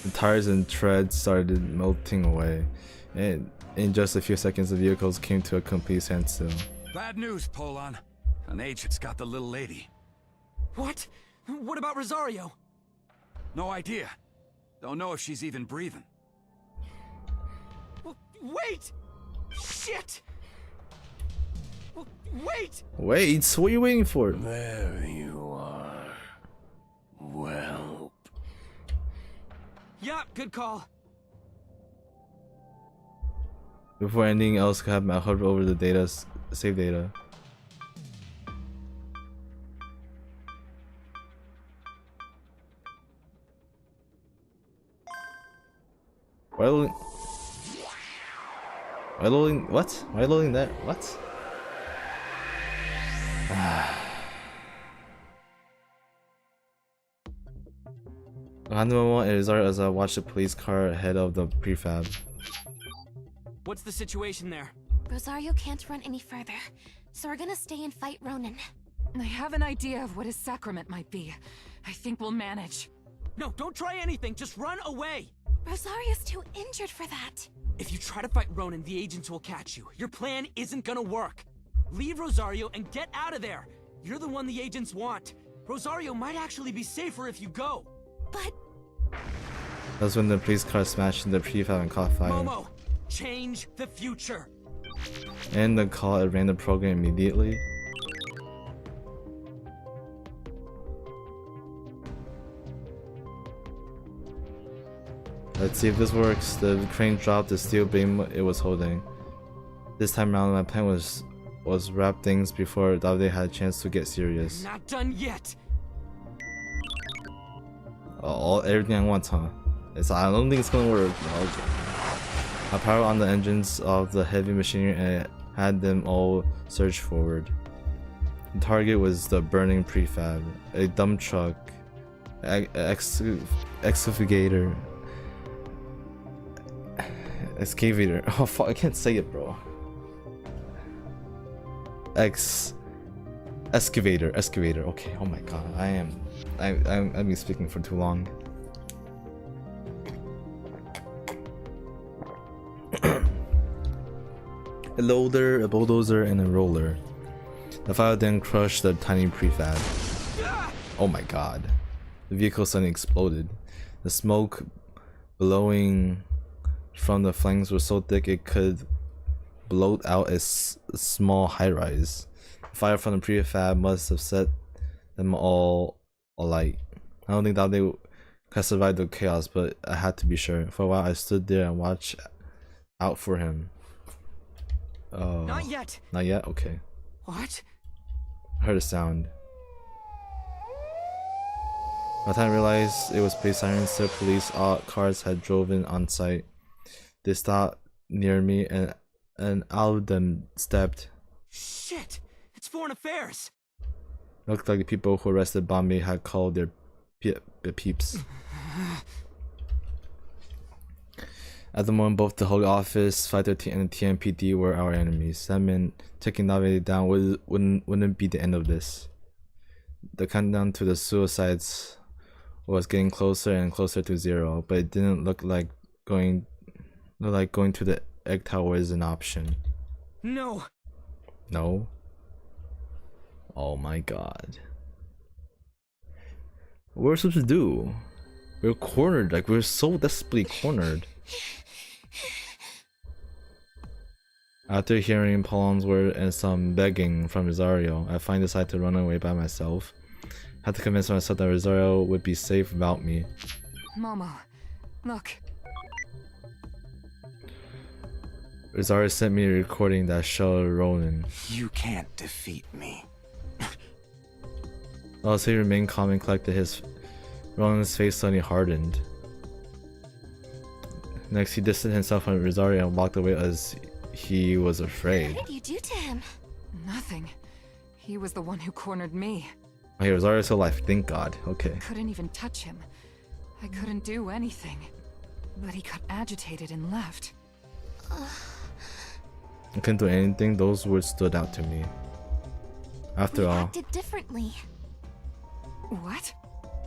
The tires and treads started melting away, and in just a few seconds the vehicles came to a complete standstill. Bad news, Pollon. An agent's got the little lady. What? What about Rosario? No idea. Don't know if she's even breathing. Wait! Shit! Wait! Wait, what are you waiting for? There you are. Well. Yeah, good call. Before anything else could happen, I hovered over the data, save data. Why loading what? Why loading that? What? I had the moment as I watched the police car ahead of the prefab. What's the situation there? Rosario can't run any further, so we're gonna stay and fight Ronan. I have an idea of what his sacrament might be. I think we'll manage. No, don't try anything, just run away! Rosario's too injured for that. If you try to fight Ronan, the agents will catch you. Your plan isn't gonna work. Leave Rosario and get out of there. You're the one the agents want. Rosario might actually be safer if you go. But... That's when the police car smashed into the prefab and caught fire. Momo, change the future. And the call, it ran the program immediately. Let's see if this works. The crane dropped the steel beam it was holding. This time around, my plan was wrap things before Davide had a chance to get serious. Not done yet. Everything at once, huh? I don't think it's gonna work. Okay. I powered on the engines of the heavy machinery and had them all surge forward. The target was the burning prefab, a dump truck, excavator. Oh fuck! I can't say it, bro. Excavator. Okay. Oh my god, I've been speaking for too long. A loader, a bulldozer, and a roller. The fire then crushed the tiny prefab. Oh my god. The vehicle suddenly exploded. The smoke blowing from the flames was so thick it could blow out a small high-rise. Fire from the prefab must have set them all alight. I don't think that they could survive the chaos, but I had to be sure. For a while I stood there and watched out for him. Not yet. Not yet? Okay. What? I heard a sound. By the time I realized it was police sirens, the police cars had driven on site. They stopped near me and out of them stepped. Shit! It's foreign affairs! Looked like the people who arrested Bombay had called their peeps. At the moment, both the Holy Office, 513, and the TMPD were our enemies. That meant taking Davide down wouldn't be the end of this. The countdown to the suicides was getting closer and closer to zero, but it didn't look like going to the egg tower is an option. No. No? Oh my god. What are we supposed to do? We're cornered, like we're so desperately cornered. After hearing Pollon's word and some begging from Rosario, I finally decided to run away by myself. I had to convince myself that Rosario would be safe without me. Momo, look. Rosario sent me a recording that showed Ronan. You can't defeat me. While he remained calm and collected, Ronan's face suddenly hardened. Next, he distanced himself from Rosario and walked away as he was afraid. What did you do to him? Nothing. He was the one who cornered me. Okay, Rosario's still alive, thank god. Okay. I couldn't even touch him. I couldn't do anything. But he got agitated and left. I couldn't do anything, those words stood out to me. After all, acted differently. What?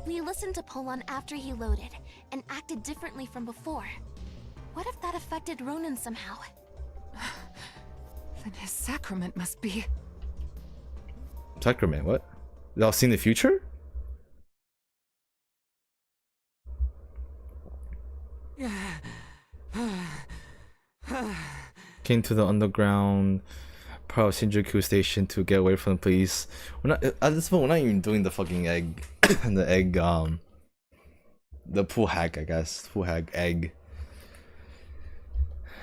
We listened to Pollon after he loaded, and acted differently from before. What if that affected Ronan somehow? Then his sacrament must be... Sacrament, what? Y'all seen the future? Came to the underground part of Shinjuku station to get away from the police. We're not at this point. We're not even doing the fucking egg, the pool hack, I guess. Pool hack egg.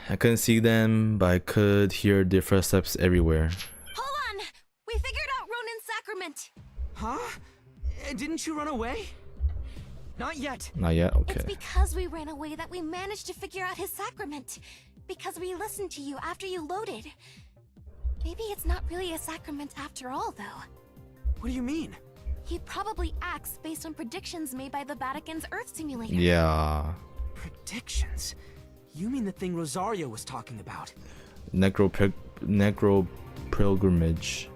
I couldn't see them, but I could hear their footsteps everywhere. Pollon! We figured out Ronan's sacrament! Huh? Didn't you run away? Not yet. Not yet? Okay. It's because we ran away that we managed to figure out his sacrament. Because we listened to you after you loaded. Maybe it's not really a sacrament after all, though. What do you mean? He probably acts based on predictions made by the Vatican's Earth simulator. Yeah. Predictions? You mean the thing Rosario was talking about? Negro pilgrimage.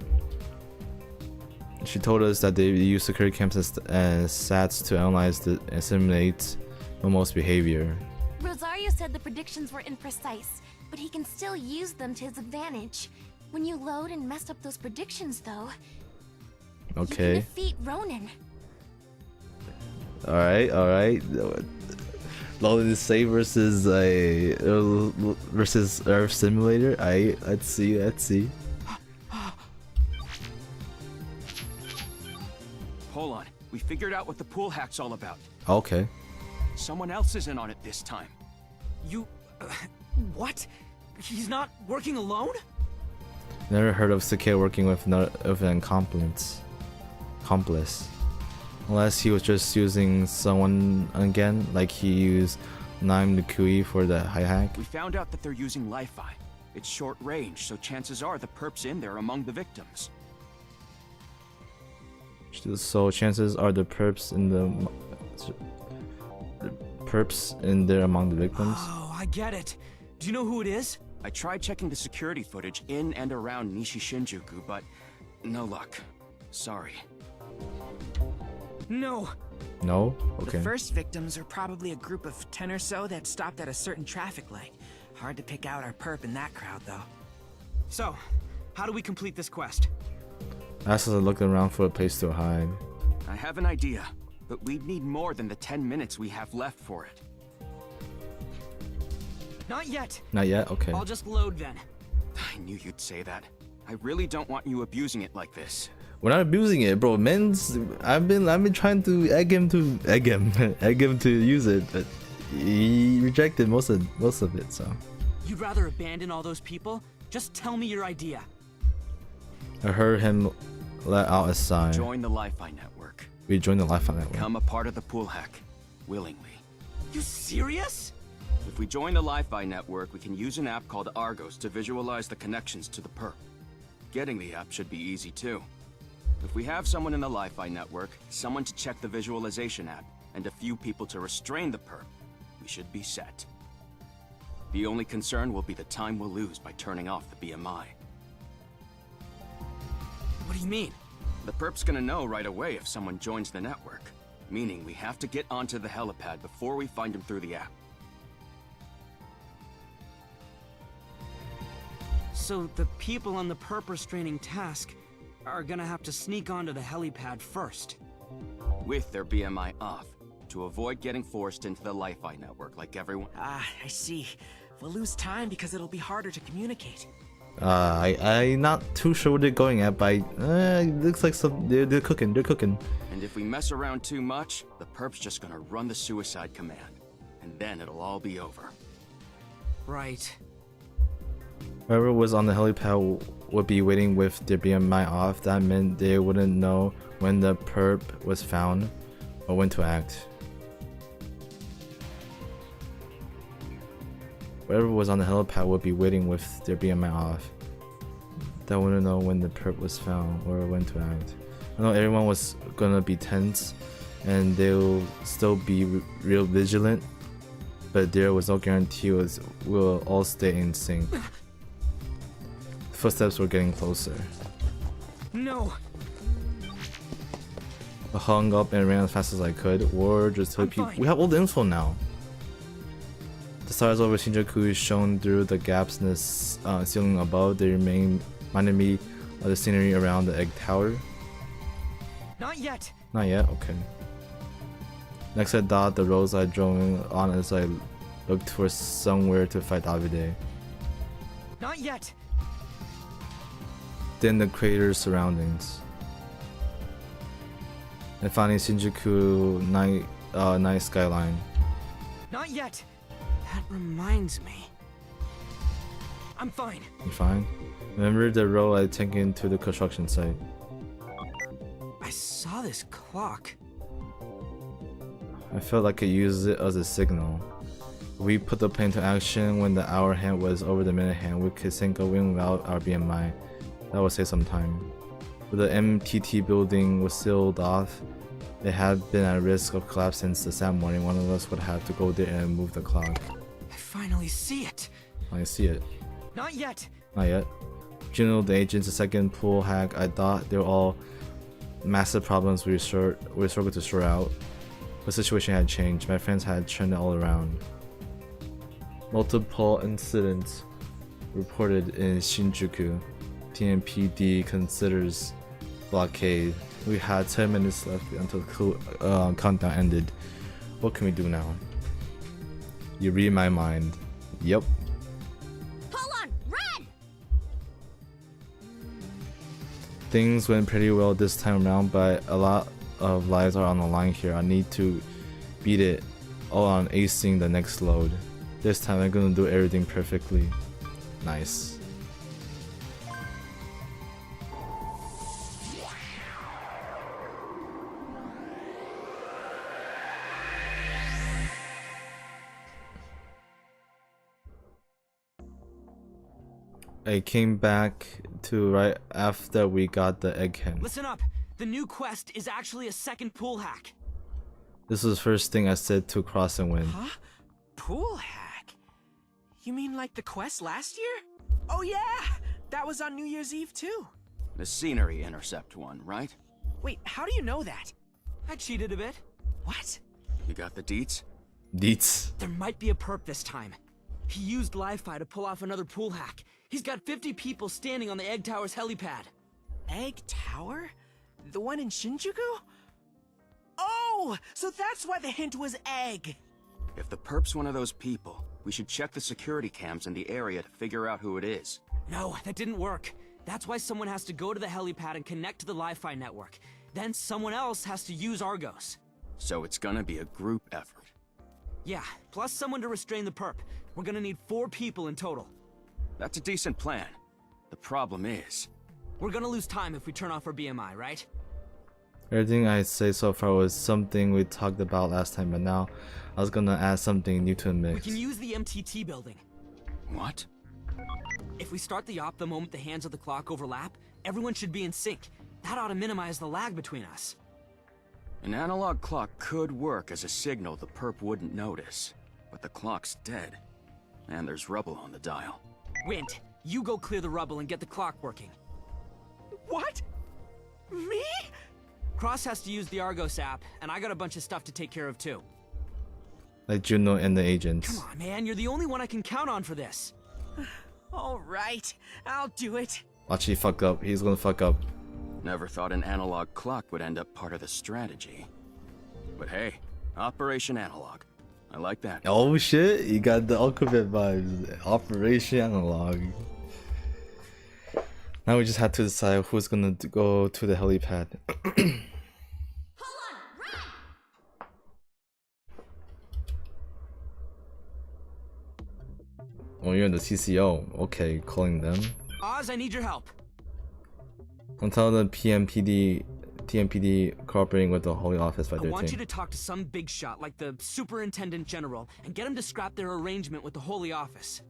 She told us that they use security camps and SATs to analyze and simulate Momo's behavior. Rosario said the predictions were imprecise, but he can still use them to his advantage. When you load and mess up those predictions, though, okay, you can defeat Ronan. Alright. Loaded safe versus Earth simulator. Let's see. Hold on, we figured out what the pool hack's all about. Okay. Someone else is in on it this time. You... what? He's not working alone? Never heard of Cicada working with an accomplice. Unless he was just using someone again, like he used Naim Nukui for the high hack. We found out that they're using Li-Fi. It's short range, so chances are the perps in there among the victims. So chances are the perps in there among the victims. Oh, I get it. Do you know who it is? I tried checking the security footage in and around Nishi Shinjuku, but no luck. Sorry. No. No? Okay. The first victims are probably a group of 10 or so that stopped at a certain traffic light. Hard to pick out our perp in that crowd, though. So, how do we complete this quest? As I look around for a place to hide. I have an idea, but we'd need more than the 10 minutes we have left for it. Not yet. Not yet? Okay. I'll just load then. I knew you'd say that. I really don't want you abusing it like this. We're not abusing it, bro. I've been trying to egg him to use it, but he rejected most of it, so. You'd rather abandon all those people? Just tell me your idea. I heard him let out a sigh. Join the Li-Fi network. We joined the Li-Fi network. Become a part of the pool hack, willingly. You serious? If we join the Li-Fi network, we can use an app called Argos to visualize the connections to the perp. Getting the app should be easy too. If we have someone in the Li-Fi network, someone to check the visualization app, and a few people to restrain the perp, we should be set. The only concern will be the time we'll lose by turning off the BMI. What do you mean? The perp's gonna know right away if someone joins the network, meaning we have to get onto the helipad before we find him through the app. So the people on the perp restraining task are gonna have to sneak onto the helipad first. With their BMI off, to avoid getting forced into the Li-Fi network like everyone. Ah, I see. We'll lose time because it'll be harder to communicate. I'm not too sure what they're going at, but it looks like they're cooking. And if we mess around too much, the perp's just gonna run the suicide command, and then it'll all be over. Right. Whoever was on the helipad would be waiting with their BMI off. That meant they wouldn't know when the perp was found or when to act. Whoever was on the helipad would be waiting with their BMI off. That wouldn't know when the perp was found or when to act. I know everyone was gonna be tense and they'll still be real vigilant, but there was no guarantee we'll all stay in sync. Footsteps were getting closer. No. I hung up and ran as fast as I could, or just told people. We have all the info now. The stars over Shinjuku shone through the gaps in the ceiling above. They reminded me of the scenery around the egg tower. Not yet. Not yet? Okay. Next I dot the roads I drove on as I looked for somewhere to fight Davide. Not yet. Then the crater's surroundings. And finally Shinjuku night skyline. Not yet. That reminds me. I'm fine. You fine? Remember the road I taken to the construction site. I saw this clock. I felt like I could use it as a signal. We put the plane to action when the hour hand was over the minute hand. We could sink a wing without our BMI. That would save some time. But the MTT building was sealed off. It had been at risk of collapse since the Saturday morning. One of us would have to go there and move the clock. I finally see it. I see it. Not yet. Not yet. Juno, the agent's a second pool hack. I thought they were all massive problems we struggled to sort out. The situation had changed. My friends had turned it all around. Multiple incidents reported in Shinjuku. TMPD considers blockade. We had 10 minutes left until the countdown ended. What can we do now? You read my mind. Yep. Pollon, run! Things went pretty well this time around, but a lot of lives are on the line here. I need to beat it all on acing the next load. This time I'm gonna do everything perfectly. Nice. I came back to right after we got the egg hen. Listen up. The new quest is actually a second pool hack. This was the first thing I said to Cross and Win. Huh? Pool hack? You mean like the quest last year? Oh yeah! That was on New Year's Eve too. The scenery intercept one, right? Wait, how do you know that? I cheated a bit. What? You got the deets? Deets. There might be a perp this time. He used Li-Fi to pull off another pool hack. He's got 50 people standing on the Egg Tower's helipad. Egg Tower? The one in Shinjuku? Oh, so that's why the hint was egg. If the perp's one of those people, we should check the security cams in the area to figure out who it is. No, that didn't work. That's why someone has to go to the helipad and connect to the Li-Fi network. Then someone else has to use Argos. So it's gonna be a group effort. Yeah, plus someone to restrain the perp. We're gonna need 4 people in total. That's a decent plan. The problem is... We're gonna lose time if we turn off our BMI, right? Everything I say so far was something we talked about last time, but now I was gonna add something new to the mix. We can use the MTT building. What? If we start the op the moment the hands of the clock overlap, everyone should be in sync. That ought to minimize the lag between us. An analog clock could work as a signal the perp wouldn't notice, but the clock's dead, and there's rubble on the dial. Wind, you go clear the rubble and get the clock working. What? Me? Cross has to use the Argos app, and I got a bunch of stuff to take care of too. Like Juno and the agents. Come on, man, you're the only one I can count on for this. All right, I'll do it. Watch he fuck up. He's gonna fuck up. Never thought an analog clock would end up part of the strategy. But hey, Operation Analog. I like that. Oh shit, you got the Alphabet vibes. Operation Analog. Now we just have to decide who's gonna go to the helipad. Oh, you're in the CCO. Okay, calling them. Oz, I need your help. I'll tell the TMPD cooperating with the Holy Office by I their want team. you to talk to some big shot, like the Superintendent General, and get him to scrap their arrangement with the Holy Office.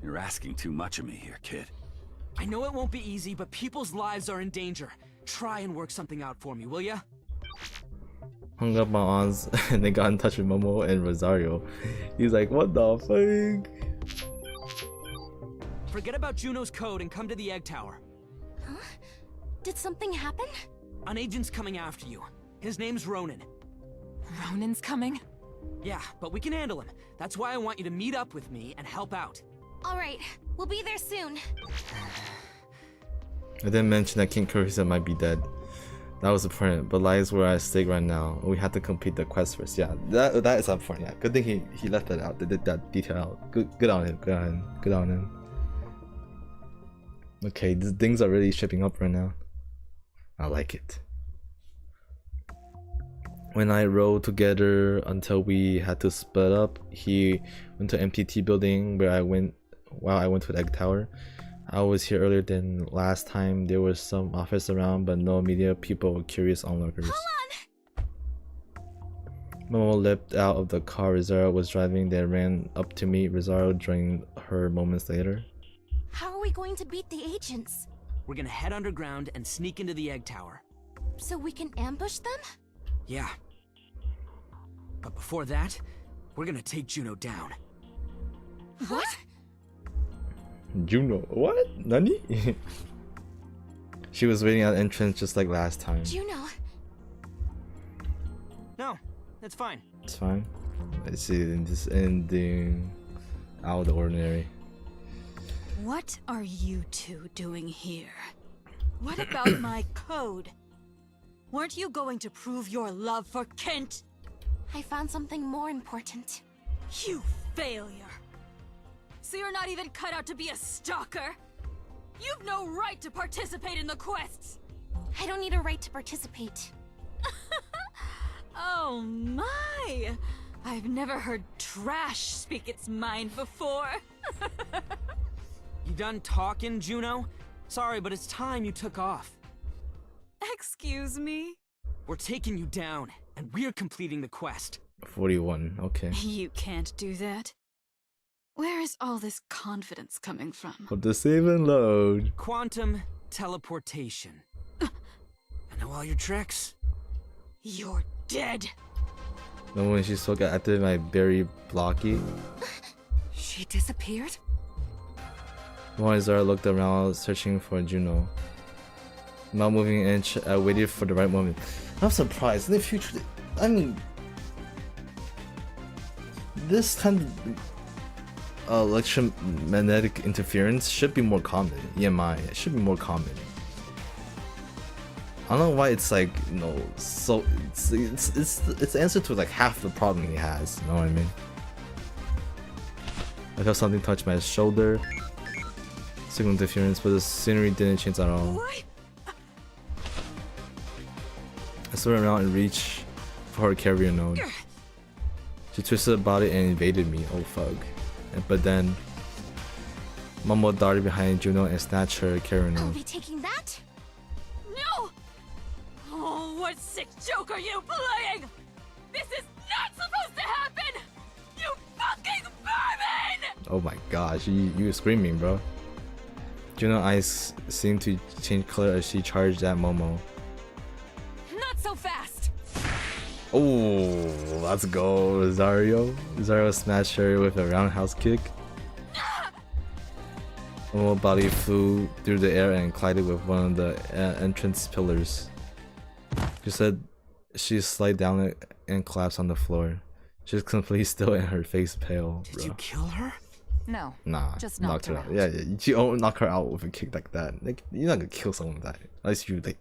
You're asking too much of me here, kid. I know it won't be easy, but people's lives are in danger. Try and work something out for me, will ya? Hung up on Oz and they got in touch with Momo and Rosario. He's like, what the fuck? Forget about Juno's code and come to the Egg Tower. Huh? Did something happen? An agent's coming after you. His name's Ronan. Ronan's coming? Yeah, but we can handle him. That's why I want you to meet up with me and help out. Alright, we'll be there soon. I didn't mention that King Kurisa might be dead. That was important, but lives were at stake right now. We had to complete the quest first. Yeah, that is important. Yeah, good thing he left that out. They did that detail out. Good on him. Good on him. Good on him. Okay, these things are really shaping up right now. I like it. When I rode together until we had to split up, he went to MTT building where I went while I went to the Egg Tower. I was here earlier than last time. There was some office around, but no media people were curious onlookers. Momo leapt out of the car Rosario was driving, then ran up to meet Rosario, joined her moments later. How are we going to beat the agents? We're gonna head underground and sneak into the Egg Tower. So we can ambush them? Yeah. But before that, we're gonna take Juno down. What? Juno? What? Nani? She was waiting at the entrance just like last time. Juno. No, that's fine. It's fine. I see this ending out of the ordinary. What are you two doing here? What about my code? Weren't you going to prove your love for Kent? I found something more important. You failure! So you're not even cut out to be a stalker? You've no right to participate in the quests! I don't need a right to participate. Oh my! I've never heard trash speak its mind before. You done talking, Juno? Sorry, but it's time you took off. Excuse me? We're taking you down, and we're completing the quest. 41, okay. You can't do that. Where is all this confidence coming from? What the save and load? Quantum teleportation. I know all your tricks. You're dead. No, when she spoke, I activated my very blocky. She disappeared? While Zara looked around, searching for Juno. Not moving an inch, I waited for the right moment. I'm surprised. In the future, I mean, this kind of electromagnetic interference should be more common. EMI, it should be more common. I don't know why it's like, you know, so it's the answer to like half the problem he has. You know what I mean? I felt something touch my shoulder. Signal interference, but the scenery didn't change at all. What? I swung around and reached for her carrier node. She twisted her body and evaded me. Oh fuck. But then Momo darted behind Juno and snatched her carrier I'll node. be taking that. No! Oh, what sick joke are you playing? This is not supposed to happen! You fucking vermin! Oh my gosh, you were screaming, bro. Juno's eyes seemed to change color as she charged at Momo. Not so fast! Oh, let's go, Rosario. Rosario smashed her with a roundhouse kick. Momo's body flew through the air and collided with one of the entrance pillars. She said she slid down it and collapsed on the floor. She was completely still and her face pale. Did bro. you kill her? No. Nah, Just knocked her knocked out. her Yeah, you don't knock her out with a kick like that. Like, you're not gonna kill someone with that. Unless you like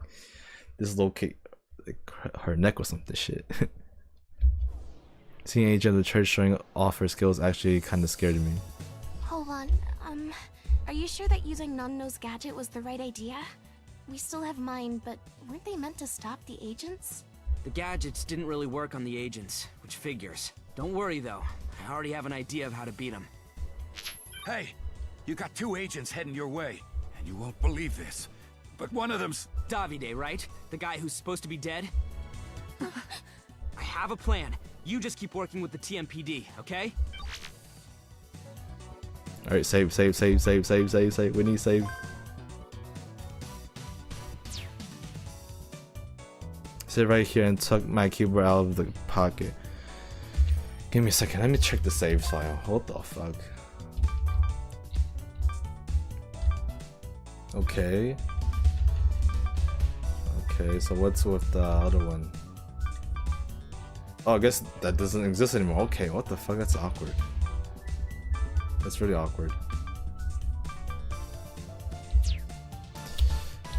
dislocate like her neck or something shit. Seeing Agent of the church showing off her skills actually kind of scared me. Hold on. Are you sure that using Nanno's gadget was the right idea? We still have mine, but weren't they meant to stop the agents? The gadgets didn't really work on the agents, which figures. Don't worry though, I already have an idea of how to beat them. Hey, you got 2 agents heading your way, and you won't believe this, but one of them's... Davide, right? The guy who's supposed to be dead? I have a plan. You just keep working with the TMPD, okay? Alright, save. We need save. Sit right here and tuck my keyboard out of the pocket. Give me a second, let me check the save file. What the fuck? Okay. Okay, so what's with the other one? Oh, I guess that doesn't exist anymore. Okay, what the fuck? That's awkward. That's really awkward.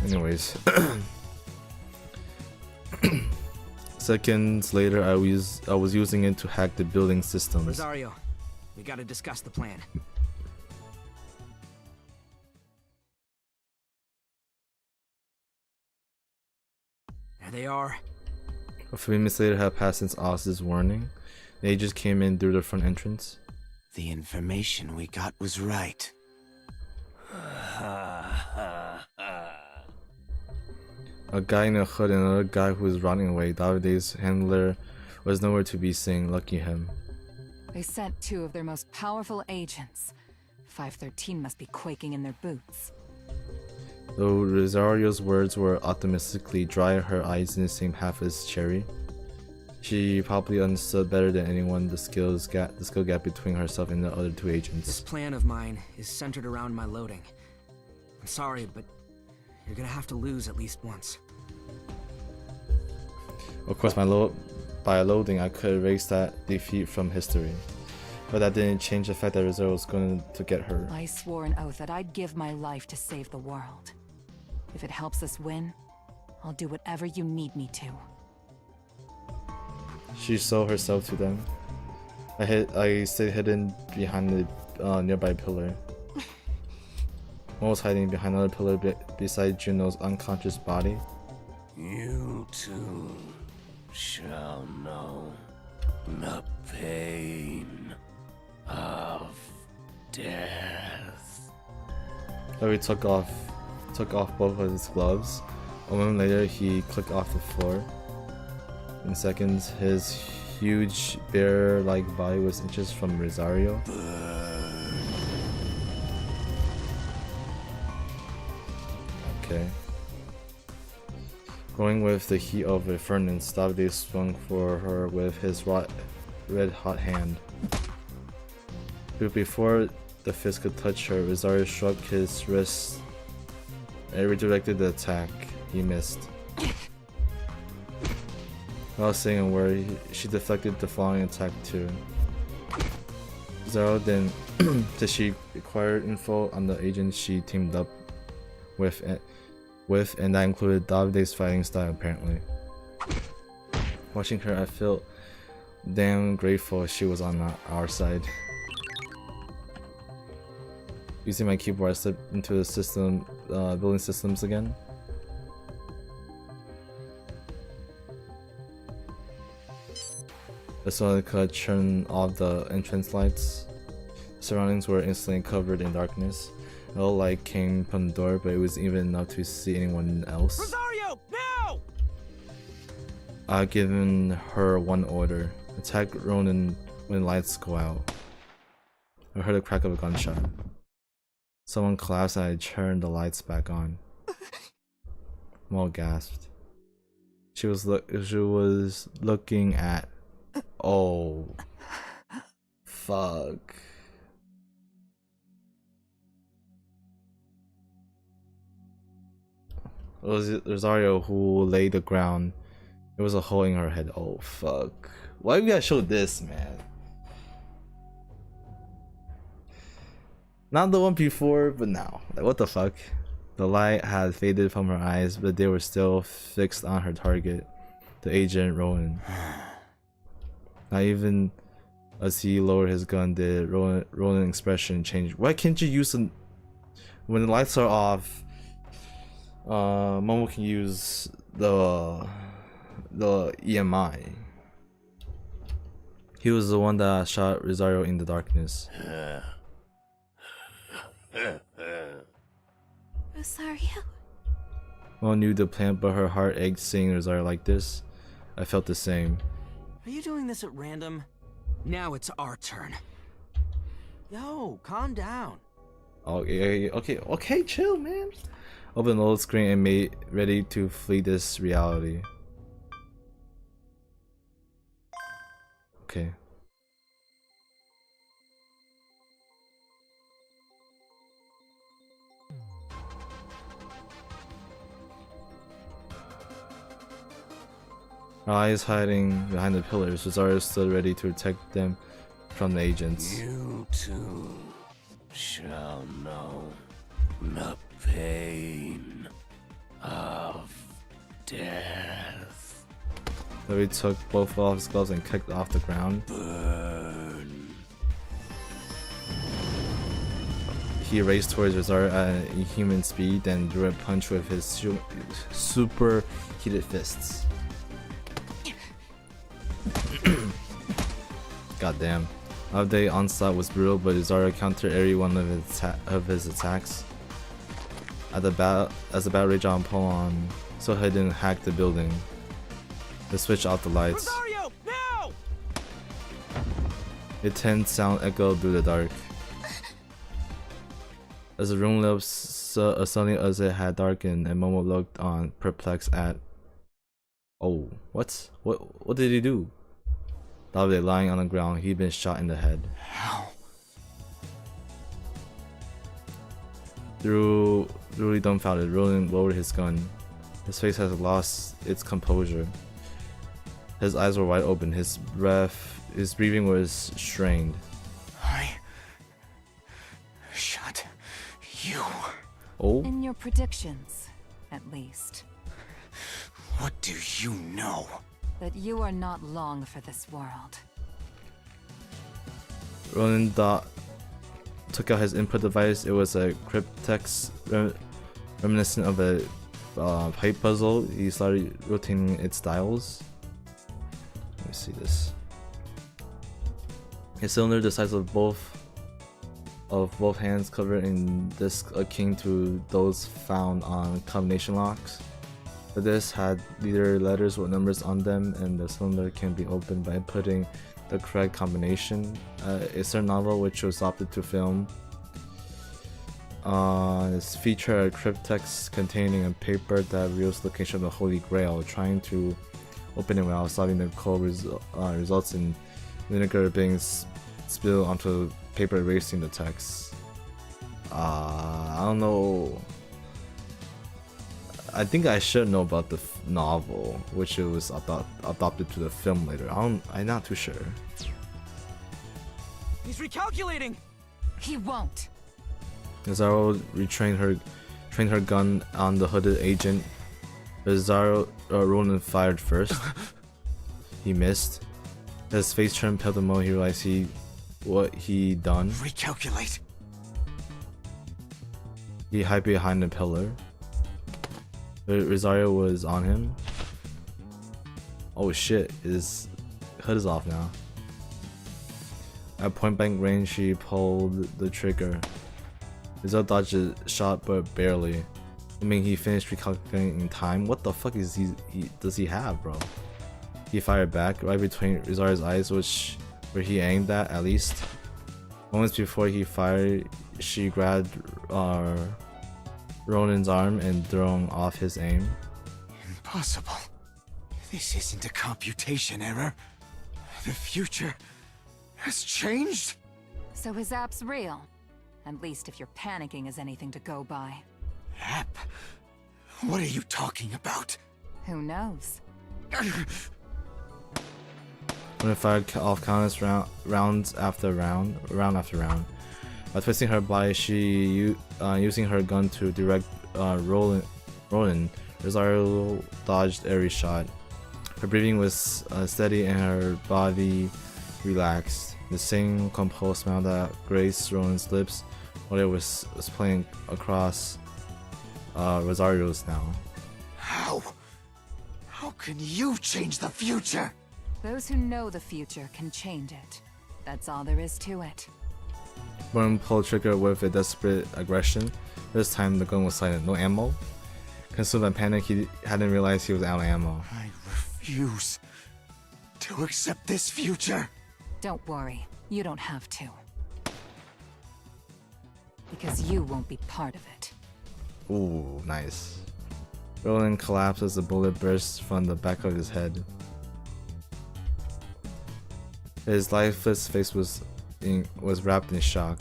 Anyways. Seconds later, I was using it to hack the building systems. Rosario, we gotta discuss the plan. There they are. A few minutes later had passed since Oz's warning. The agents came in through the front entrance. The information we got was right. A guy in a hood and another guy who was running away. Davide's handler was nowhere to be seen. Lucky him. They sent 2 of their most powerful agents. 513 must be quaking in their boots. Though Rosario's words were optimistically dry, her eyes didn't seem half as cherry. She probably understood better than anyone the skill gap between herself and the other 2 agents. This plan of mine is centered around my loading. I'm sorry, but you're gonna have to lose at least once. Of course, by loading, I could erase that defeat from history. But that didn't change the fact that Rosario was going to get her. I swore an oath that I'd give my life to save the world. If it helps us win, I'll do whatever you need me to. She sold herself to them. I stayed hidden behind the nearby pillar. Mo was hiding behind another pillar beside Juno's unconscious body. You too shall know the pain of death. Larry took off both of his gloves. A moment later, he clicked off the floor. In seconds, his huge bear-like body was inches from Rosario. Burn. Okay. Going with the heat of a furnace, Davide swung for her with his red-hot hand. But before the fist could touch her, Rosario shrugged his wrist and redirected the attack. He missed. Without saying a word, she deflected the following attack too. Zero then did she acquire info on the agent she teamed up with, and that included Davide's fighting style apparently. Watching her, I felt damn grateful she was on our side. Using my keyboard, I slipped into the system, building systems again. As soon as I could turn off the entrance lights, surroundings were instantly covered in darkness. No light came from the door, but it was even enough to see anyone else. Rosario, now! I've given her one order: attack Ronan when lights go out. I heard the crack of a gunshot. Someone collapsed and I turned the lights back on. Mo gasped. She was looking at. Oh, fuck. It was Rosario who laid the ground. There was a hole in her head. Oh, fuck. Why you guys show this, man? Not the one before, but now. Like, what the fuck? The light had faded from her eyes, but they were still fixed on her target, the agent Ronan. Not even as he lowered his gun did Ronan's expression change. Why can't you use when the lights are off? Momo can use the EMI. He was the one that shot Rosario in the darkness. Rosario? Momo knew the plan, but her heart ached seeing Rosario like this. I felt the same. Are you doing this at random? Now it's our turn. Yo, calm down. Okay, chill, man. Open the load screen and made ready to flee this reality. Okay. Her eyes hiding behind the pillars, Rosario stood ready to protect them from the agents. You too shall know the pain of death. He took both of his gloves and kicked off the ground. Burn. He raced towards Rosario at inhuman speed, then drew a punch with his super heated fists. Goddamn. Update onslaught was brutal, but Rosario countered every one of his attacks. As the battle raged on Pollon, so he didn't hack the building. They switched off the lights. Rosario, now! A tense sound echoed through the dark. As the room lit up suddenly as it had darkened, and Momo looked on, perplexed at. Oh, what? What did he do? Davide lying on the ground, he'd been shot in the head. How? Really dumbfounded, Ronan lowered his gun. His face had lost its composure. His eyes were wide open, his breathing was strained. I shot you. Oh? In your predictions, at least. What do you know? That you are not long for this world. Ronan took out his input device. It was a cryptex reminiscent of a pipe puzzle. He started rotating its dials. Let me see this. A cylinder the size of both hands, covered in disc akin to those found on combination locks. But this had either letters or numbers on them, and the cylinder can be opened by putting the correct combination. A certain novel which was opted to film This feature a cryptex containing a paper that reveals the location of the Holy Grail. Trying to open it without solving the code results in vinegar being spilled onto paper, erasing the text. I don't know. I think I should know about the novel, which it was adopted to the film later. I'm not too sure. He's recalculating! He won't. Zaro trained her gun on the hooded agent. Ronan fired first. He missed. His face turned pale the moment he realized what he done. Recalculate. He hid behind a pillar. Rosario was on him. Oh shit, his hood is off now. At point blank range, she pulled the trigger. Rizal dodged a shot, but barely. I mean, he finished recalculating in time. What the fuck is does he have, bro? He fired back right between Rizar's eyes, where he aimed at least. Moments before he fired, she grabbed Ronan's arm and thrown off his aim. Impossible. This isn't a computation error. The future has changed? So his app's real. At least if your panicking is anything to go by. App? What are you talking about? Who knows? When it fired off countless round after round. By twisting her body, she using her gun to direct Ronan. Rosario dodged every shot. Her breathing was steady and her body relaxed. The same composed smile that graced Ronan's lips while it was playing across Rosario's now. How? How can you change the future? Those who know the future can change it. That's all there is to it. Ronan pulled trigger with a desperate aggression. This time the gun was silent, no ammo. Consumed by panic, he hadn't realized he was out of ammo. I refuse to accept this future. Don't worry, you don't have to. Because you won't be part of it. Ooh, nice. Ronan collapsed as the bullet burst from the back of his head. His lifeless face was wrapped in shock.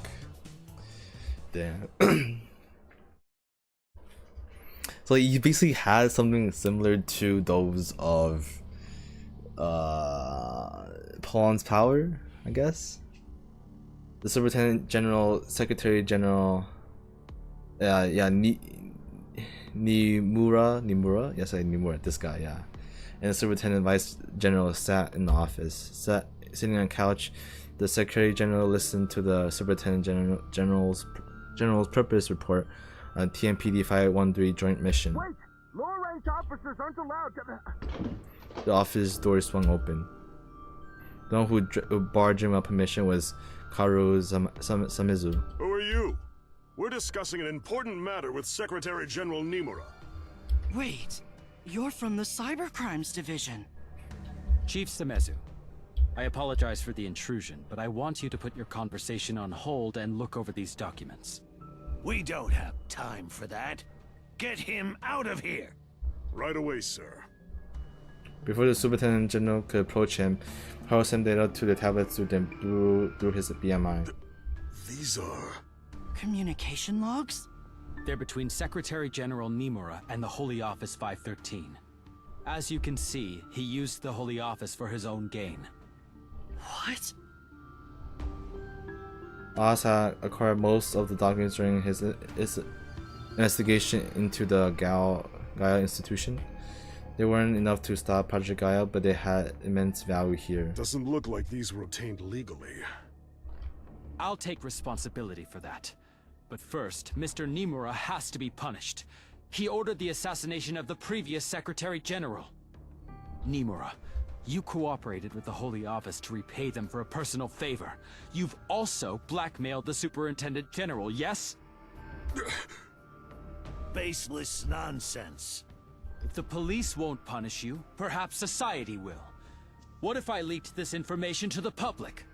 Damn. So he basically had something similar to those of Pollon's power, I guess. The Superintendent General, Secretary General, Nimura, yes, Nimura, this guy, yeah. And the Superintendent Vice General sat in the office. Sitting on a couch, the Secretary General listened to the Superintendent General's purpose report on TMPD 513 joint mission. Wait! Lower-ranked officers aren't allowed to... The office door swung open. The one who barged in without permission was Karu Samizu. Who are you? We're discussing an important matter with Secretary General Nimura. Wait, you're from the Cybercrimes Division. Chief Samezu, I apologize for the intrusion, but I want you to put your conversation on hold and look over these documents. We don't have time for that. Get him out of here! Right away, sir. Before the Superintendent General could approach him, Haru sent data to the tablet student through his BMI. These are... communication logs? They're between Secretary General Nimura and the Holy Office 513. As you can see, he used the Holy Office for his own gain. What? Oz had acquired most of the documents during his investigation into the Gaia Institute. They weren't enough to stop Project Gaia, but they had immense value here. Doesn't look like these were obtained legally. I'll take responsibility for that. But first, Mr. Nimura has to be punished. He ordered the assassination of the previous Secretary General. Nimura, you cooperated with the Holy Office to repay them for a personal favor. You've also blackmailed the Superintendent General, yes? Baseless nonsense. If the police won't punish you, perhaps society will. What if I leaked this information to the public?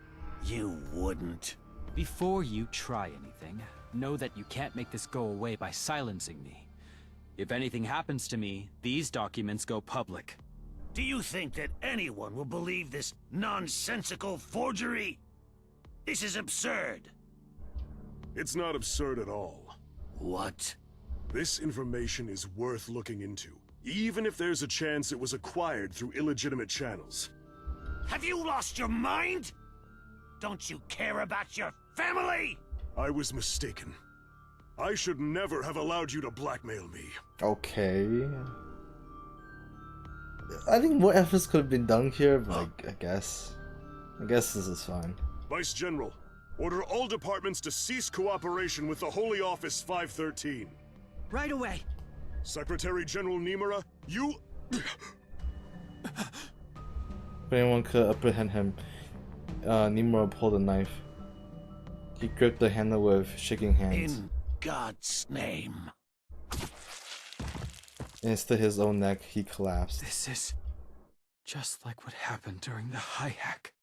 You wouldn't. Before you try anything, know that you can't make this go away by silencing me. If anything happens to me, these documents go public. Do you think that anyone will believe this nonsensical forgery? This is absurd. It's not absurd at all. What? This information is worth looking into, even if there's a chance it was acquired through illegitimate channels. Have you lost your mind? Don't you care about your family? I was mistaken. I should never have allowed you to blackmail me. Okay. I think more efforts could have been done here, but I guess this is fine. Vice General, order all departments to cease cooperation with the Holy Office 513. Right away. Secretary General Nimura, you... If anyone could apprehend him, Nimura pulled a knife. He gripped the handle with shaking hands. In God's name. Instead his own neck, he collapsed. This is just like what happened during the high-hack.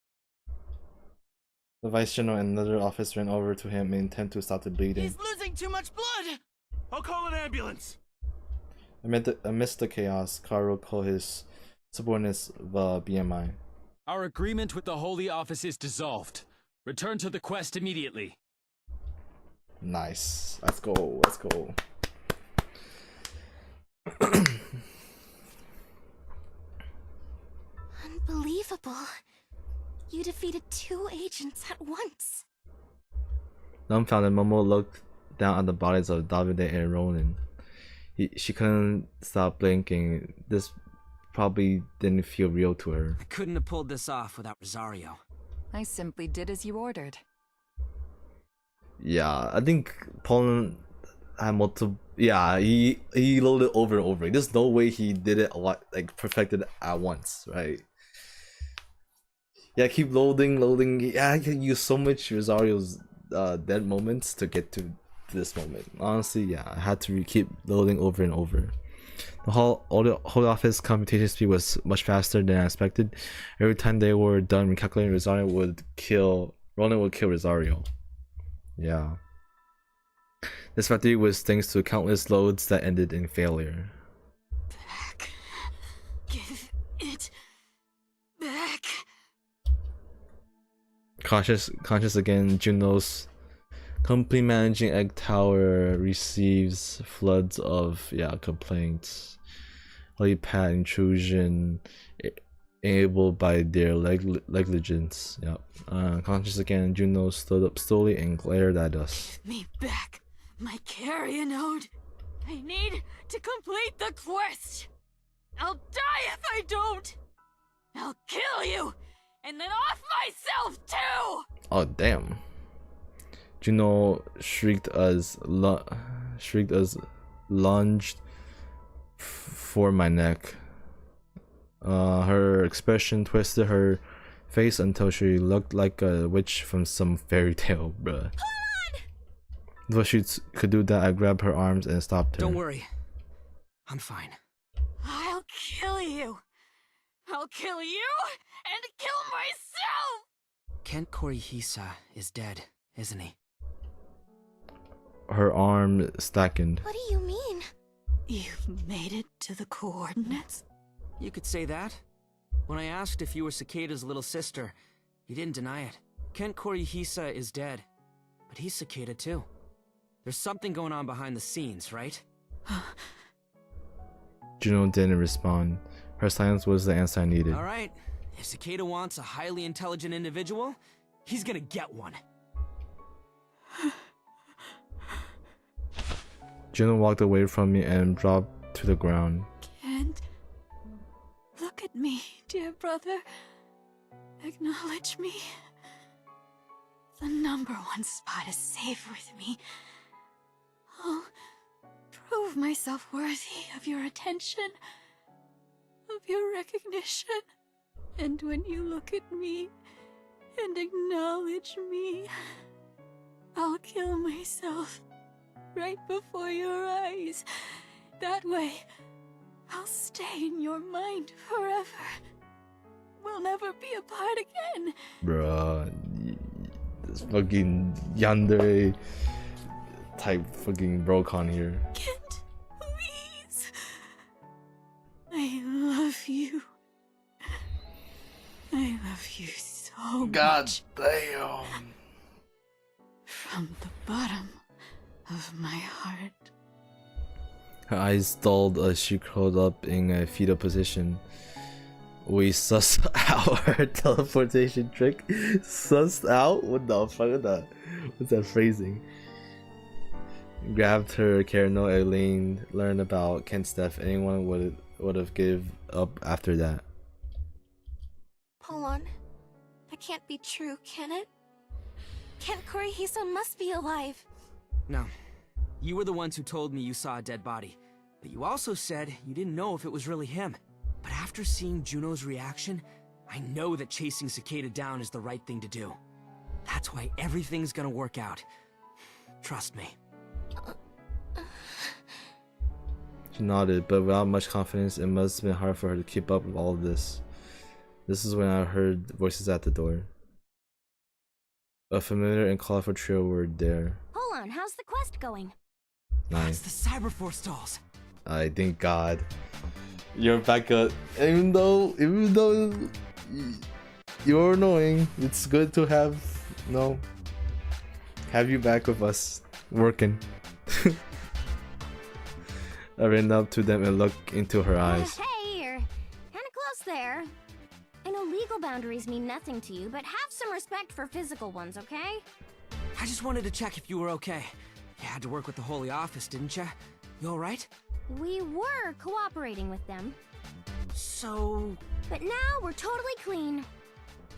The Vice General and another officer ran over to him in intent to stop the bleeding. He's losing too much blood! I'll call an ambulance! Amidst the chaos, Karo called his subordinates the BMI. Our agreement with the Holy Office is dissolved. Return to the quest immediately. Nice. Let's go. Let's go. Unbelievable. You defeated 2 agents at once. Dumbfounded, Momo looked down at the bodies of Davide and Ronin. She couldn't stop blinking. This probably didn't feel real to her. I couldn't have pulled this off without Rosario. I simply did as you ordered. Yeah, I think Pollon had multiple. Yeah, he loaded over and over. There's no way he did it a lot, like perfected at once, right? Yeah, keep loading. Yeah, I can use so much Rosario's dead moments to get to this moment. Honestly, yeah, I had to keep loading over and over. The whole office computation speed was much faster than I expected. Every time they were done recalculating, Ronin would kill Rosario. Yeah. This factory was thanks to countless loads that ended in failure. Back. Give it back. Conscious again, Juno's company managing Egg Tower receives floods of complaints. Helipad intrusion enabled by their negligence. Conscious again, Juno stood up slowly and glared at us. Give me back my carrier node. I need to complete the quest. I'll die if I don't. I'll kill you, and then off myself too. Oh damn! Juno shrieked as lunged for my neck. Her expression twisted her face until she looked like a witch from some fairy tale, bruh. Before she could do that, I grabbed her arms and stopped her. Don't worry. I'm fine. I'll kill you. I'll kill you and kill myself! Kent Korihisa is dead, isn't he? Her arm slackened. What do you mean? You've made it to the coordinates? You could say that. When I asked if you were Cicada's little sister, you didn't deny it. Kent Korihisa is dead, but he's Cicada too. There's something going on behind the scenes, right? Juno didn't respond. Her silence was the answer I needed. Alright, if Cicada wants a highly intelligent individual, he's gonna get one. Juno walked away from me and dropped to the ground. Kent, look at me, dear brother. Acknowledge me. The #1 spot is safe with me. I'll prove myself worthy of your attention, of your recognition. And when you look at me and acknowledge me, I'll kill myself right before your eyes. That way, I'll stay in your mind forever. We'll never be apart again. Bruh, this fucking yandere type fucking Brocon here. Kent, please. I love you. I love you so God much. damn. From the bottom of my heart. Her eyes dulled as she curled up in a fetal position. We sussed out her teleportation trick. Sussed out? What the fuck? What's that phrasing? Grabbed her Carano. Elaine learned about Kent's death. Anyone would have give up after that. Pollon, that can't be true, can it? Kent Kurihisa must be alive. No. You were the ones who told me you saw a dead body. But you also said you didn't know if it was really him. But after seeing Juno's reaction, I know that chasing Cicada down is the right thing to do. That's why everything's gonna work out. Trust me. She nodded, but without much confidence. It must have been hard for her to keep up with all of this. This is when I heard voices at the door. A familiar and colorful trio were there. Pollon, how's the quest going? Nice. It's the Cyberforce dolls. I thank God. You're back up. Even though you're annoying, it's good to have you back with us working. I ran up to them and looked into her eyes. Hey, you're kinda close there. I know legal boundaries mean nothing to you, but have some respect for physical ones, okay? I just wanted to check if you were okay. You had to work with the Holy Office, didn't you? You alright? We were cooperating with them. So... But now we're totally clean.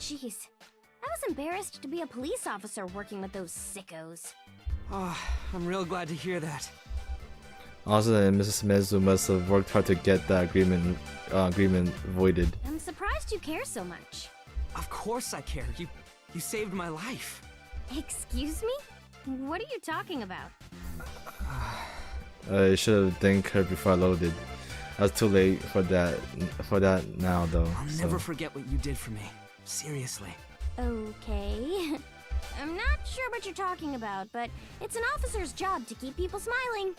Jeez, I was embarrassed to be a police officer working with those sickos. Oh, I'm real glad to hear that. Also, Mrs. Mezu must have worked hard to get that agreement voided. I'm surprised you care so much. Of course I care. You saved my life. Excuse me? What are you talking about? I should have thanked her before I loaded. I was too late for that now though. I'll never forget what you did for me. Seriously. Okay. I'm not sure what you're talking about, but it's an officer's job to keep people smiling.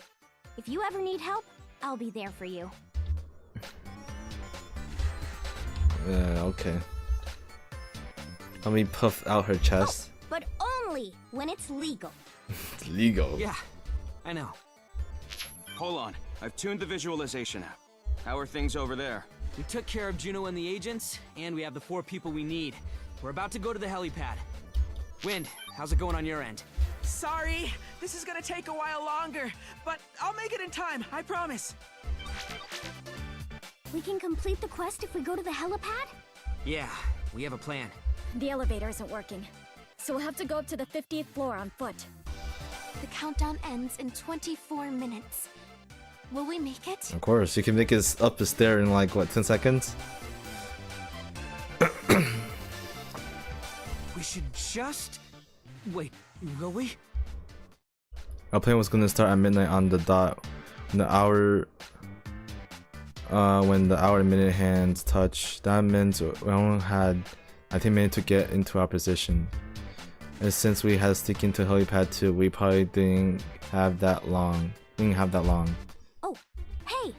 If you ever need help, I'll be there for you. Okay. Let me puff out her chest. Oh, but only when it's legal. It's legal. Yeah, I know. Hold on. I've tuned the visualization app. How are things over there? We took care of Juno and the agents, and we have the 4 people we need. We're about to go to the helipad. Wind, how's it going on your end? Sorry, this is gonna take a while longer, but I'll make it in time, I promise. We can complete the quest if we go to the helipad? Yeah, we have a plan. The elevator isn't working, so we'll have to go up to the 50th floor on foot. The countdown ends in 24 minutes. Will we make it? Of course, you can make it up the stair in like what, 10 seconds? We should just... Wait, will we? Our plan was gonna start at midnight on the dot. When the hour and minute hands touch, that means we only had 19 minutes to get into our position. And since we had to stick into helipad 2, we probably didn't have that long. Oh, hey!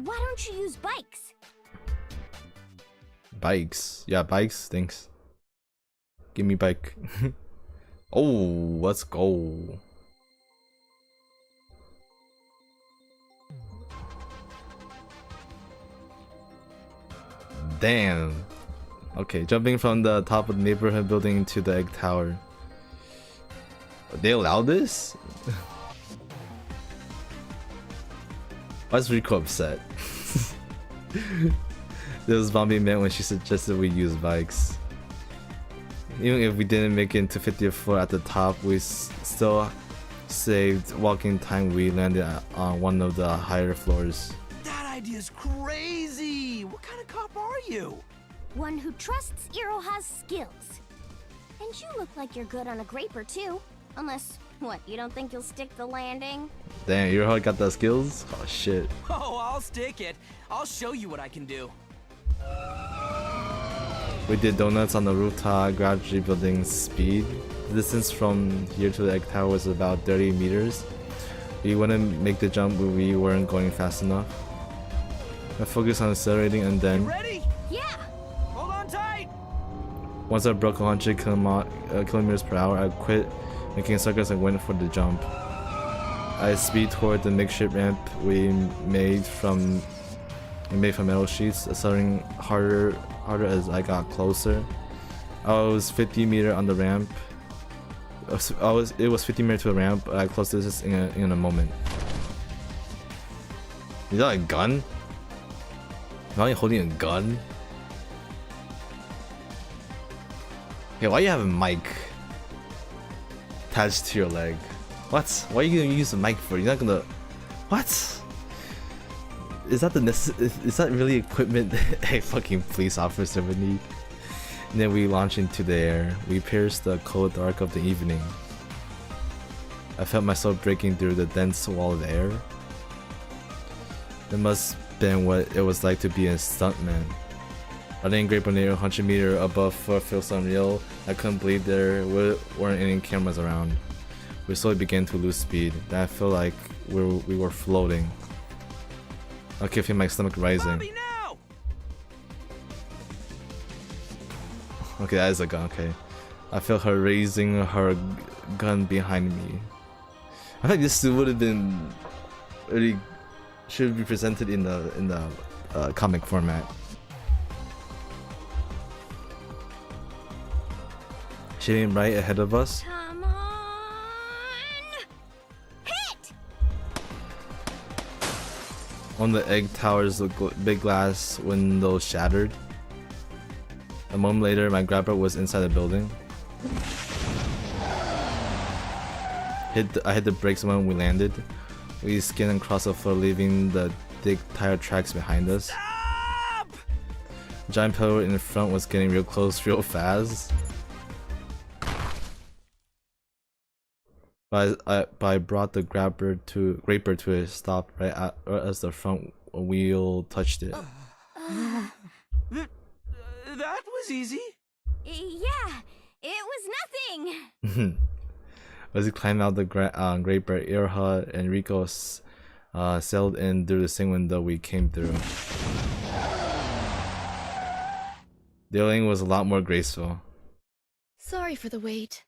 Why don't you use bikes? Bikes? Yeah, bikes. Thanks. Give me bike. Oh, let's go. Damn. Okay, jumping from the top of the neighborhood building to the egg tower. They allow this? Why is Rico upset? This was Bombi meant when she suggested we use bikes. Even if we didn't make it into 50th floor at the top, we still saved walking time. We landed on one of the higher floors. That idea's crazy! What kind of cop are you? One who trusts Iroha's skills. And you look like you're good on a graper too. Unless, what, you don't think you'll stick the landing? Damn, you already got the skills? Oh shit. Oh, I'll stick it. I'll show you what I can do. We did donuts on the rooftop, gradually building speed. The distance from here to the egg tower was about 30 meters. We wouldn't make the jump, but we weren't going fast enough. I focused on accelerating and then... Ready? Yeah! Hold on tight! Once I broke 100 kilometers per hour, I quit making circles and went for the jump. I speed toward the makeshift ramp we made from metal sheets, accelerating harder as I got closer. I was 50 meters on the ramp. It was 50 meters to the ramp, but I closed this in a moment. Is that a gun? Why are you holding a gun? Okay, why you have a mic attached to your leg? What? Why are you gonna use a mic for? You're not gonna... What? Is that is that really equipment a fucking police officer would need? And then we launch into the air. We pierced the cold dark of the evening. I felt myself breaking through the dense wall of air. It must have been what it was like to be a stuntman. Running Great Near 100 meters above feels unreal. I couldn't believe there weren't any cameras around. We slowly began to lose speed. Then I felt like we were floating. I could feel my stomach rising. Okay, that is a gun. Okay, I felt her raising her gun behind me. I think this would have been really should be presented in the comic format. Shooting right ahead of us. Come on! Hit! On the egg towers, the big glass window shattered. A moment later, my grabber was inside the building. I hit the brakes when we landed. We skinned across the floor, leaving the thick tire tracks behind us. Stop! The giant pillar in the front was getting real close, real fast. But I brought the graper to a stop right as the front wheel touched it. That was easy. Yeah, it was nothing. As we climbed out the graper, Irha and Rico sailed in through the same window we came through. The alien was a lot more graceful. Sorry for the wait.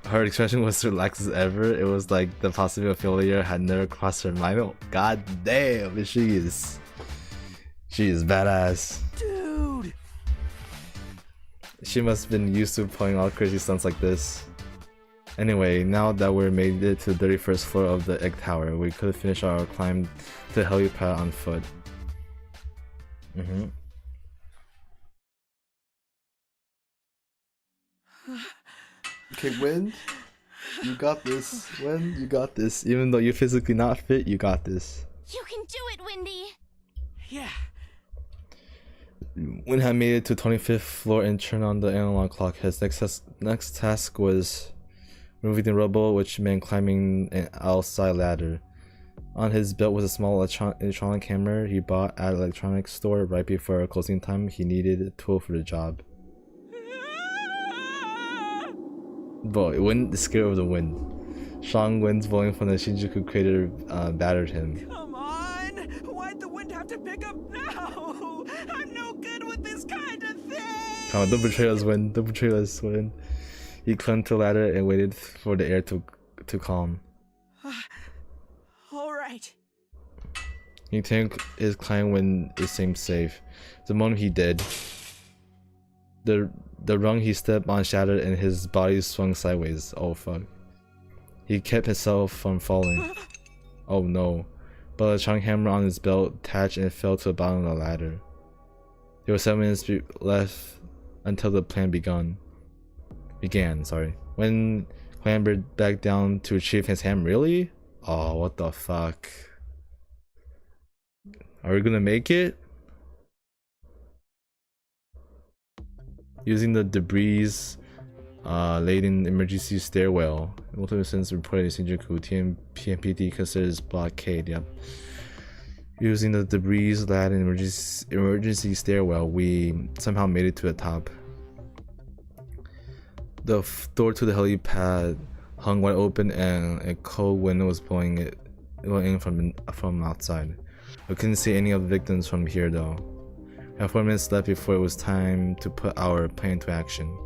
Her expression was relaxed as ever. It was like the possibility of failure had never crossed her mind. Oh, god damn, she is badass. Dude! She must have been used to pulling all crazy stunts like this. Anyway, now that we're made it to the 31st floor of the egg tower, we could finish our climb to the helipad on foot. Okay, Wind, you got this. Wind, you got this. Even though you're physically not fit, you got this. You can do it, Windy. Yeah. Wind had made it to 25th floor and turned on the analog clock. His next task was removing the rubble, which meant climbing an outside ladder. On his belt was a small electronic camera he bought at an electronics store right before closing time. He needed a tool for the job. Bro, it wouldn't scare of the wind. Strong winds blowing from the Shinjuku crater battered him. Come on! Why'd the wind have to pick up now? I'm no good with this kind of thing! Come on, don't betray us, Wind. Don't betray us, Wind. He clung to the ladder and waited for the air to calm. Alright. He continued his climb when it seemed safe. The moment he did, the rung he stepped on shattered and his body swung sideways. Oh fuck. He kept himself from falling. Oh no. But the electronic hammer on his belt attached and fell to the bottom of the ladder. There were 7 minutes left until the plan began. When clambered back down to retrieve his hammer. Really? Oh, what the fuck? Are we gonna make it? Using the debris laden emergency stairwell. Multiple incidents reported in Shinjuku. PMPD considers blockade. Yep. Using the debris lad and emergency stairwell, we somehow made it to the top. The door to the helipad hung wide open and a cold wind was blowing in from outside. We couldn't see any of the victims from here though. We had 4 minutes left before it was time to put our plan into action.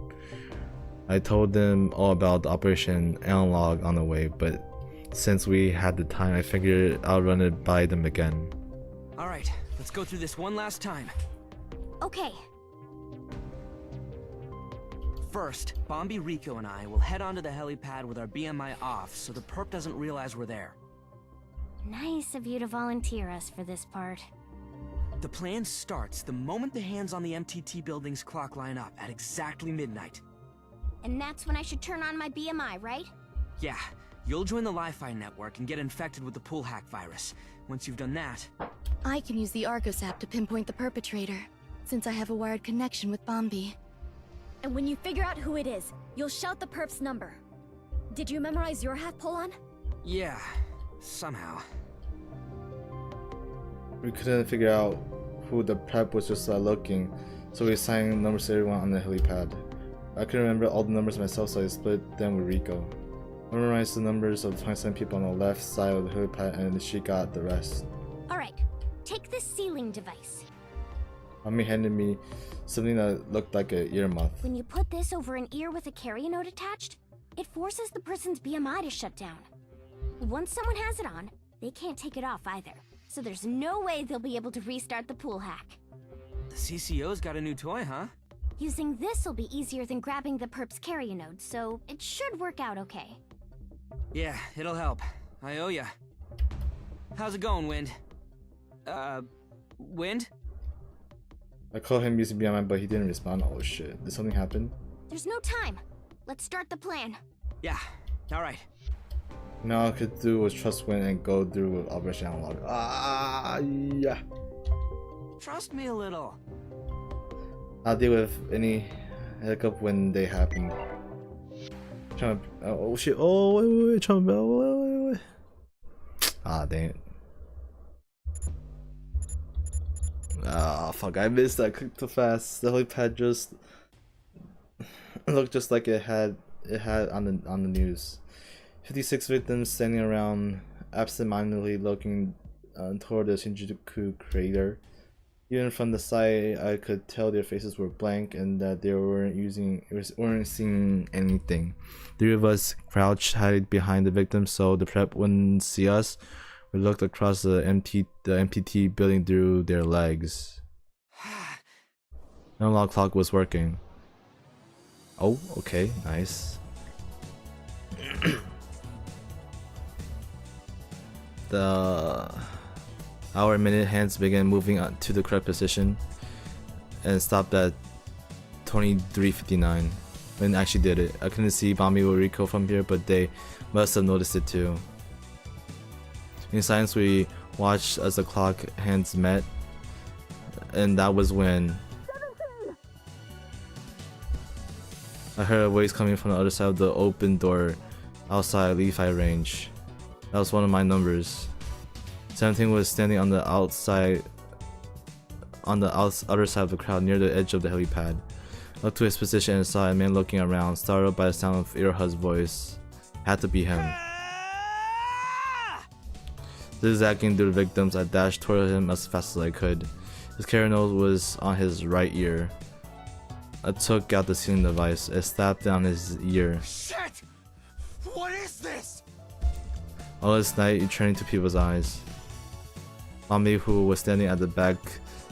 I told them all about the Operation Analog on the way, but since we had the time, I figured I'll run it by them again. Alright, let's go through this one last time. Okay. First, Bombi, Rico, and I will head onto the helipad with our BMI off so the perp doesn't realize we're there. Nice of you to volunteer us for this part. The plan starts the moment the hands on the MTT building's clock line up at exactly midnight. And that's when I should turn on my BMI, right? Yeah, you'll join the Li-Fi network and get infected with the pool hack virus. Once you've done that... I can use the Argos app to pinpoint the perpetrator, since I have a wired connection with Bombi. And when you figure out who it is, you'll shout the perp's number. Did you memorize your hack, Pollon? Yeah, somehow. We couldn't figure out who the prep was just looking, so we assigned numbers to everyone on the helipad. I couldn't remember all the numbers myself, so I split them with Rico. I memorized the numbers of 27 people on the left side of the helipad and she got the rest. Alright, take this sealing device. Mommy handed me something that looked like an earmuff. When you put this over an ear with a carrier node attached, it forces the person's BMI to shut down. Once someone has it on, they can't take it off either. So there's no way they'll be able to restart the pool hack. The CCO's got a new toy, huh? Using this will be easier than grabbing the perp's carrier node, so it should work out okay. Yeah, it'll help. I owe ya. How's it going, Wind? Wind? I called him using BMI, but he didn't respond. Oh shit, did something happen? There's no time. Let's start the plan. Yeah, alright. Now all I could do was trust Win and go through with Operation Analog. Yeah. Trust me a little. I'll deal with any hiccup when they happen. Oh shit! Oh wait, wait. Ah dang it! Ah fuck! I missed that. Clicked too fast. The helipad just looked just like it had on the news. 56 victims standing around, absent-mindedly looking toward the Shinjuku crater. Even from the side, I could tell their faces were blank and that they weren't seeing anything. 3 of us crouched, hiding behind the victims so the prep wouldn't see us. We looked across the MTT building through their legs. The analog clock was working. Oh, okay, nice. The hour-minute hands began moving to the correct position and stopped at 23:59. When I actually did it, I couldn't see Bombi or Rico from here, but they must have noticed it too. In silence, we watched as the clock hands met, and that was when 17! I heard a voice coming from the other side of the open door outside Li-Fi range. That was one of my numbers. 17 was standing on the other side of the crowd near the edge of the helipad. I looked to his position and saw a man looking around, startled by the sound of Irha's voice. Had to be him. Zigzagging through the victims, I dashed toward him as fast as I could. His carrier nose was on his right ear. I took out the sealing device and slapped down his ear. Shit! What is this? All this night, returning to people's eyes. Mommy, who was standing at the back,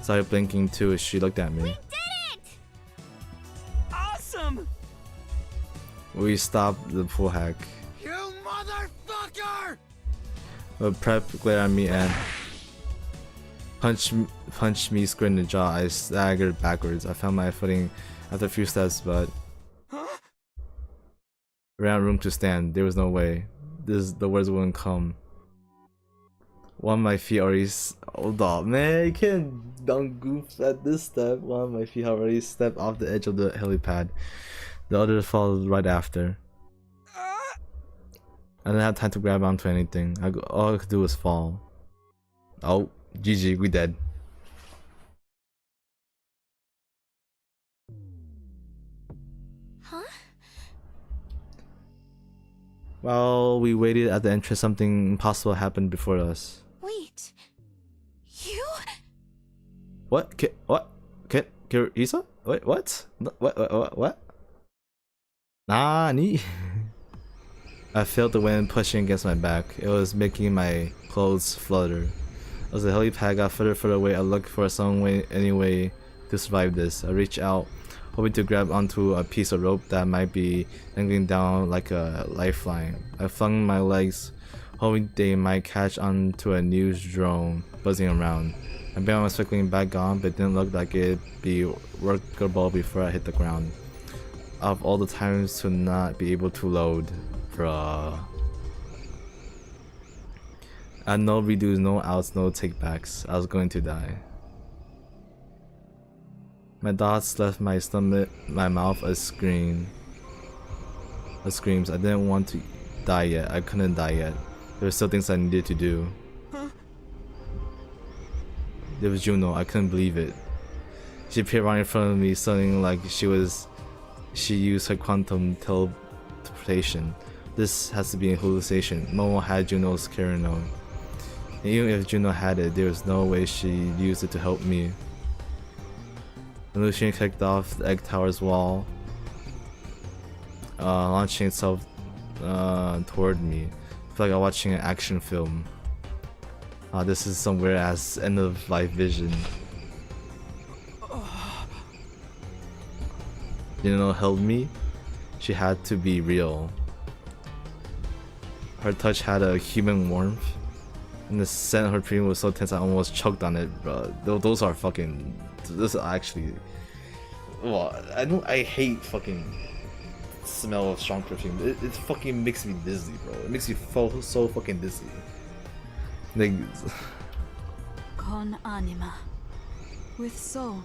started blinking too as she looked at me. We did it! Awesome! We stopped the pool hack. You motherfucker! A prep glared at me and punched me square in the jaw. I staggered backwards. I found my footing after a few steps, but ran room to stand. There was no way. The words wouldn't come. One of my feet already. Hold on, man! You can't dunk goof at this step. One of my feet already stepped off the edge of the helipad. The other followed right after. I didn't have time to grab onto anything. All I could do was fall. Oh, GG, we dead. Huh? While we waited at the entrance, something impossible happened before us. Wait. You? What? What? Isa? Wait, what? What? Nani? I felt the wind pushing against my back. It was making my clothes flutter. As the helipad got further away, I looked for any way to survive this. I reached out, hoping to grab onto a piece of rope that might be dangling down like a lifeline. I flung my legs, hoping they might catch onto a news drone buzzing around. My beam was circling back on, but it didn't look like it'd be workable before I hit the ground. Of all the times to not be able to load, bruh. I had no redos, no outs, no takebacks. I was going to die. My thoughts left my stomach, my mouth a screams. I didn't want to die yet. I couldn't die yet. There were still things I needed to do. Huh? There was Juno. I couldn't believe it. She appeared right in front of me, something like she used her quantum teleportation. This has to be a hallucination. Momo had Juno's Carino. And even if Juno had it, there was no way she used it to help me. The illusion kicked off the egg tower's wall, launching itself toward me. I feel like I'm watching an action film. This is some weird ass end of life vision. Juno held me. She had to be real. Her touch had a human warmth, and the scent of her perfume was so tense I almost choked on it, bro. Those are fucking. This is actually. Well, I hate fucking smell of strong perfume. It fucking makes me dizzy, bro. It makes me so fucking dizzy. Like. Con anima. With soul.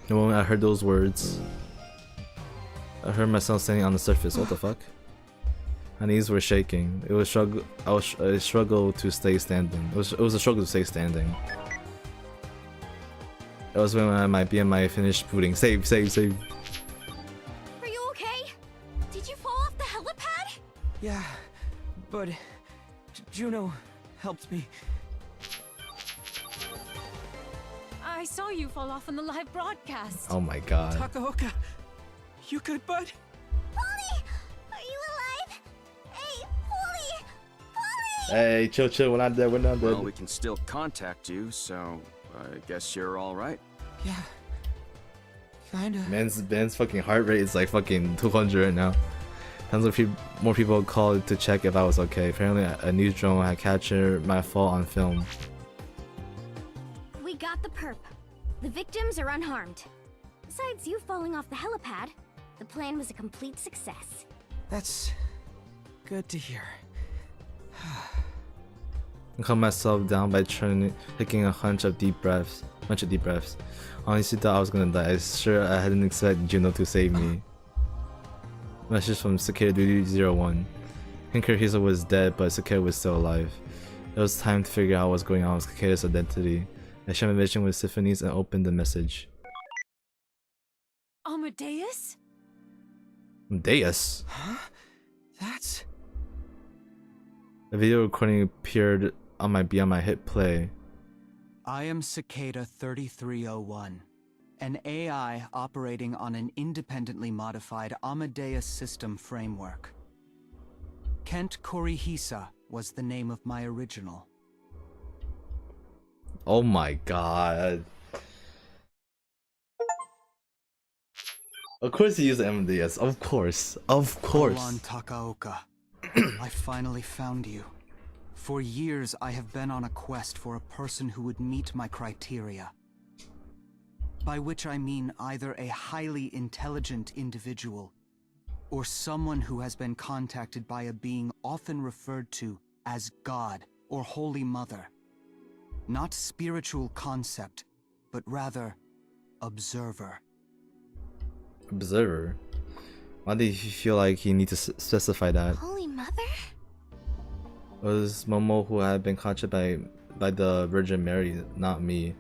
The moment I heard those words, I heard myself standing on the surface. What the fuck? My knees were shaking. It was a struggle to stay standing. It was a struggle to stay standing. It was when my BMI finished booting. Save. Are you okay? Did you fall off the helipad? Yeah, but Juno helped me. I saw you fall off on the live broadcast. Oh my god. Takaoka, you good, bud? Polly! Are you alive? Hey, Polly! Polly! Hey, chill. We're not dead. Well, we can still contact you, so I guess you're all right. Yeah. Kinda. Ben's fucking heart rate is like fucking 200 right now. Tons of more people called to check if I was okay. Apparently, a news drone had captured my fall on film. We got the perp. The victims are unharmed. Besides you falling off the helipad, the plan was a complete success. That's good to hear. I calmed myself down by taking a bunch of deep breaths. Honestly, thought I was gonna die. I hadn't expected Juno to save me. Message from Cicada Duty 01. Hinkar was dead, but Cicada was still alive. It was time to figure out what's going on with Cicada's identity. I shared my vision with Symphonies and opened the message. Amadeus? Amadeus? Huh? That's... A video recording appeared on my BMI. Hit play. I am Cicada 3301, an AI operating on an independently modified Amadeus system framework. Kent Korihisa was the name of my original. Oh my god. Of course he used Amadeus. Of course. Pollon Takaoka. I finally found you. For years, I have been on a quest for a person who would meet my criteria. By which I mean either a highly intelligent individual, or someone who has been contacted by a being often referred to as God or Holy Mother. Not spiritual concept, but rather observer. Observer? Why did he feel like he needed to specify that? Holy Mother? It was Momo who had been captured by like the Virgin Mary, not me.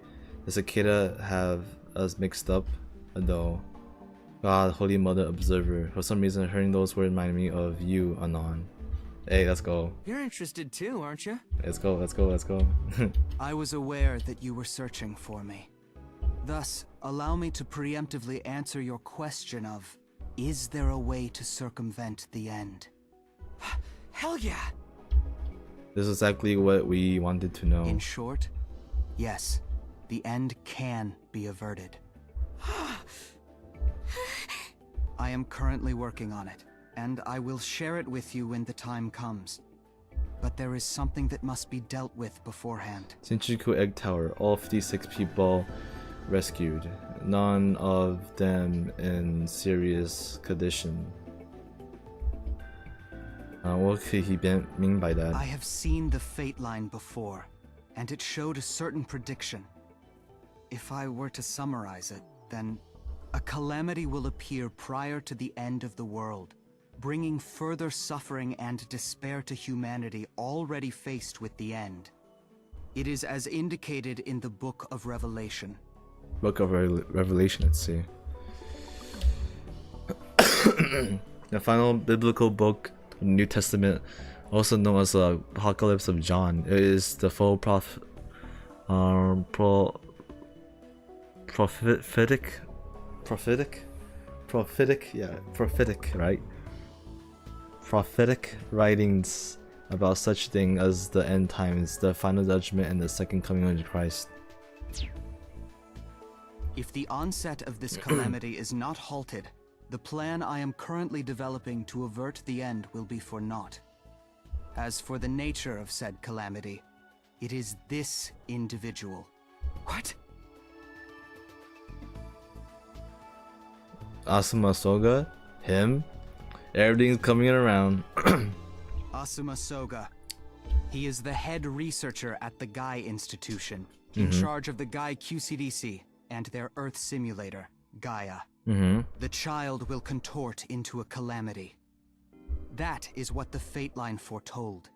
The Cicada have us mixed up, though. God, Holy Mother Observer. For some reason, hearing those words remind me of you, Anon. Hey, let's go. You're interested too, aren't you? Let's go, let's go, let's go. I was aware that you were searching for me. Thus, allow me to preemptively answer your question of, is there a way to circumvent the end? Hell yeah! This is exactly what we wanted to know. In short, yes, the end can be averted. I am currently working on it, and I will share it with you when the time comes. But there is something that must be dealt with beforehand. Shinjuku Egg Tower, all 56 people rescued. None of them in serious condition. What could he mean by that? I have seen the fate line before, and it showed a certain prediction. If I were to summarize it, then a calamity will appear prior to the end of the world, bringing further suffering and despair to humanity already faced with the end. It is as indicated in the Book of Revelation. Book of Revelation, let's see. The final biblical book of the New Testament, also known as the Apocalypse of John, it is the full prophetic, right? Prophetic writings about such thing as the end times, the final judgment, and the second coming of Christ. If the onset of this calamity is not halted, the plan I am currently developing to avert the end will be for naught. As for the nature of said calamity, it is this individual. What? Asuma Soga? Him? Everything's coming around. Asuma Soga. He is the head researcher at the Gaia Institute, in charge of the Gaia QCDC and their Earth simulator, Gaia. The child will contort into a calamity. That is what the fate line foretold.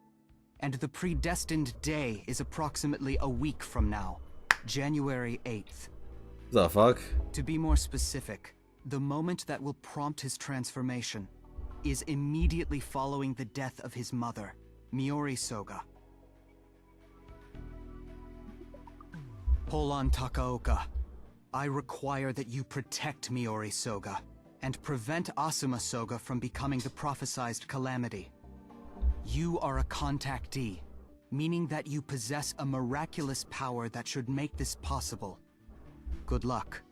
And the predestined day is approximately a week from now, January 8th. The fuck? To be more specific, the moment that will prompt his transformation is immediately following the death of his mother, Miori Soga. Pollon Takaoka, I require that you protect Miori Soga and prevent Asuma Soga from becoming the prophesized calamity. You are a contactee, meaning that you possess a miraculous power that should make this possible. Good luck.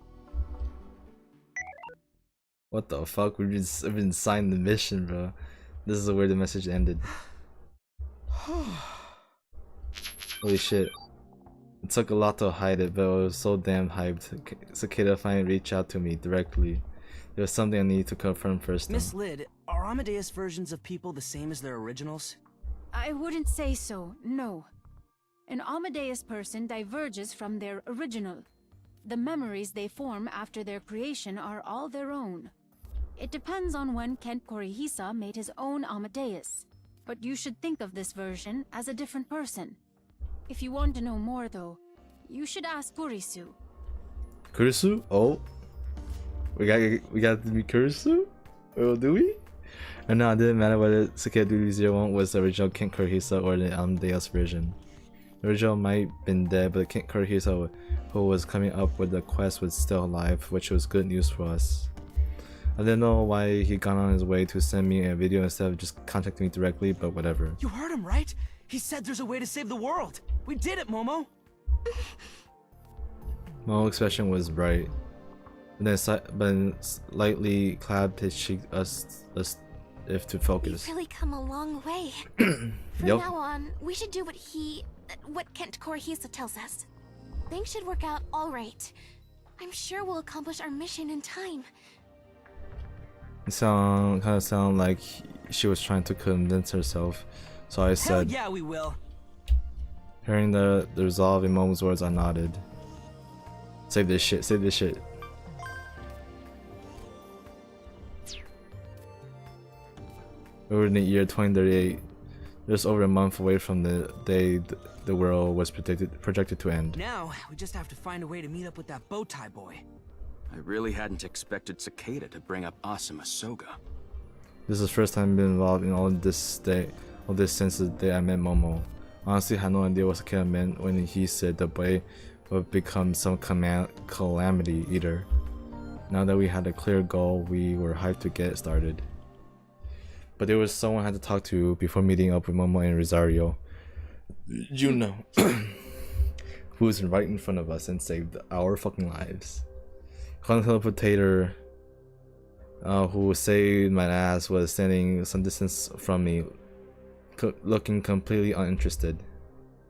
What the fuck? We've been signed the mission, bro. This is where the message ended. Holy shit. It took a lot to hide it, but I was so damn hyped. Cicada finally reached out to me directly. There was something I needed to confirm first. Miss Lid, are Amadeus versions of people the same as their originals? I wouldn't say so, no. An Amadeus person diverges from their original. The memories they form after their creation are all their own. It depends on when Kent Korihisa made his own Amadeus, but you should think of this version as a different person. If you want to know more though, you should ask Kurisu. Kurisu? Oh. We got to be Kurisu? Oh, do we? And no, it didn't matter whether Cicada 01 was the original Kent Korihisa or the Amadeus version. The original might have been dead, but Kent Korihisa, who was coming up with the quest, was still alive, which was good news for us. I didn't know why he got on his way to send me a video instead of just contacting me directly, but whatever. You heard him, right? He said there's a way to save the world. We did it, Momo. Momo's expression was bright, but then slightly clapped his cheek as if to focus. We've really come a long way. From Yep. now on, we should do what Kent Korihisa tells us. Things should work out all right. I'm sure we'll accomplish our mission in time. It kind of sounded like she was trying to convince herself, so I said, Hell yeah, we will. Hearing the resolve in Momo's words, I nodded. Save this shit, save this shit. We were in the year 2038. just over a month away from the day the world was projected to end. Now, we just have to find a way to meet up with that bow tie boy. I really hadn't expected Cicada to bring up Asuma Soga. This is the first time I've been involved in all this since the day I met Momo. Honestly, I had no idea what Cicada meant when he said the boy would become some calamity eater. Now that we had a clear goal, we were hyped to get started. But there was someone I had to talk to before meeting up with Momo and Rosario. Juno, who was right in front of us and saved our fucking lives. Quantum teleportator, who saved my ass, was standing some distance from me, looking completely uninterested.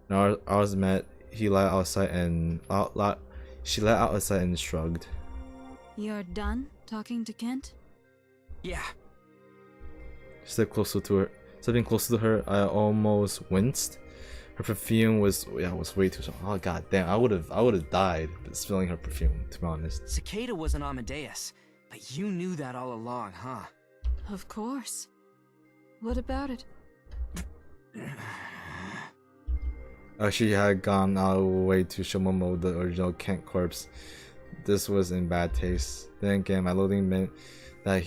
Now ours met. He let outside and she let out aside and shrugged. You're done talking to Kent? Yeah. Stepping closer to her, I almost winced. Her perfume was way too strong. Oh god damn, I would have died smelling her perfume, to be honest. Cicada was an Amadeus, but you knew that all along, huh? Of course. What about it? She had gone out of her way to show Momo the original Kent corpse. This was in bad taste. Then again, my loathing meant that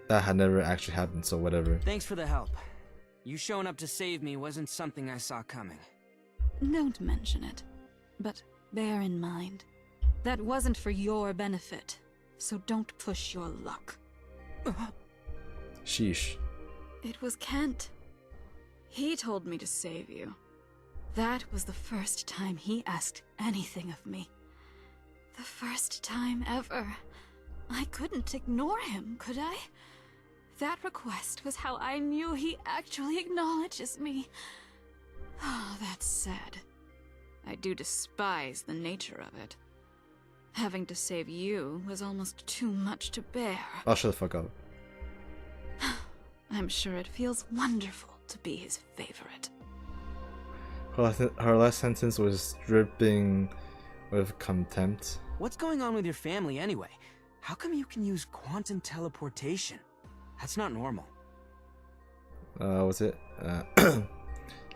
that had never actually happened, so whatever. Thanks for the help. You showing up to save me wasn't something I saw coming. Don't mention it. But bear in mind, that wasn't for your benefit, so don't push your luck. Sheesh. It was Kent. He told me to save you. That was the first time he asked anything of me. The first time ever. I couldn't ignore him, could I? That request was how I knew he actually acknowledges me. Oh, that's sad. I do despise the nature of it. Having to save you was almost too much to bear. I'll shut the fuck up. I'm sure it feels wonderful to be his favorite. Her last sentence was dripping with contempt. What's going on with your family anyway? How come you can use quantum teleportation? That's not normal. What's it?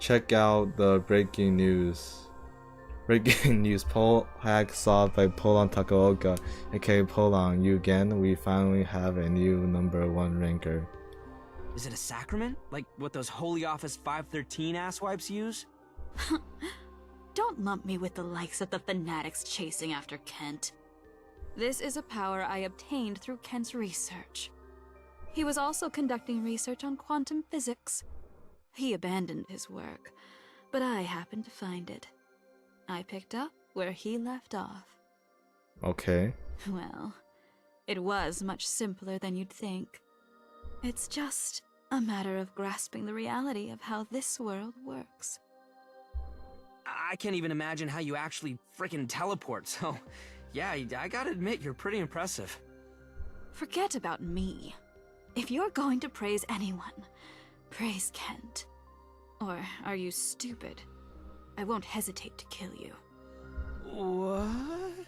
Check out the breaking news. Breaking news. Poll hack solved by Pollon Takaoka, aka Pollon. You again. We finally have a new #1 ranker. Is it a sacrament? Like what those Holy Office 513 asswipes use? Don't lump me with the likes of the fanatics chasing after Kent. This is a power I obtained through Kent's research. He was also conducting research on quantum physics. He abandoned his work, but I happened to find it. I picked up where he left off. Okay. Well, it was much simpler than you'd think. It's just a matter of grasping the reality of how this world works. I can't even imagine how you actually frickin' teleport, so yeah, I gotta admit, you're pretty impressive. Forget about me. If you're going to praise anyone, praise Kent. Or are you stupid? I won't hesitate to kill you. What?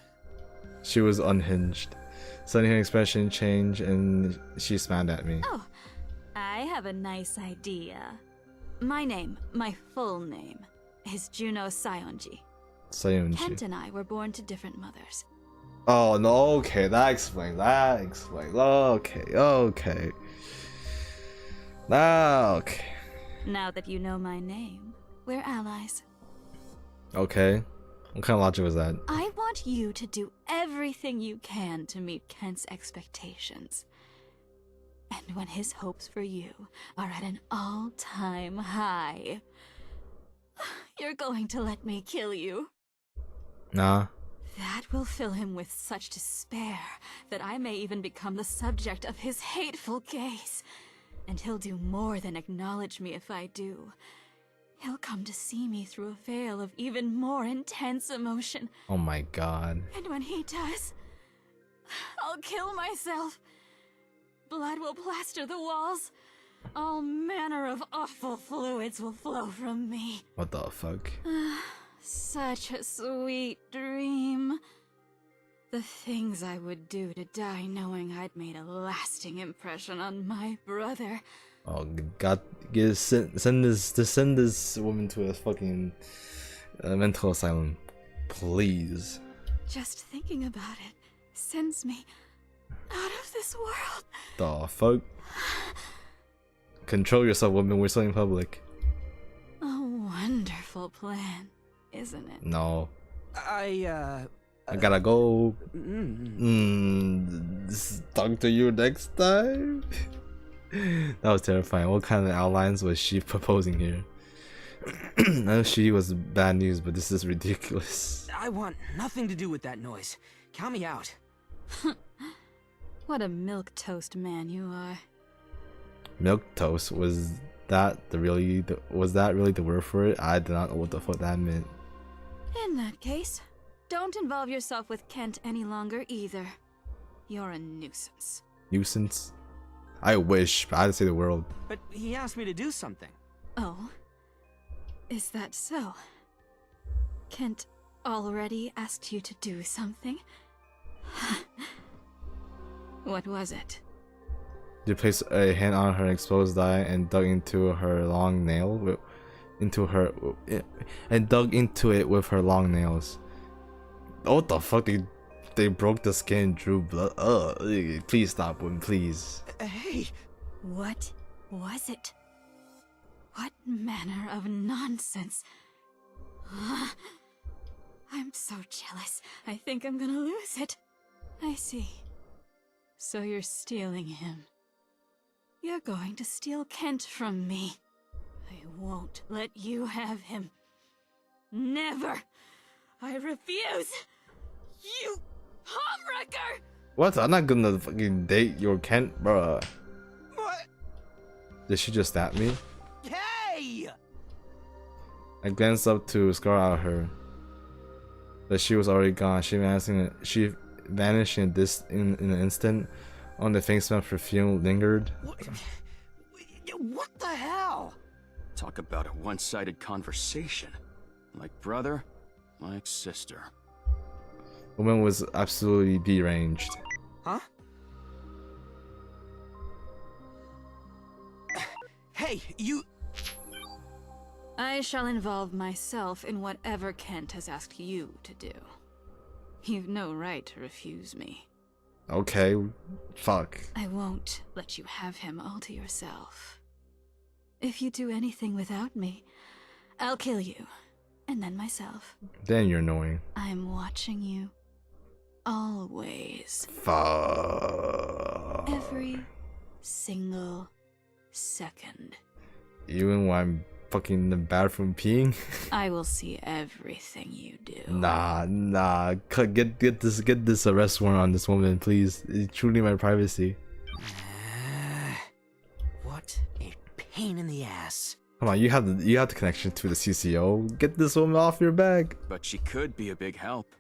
She was unhinged. Suddenly her expression changed and she smiled at me. Oh, I have a nice idea. My name, my full name, is Juno Sayonji. Kent and I were born to different mothers. Oh no, okay, that explains. Okay. Okay. Now that you know my name, we're allies. Okay. What kind of logic was that? I want you to do everything you can to meet Kent's expectations. And when his hopes for you are at an all-time high, you're going to let me kill you. Nah. That will fill him with such despair that I may even become the subject of his hateful gaze. And he'll do more than acknowledge me if I do. He'll come to see me through a veil of even more intense emotion. Oh my god. And when he does, I'll kill myself. Blood will plaster the walls. All manner of awful fluids will flow from me. What the fuck? Such a sweet dream. The things I would do to die knowing I'd made a lasting impression on my brother. Oh God, send this woman to a fucking mental asylum, please. Just thinking about it sends me out of this world. The fuck? Control yourself, woman. We're still in public. A wonderful plan, isn't it? No. I gotta go. Talk to you next time. That was terrifying. What kind of outlines was she proposing here? I know she was bad news, but this is ridiculous. I want nothing to do with that noise. Count me out. What a milquetoast man you are. Milquetoast, was that really the word for it? I did not know what the fuck that meant. In that case, don't involve yourself with Kent any longer either. You're a nuisance. Nuisance? I wish, but I had to say the world. But he asked me to do something. Oh? Is that so? Kent already asked you to do something? What was it? You placed a hand on her exposed eye and dug into her long nail and dug into it with her long nails. Oh, what the fuck? They broke the skin, drew blood. Please stop, woman, please. Hey! What was it? What manner of nonsense? I'm so jealous. I think I'm gonna lose it. I see. So you're stealing him. You're going to steal Kent from me. I won't let you have him. Never! I refuse! You homewrecker! What? I'm not gonna fucking date your Kent, bruh. What? Did she just stab me? Hey! I glanced up to scar out her, but she was already gone. She vanished in an instant. On the faint smell of perfume lingered. What the hell? Talk about a one-sided conversation. Like brother, like sister. Woman was absolutely deranged. Huh? Hey, you... I shall involve myself in whatever Kent has asked you to do. You've no right to refuse me. Okay, fuck. I won't let you have him all to yourself. If you do anything without me, I'll kill you, and then myself. Then you're annoying. I'm watching you. Always. Fuck. Every single second. Even when I'm fucking in the bathroom peeing? I will see everything you do. Nah. Get this arrest warrant on this woman, please. It's truly my privacy. What a pain in the ass. Come on, you have the connection to the CCO. Get this woman off your back. But she could be a big help.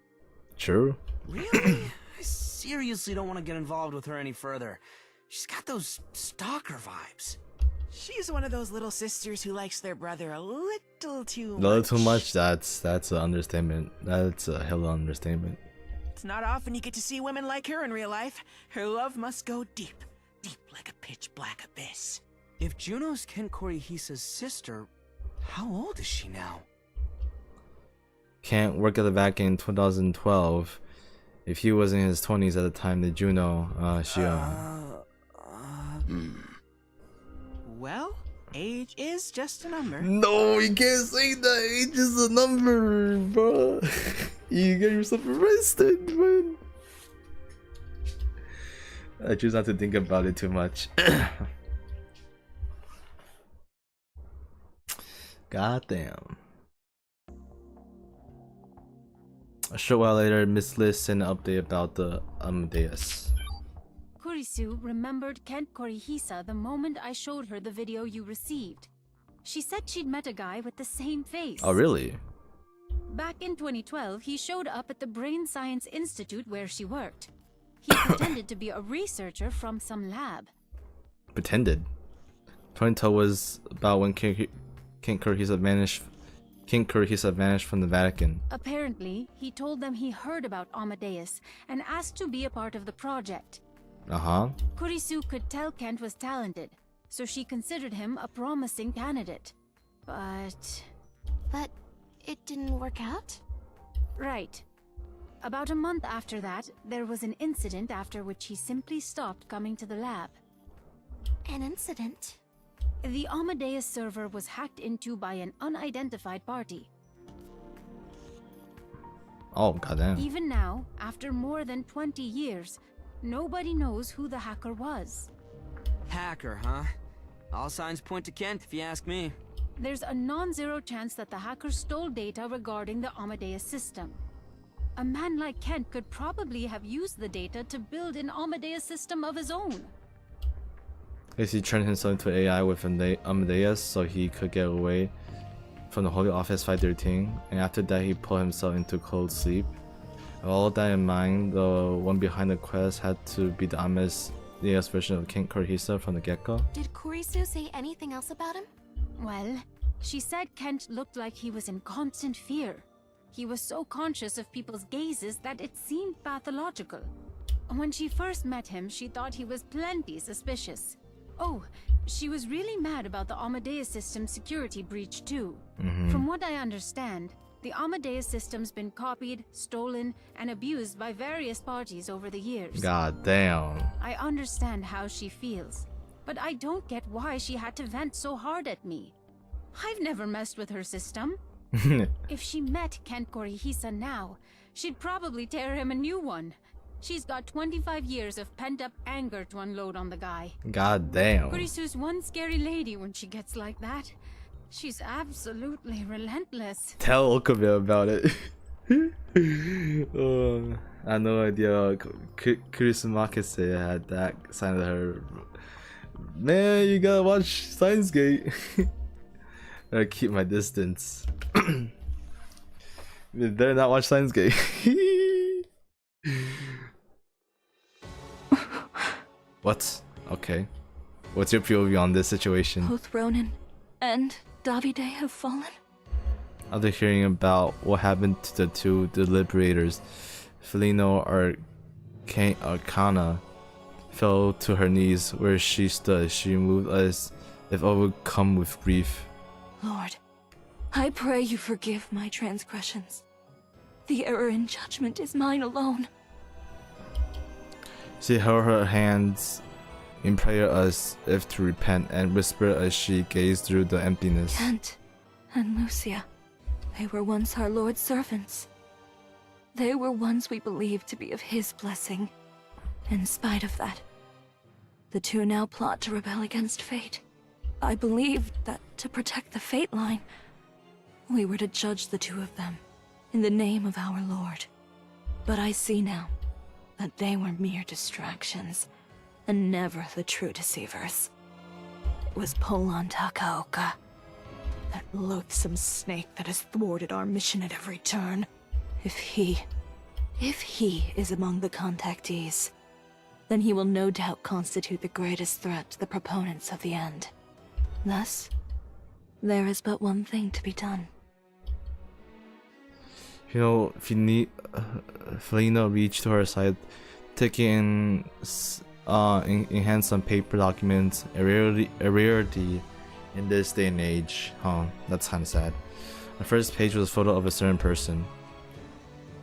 True. Really? I seriously don't want to get involved with her any further. She's got those stalker vibes. She's one of those little sisters who likes their brother a little too much. A little too much? That's an understatement. That's a hell of an understatement. It's not often you get to see women like her in real life. Her love must go deep. Deep like a pitch black abyss. If Juno's Kent Korihisa's sister, how old is she now? Kent worked at the Vatican in 2012. If he was in his 20s at the time that Juno, Well, age is just a number. No, you can't say that. Age is a number, bro. You get yourself arrested, man. I choose not to think about it too much. God damn. A short while later, Miss Liz sent an update about the Amadeus. Kurisu remembered Kent Korihisa the moment I showed her the video you received. She said she'd met a guy with the same face. Oh, really? Back in 2012, he showed up at the Brain Science Institute where she worked. He pretended to be a researcher from some lab. Pretended? 2012 was about when King Korihisa vanished from the Vatican. Apparently, he told them he heard about Amadeus and asked to be a part of the project. Uh-huh. Kurisu could tell Kent was talented, so she considered him a promising candidate. But it didn't work out? Right. About a month after that, there was an incident after which he simply stopped coming to the lab. An incident? The Amadeus server was hacked into by an unidentified party. Oh, goddamn. Even now, after more than 20 years, nobody knows who the hacker was. Hacker, huh? All signs point to Kent, if you ask me. There's a non-zero chance that the hacker stole data regarding the Amadeus system. A man like Kent could probably have used the data to build an Amadeus system of his own. Guess he turned himself into AI with Amadeus so he could get away from the Holy Office 513, and after that he pulled himself into cold sleep. With all that in mind, the one behind the quest had to be the Amadeus version of King Kurihisa from the get-go. Did Kurisu say anything else about him? Well, she said Kent looked like he was in constant fear. He was so conscious of people's gazes that it seemed pathological. When she first met him, she thought he was plenty suspicious. Oh, she was really mad about the Amadeus system's security breach too. From what I understand, the Amadeus system's been copied, stolen, and abused by various parties over the years. God damn. I understand how she feels, but I don't get why she had to vent so hard at me. I've never messed with her system. If she met Kent Kurihisa now, she'd probably tear him a new one. She's got 25 years of pent-up anger to unload on the guy. God damn. Kurisu's one scary lady when she gets like that. She's absolutely relentless. Tell Okabe about it. I had no idea Kurisu Makise had that side of her. Man, you gotta watch Steins Gate. Gotta keep my distance. Better not watch Steins Gate. What? Okay. What's your POV on this situation? Both Ronin and Davide have fallen? After hearing about what happened to the two deliberators, Felino Arcana fell to her knees where she stood. She moved as if overcome with grief. Lord, I pray you forgive my transgressions. The error in judgment is mine alone. She held her hands in prayer as if to repent and whispered as she gazed through the emptiness. Kent and Lucia, they were once our Lord's servants. They were ones we believed to be of his blessing. In spite of that, the two now plot to rebel against fate. I believed that to protect the fate line, we were to judge the two of them in the name of our Lord. But I see now that they were mere distractions, and never the true deceivers. It was Pollon Takaoka, that loathsome snake that has thwarted our mission at every turn. If he is among the contactees, then he will no doubt constitute the greatest threat to the proponents of the end. Thus, there is but one thing to be done. You know, Felina reached to her side, taking in hand some paper documents, a rarity in this day and age. Huh, that's kinda sad. The first page was a photo of a certain person.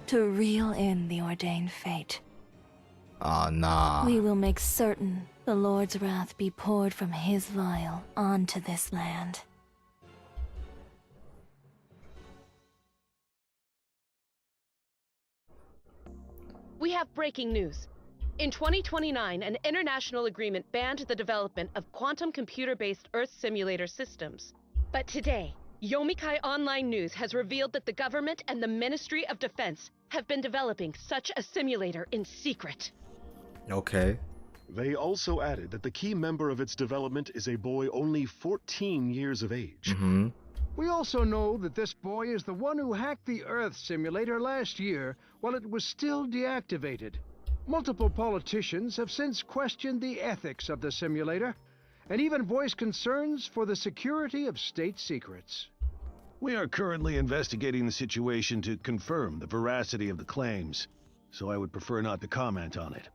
To reel in the ordained fate. Ah, nah. We will make certain the Lord's wrath be poured from his vial onto this land. We have breaking news. In 2029, an international agreement banned the development of quantum computer-based Earth simulator systems. But today, Yomikai Online News has revealed that the government and the Ministry of Defense have been developing such a simulator in secret. Okay. They also added that the key member of its development is a boy only 14 years of age. We also know that this boy is the one who hacked the Earth simulator last year while it was still deactivated. Multiple politicians have since questioned the ethics of the simulator, and even voiced concerns for the security of state secrets. We are currently investigating the situation to confirm the veracity of the claims, so I would prefer not to comment on it.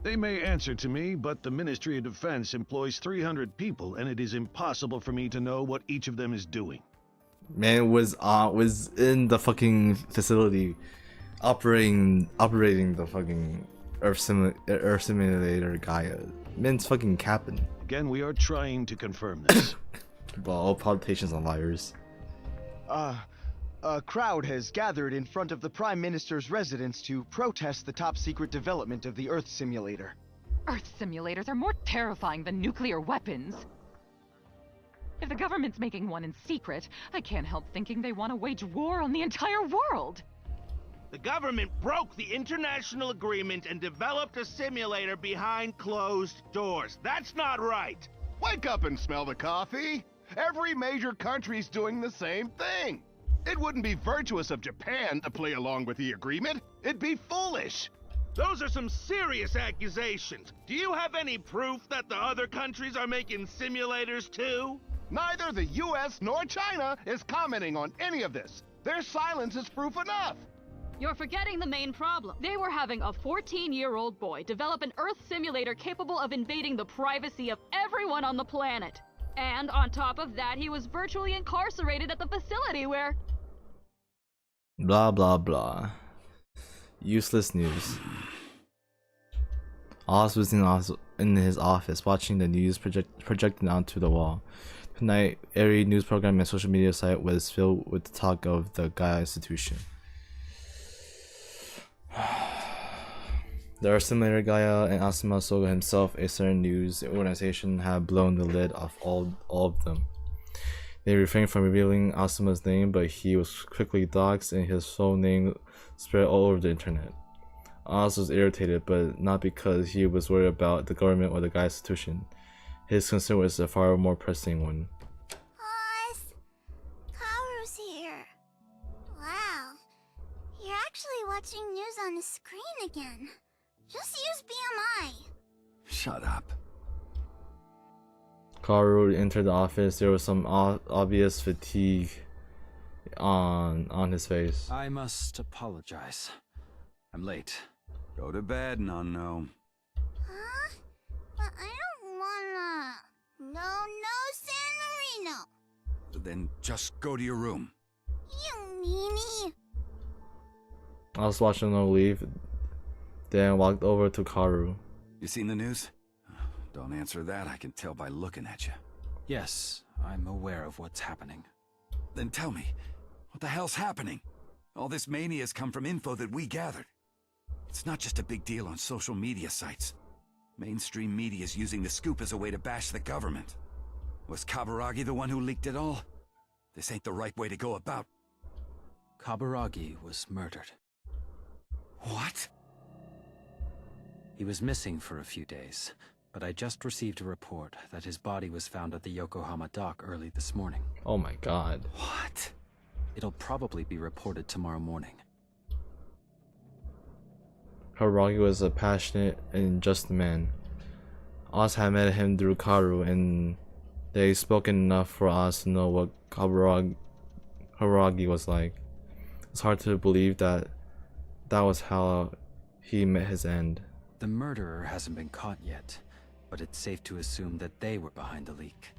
They may answer to me, but the Ministry of Defense employs 300 people, and it is impossible for me to know what each of them is doing. Man was in the fucking facility, operating the fucking Earth simulator Gaia. Man's fucking capping. Again, we are trying to confirm this. Well, all politicians are liars. A crowd has gathered in front of the Prime Minister's residence to protest the top-secret development of the Earth simulator. Earth simulators are more terrifying than nuclear weapons. If the government's making one in secret, I can't help thinking they want to wage war on the entire world. The government broke the international agreement and developed a simulator behind closed doors. That's not right! Wake up and smell the coffee! Every major country's doing the same thing! It wouldn't be virtuous of Japan to play along with the agreement. It'd be foolish. Those are some serious accusations. Do you have any proof that the other countries are making simulators too? Neither the US nor China is commenting on any of this. Their silence is proof enough. You're forgetting the main problem. They were having a 14-year-old boy develop an Earth simulator capable of invading the privacy of everyone on the planet. And on top of that, he was virtually incarcerated at the facility where... Blah blah blah. Useless news. Oz was in his office watching the news projected onto the wall. Tonight, every news program and social media site was filled with the talk of the Gaia Institute. The Earth simulator Gaia and Asuma Soga himself, a certain news organization, had blown the lid off all of them. They refrained from revealing Asuma's name, but he was quickly doxxed and his full name spread all over the internet. Oz was irritated, but not because he was worried about the government or the Gaia Institute. His concern was a far more pressing one. Oz, Kaoru's here. Wow, you're actually watching news on the screen again. Just use BMI. Shut up. Kaoru entered the office. There was some obvious fatigue on his face. I must apologize. I'm late. Go to bed, Nano. Huh? But I don't wanna. No, San Marino. Then just go to your room. You meanie. I was watching her leave, then walked over to Kaoru. You seen the news? Don't answer that, I can tell by looking at you. Yes, I'm aware of what's happening. Then tell me, what the hell's happening? All this mania has come from info that we gathered. It's not just a big deal on social media sites. Mainstream media is using the scoop as a way to bash the government. Was Kaburagi the one who leaked it all? This ain't the right way to go about. Kaburagi was murdered. What? He was missing for a few days, but I just received a report that his body was found at the Yokohama dock early this morning. Oh my god. What? It'll probably be reported tomorrow morning. Kaburagi was a passionate and just man. Oz had met him through Kaoru, and they spoken enough for Oz to know what Kaburagi was like. It's hard to believe that was how he met his end. The murderer hasn't been caught yet, but it's safe to assume that they were behind the leak.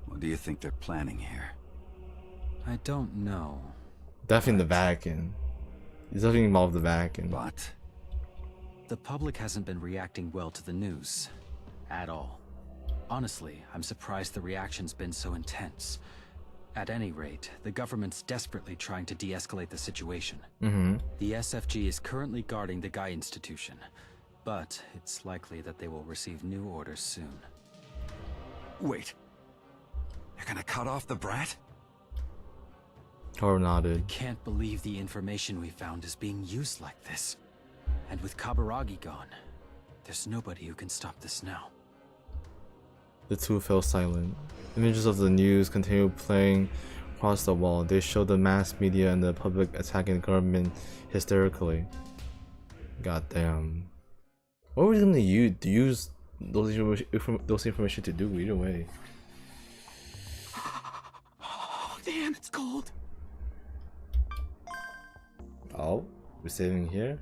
What do you think they're planning here? I don't know. Definitely the Vatican. He's definitely involved with the Vatican. But the public hasn't been reacting well to the news. At all. Honestly, I'm surprised the reaction's been so intense. At any rate, the government's desperately trying to de-escalate the situation. The SFG is currently guarding the Gaia Institute, but it's likely that they will receive new orders soon. Wait. You're gonna cut off the brat? Kaoru nodded. I can't believe the information we found is being used like this. And with Kaburagi gone, there's nobody who can stop this now. The two fell silent. Images of the news continued playing across the wall. They showed the mass media and the public attacking the government hysterically. Goddamn. What were we gonna use those information to do either way? Oh, damn, it's cold. Oh, we're saving here?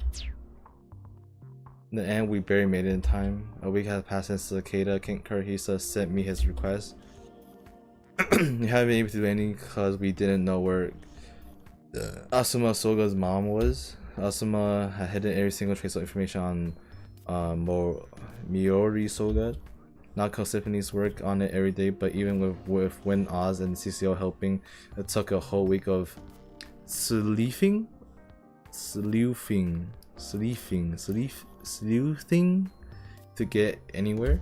In the end, we barely made it in time. A week had passed since Cicada King Kurihisa sent me his request. We haven't been able to do anything because we didn't know where Asuma Soga's mom was. Asuma had hidden every single trace of information on Miori Soga. Nakano Symphony's work on it every day, but even with Win Oz and CCO helping, it took a whole week of sleuthing to get anywhere.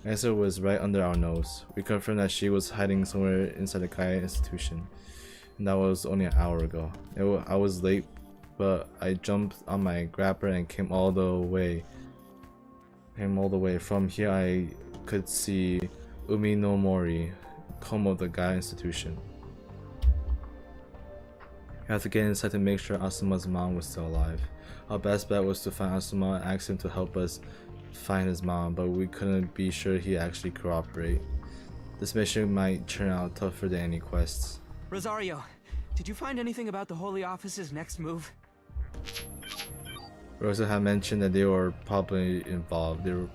Answer was right under our nose. We confirmed that she was hiding somewhere inside the Gaia Institution, and that was only an hour ago. I was late, but I jumped on my grabber and came all the way. From here I could see Umi no Mori, home of the Gaia Institution. We had to get inside to make sure Asuma's mom was still alive. Our best bet was to find Asuma and ask him to help us find his mom, but we couldn't be sure he'd actually cooperate. This mission might turn out tougher than any quests. Rosario, did you find anything about the Holy Office's next move? Rosa had mentioned that they were probably involved. Yep.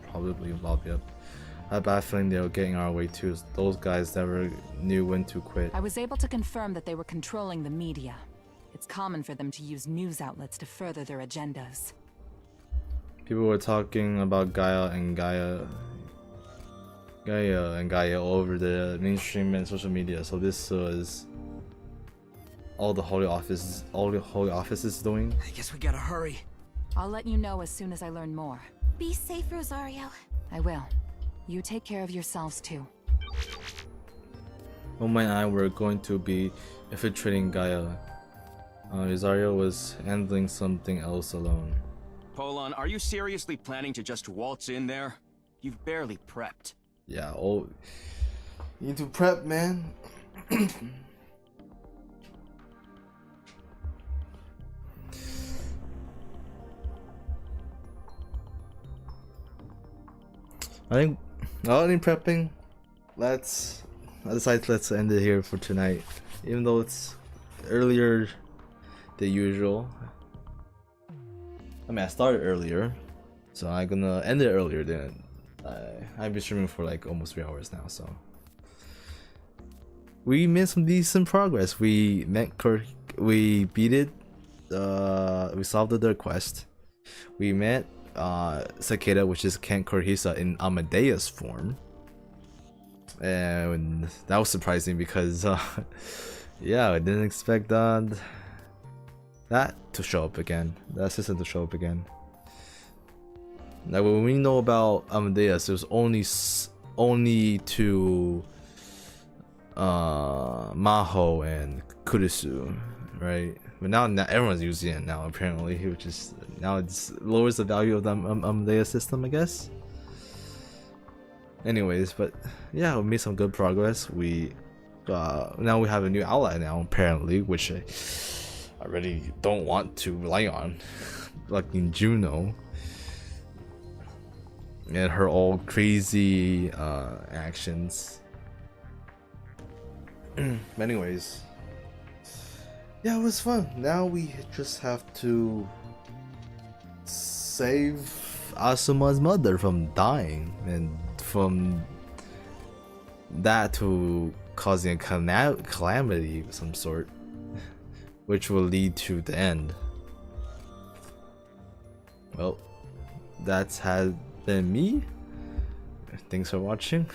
I had a bad feeling they were getting our way too. Those guys never knew when to quit. I was able to confirm that they were controlling the media. It's common for them to use news outlets to further their agendas. People were talking about Gaia all over the mainstream and social media. So this was all the Holy Offices doing. I guess we gotta hurry. I'll let you know as soon as I learn more. Be safe, Rosario. I will. You take care of yourselves too. Momo and I were going to be infiltrating Gaia. Rosario was handling something else alone. Pollon, are you seriously planning to just waltz in there? You've barely prepped. Yeah, you need to prep, man. I think without any prepping, let's end it here for tonight. Even though it's earlier than usual. I mean, I started earlier, so I'm gonna end it earlier than I've been streaming for like almost 3 hours now. So we made some decent progress. We beat it. We solved the quest. We met Cicada, which is Ken Kurihisa in Amadeus form, and that was surprising because yeah, I didn't expect that to show up again, that system to show up again. Like when we know about Amadeus, it was only to Maho and Kurisu, right? But now everyone's using it now apparently, which is now it lowers the value of the Amadeus system, I guess. Anyways, but yeah, we made some good progress. We now we have a new ally now apparently, which I really don't want to rely on, like in Juno and her all crazy actions. Anyways, yeah, it was fun. Now we just have to save Asuma's mother from dying, and from that to causing a calamity of some sort, which will lead to the end. Well, that's has been me. Thanks for watching.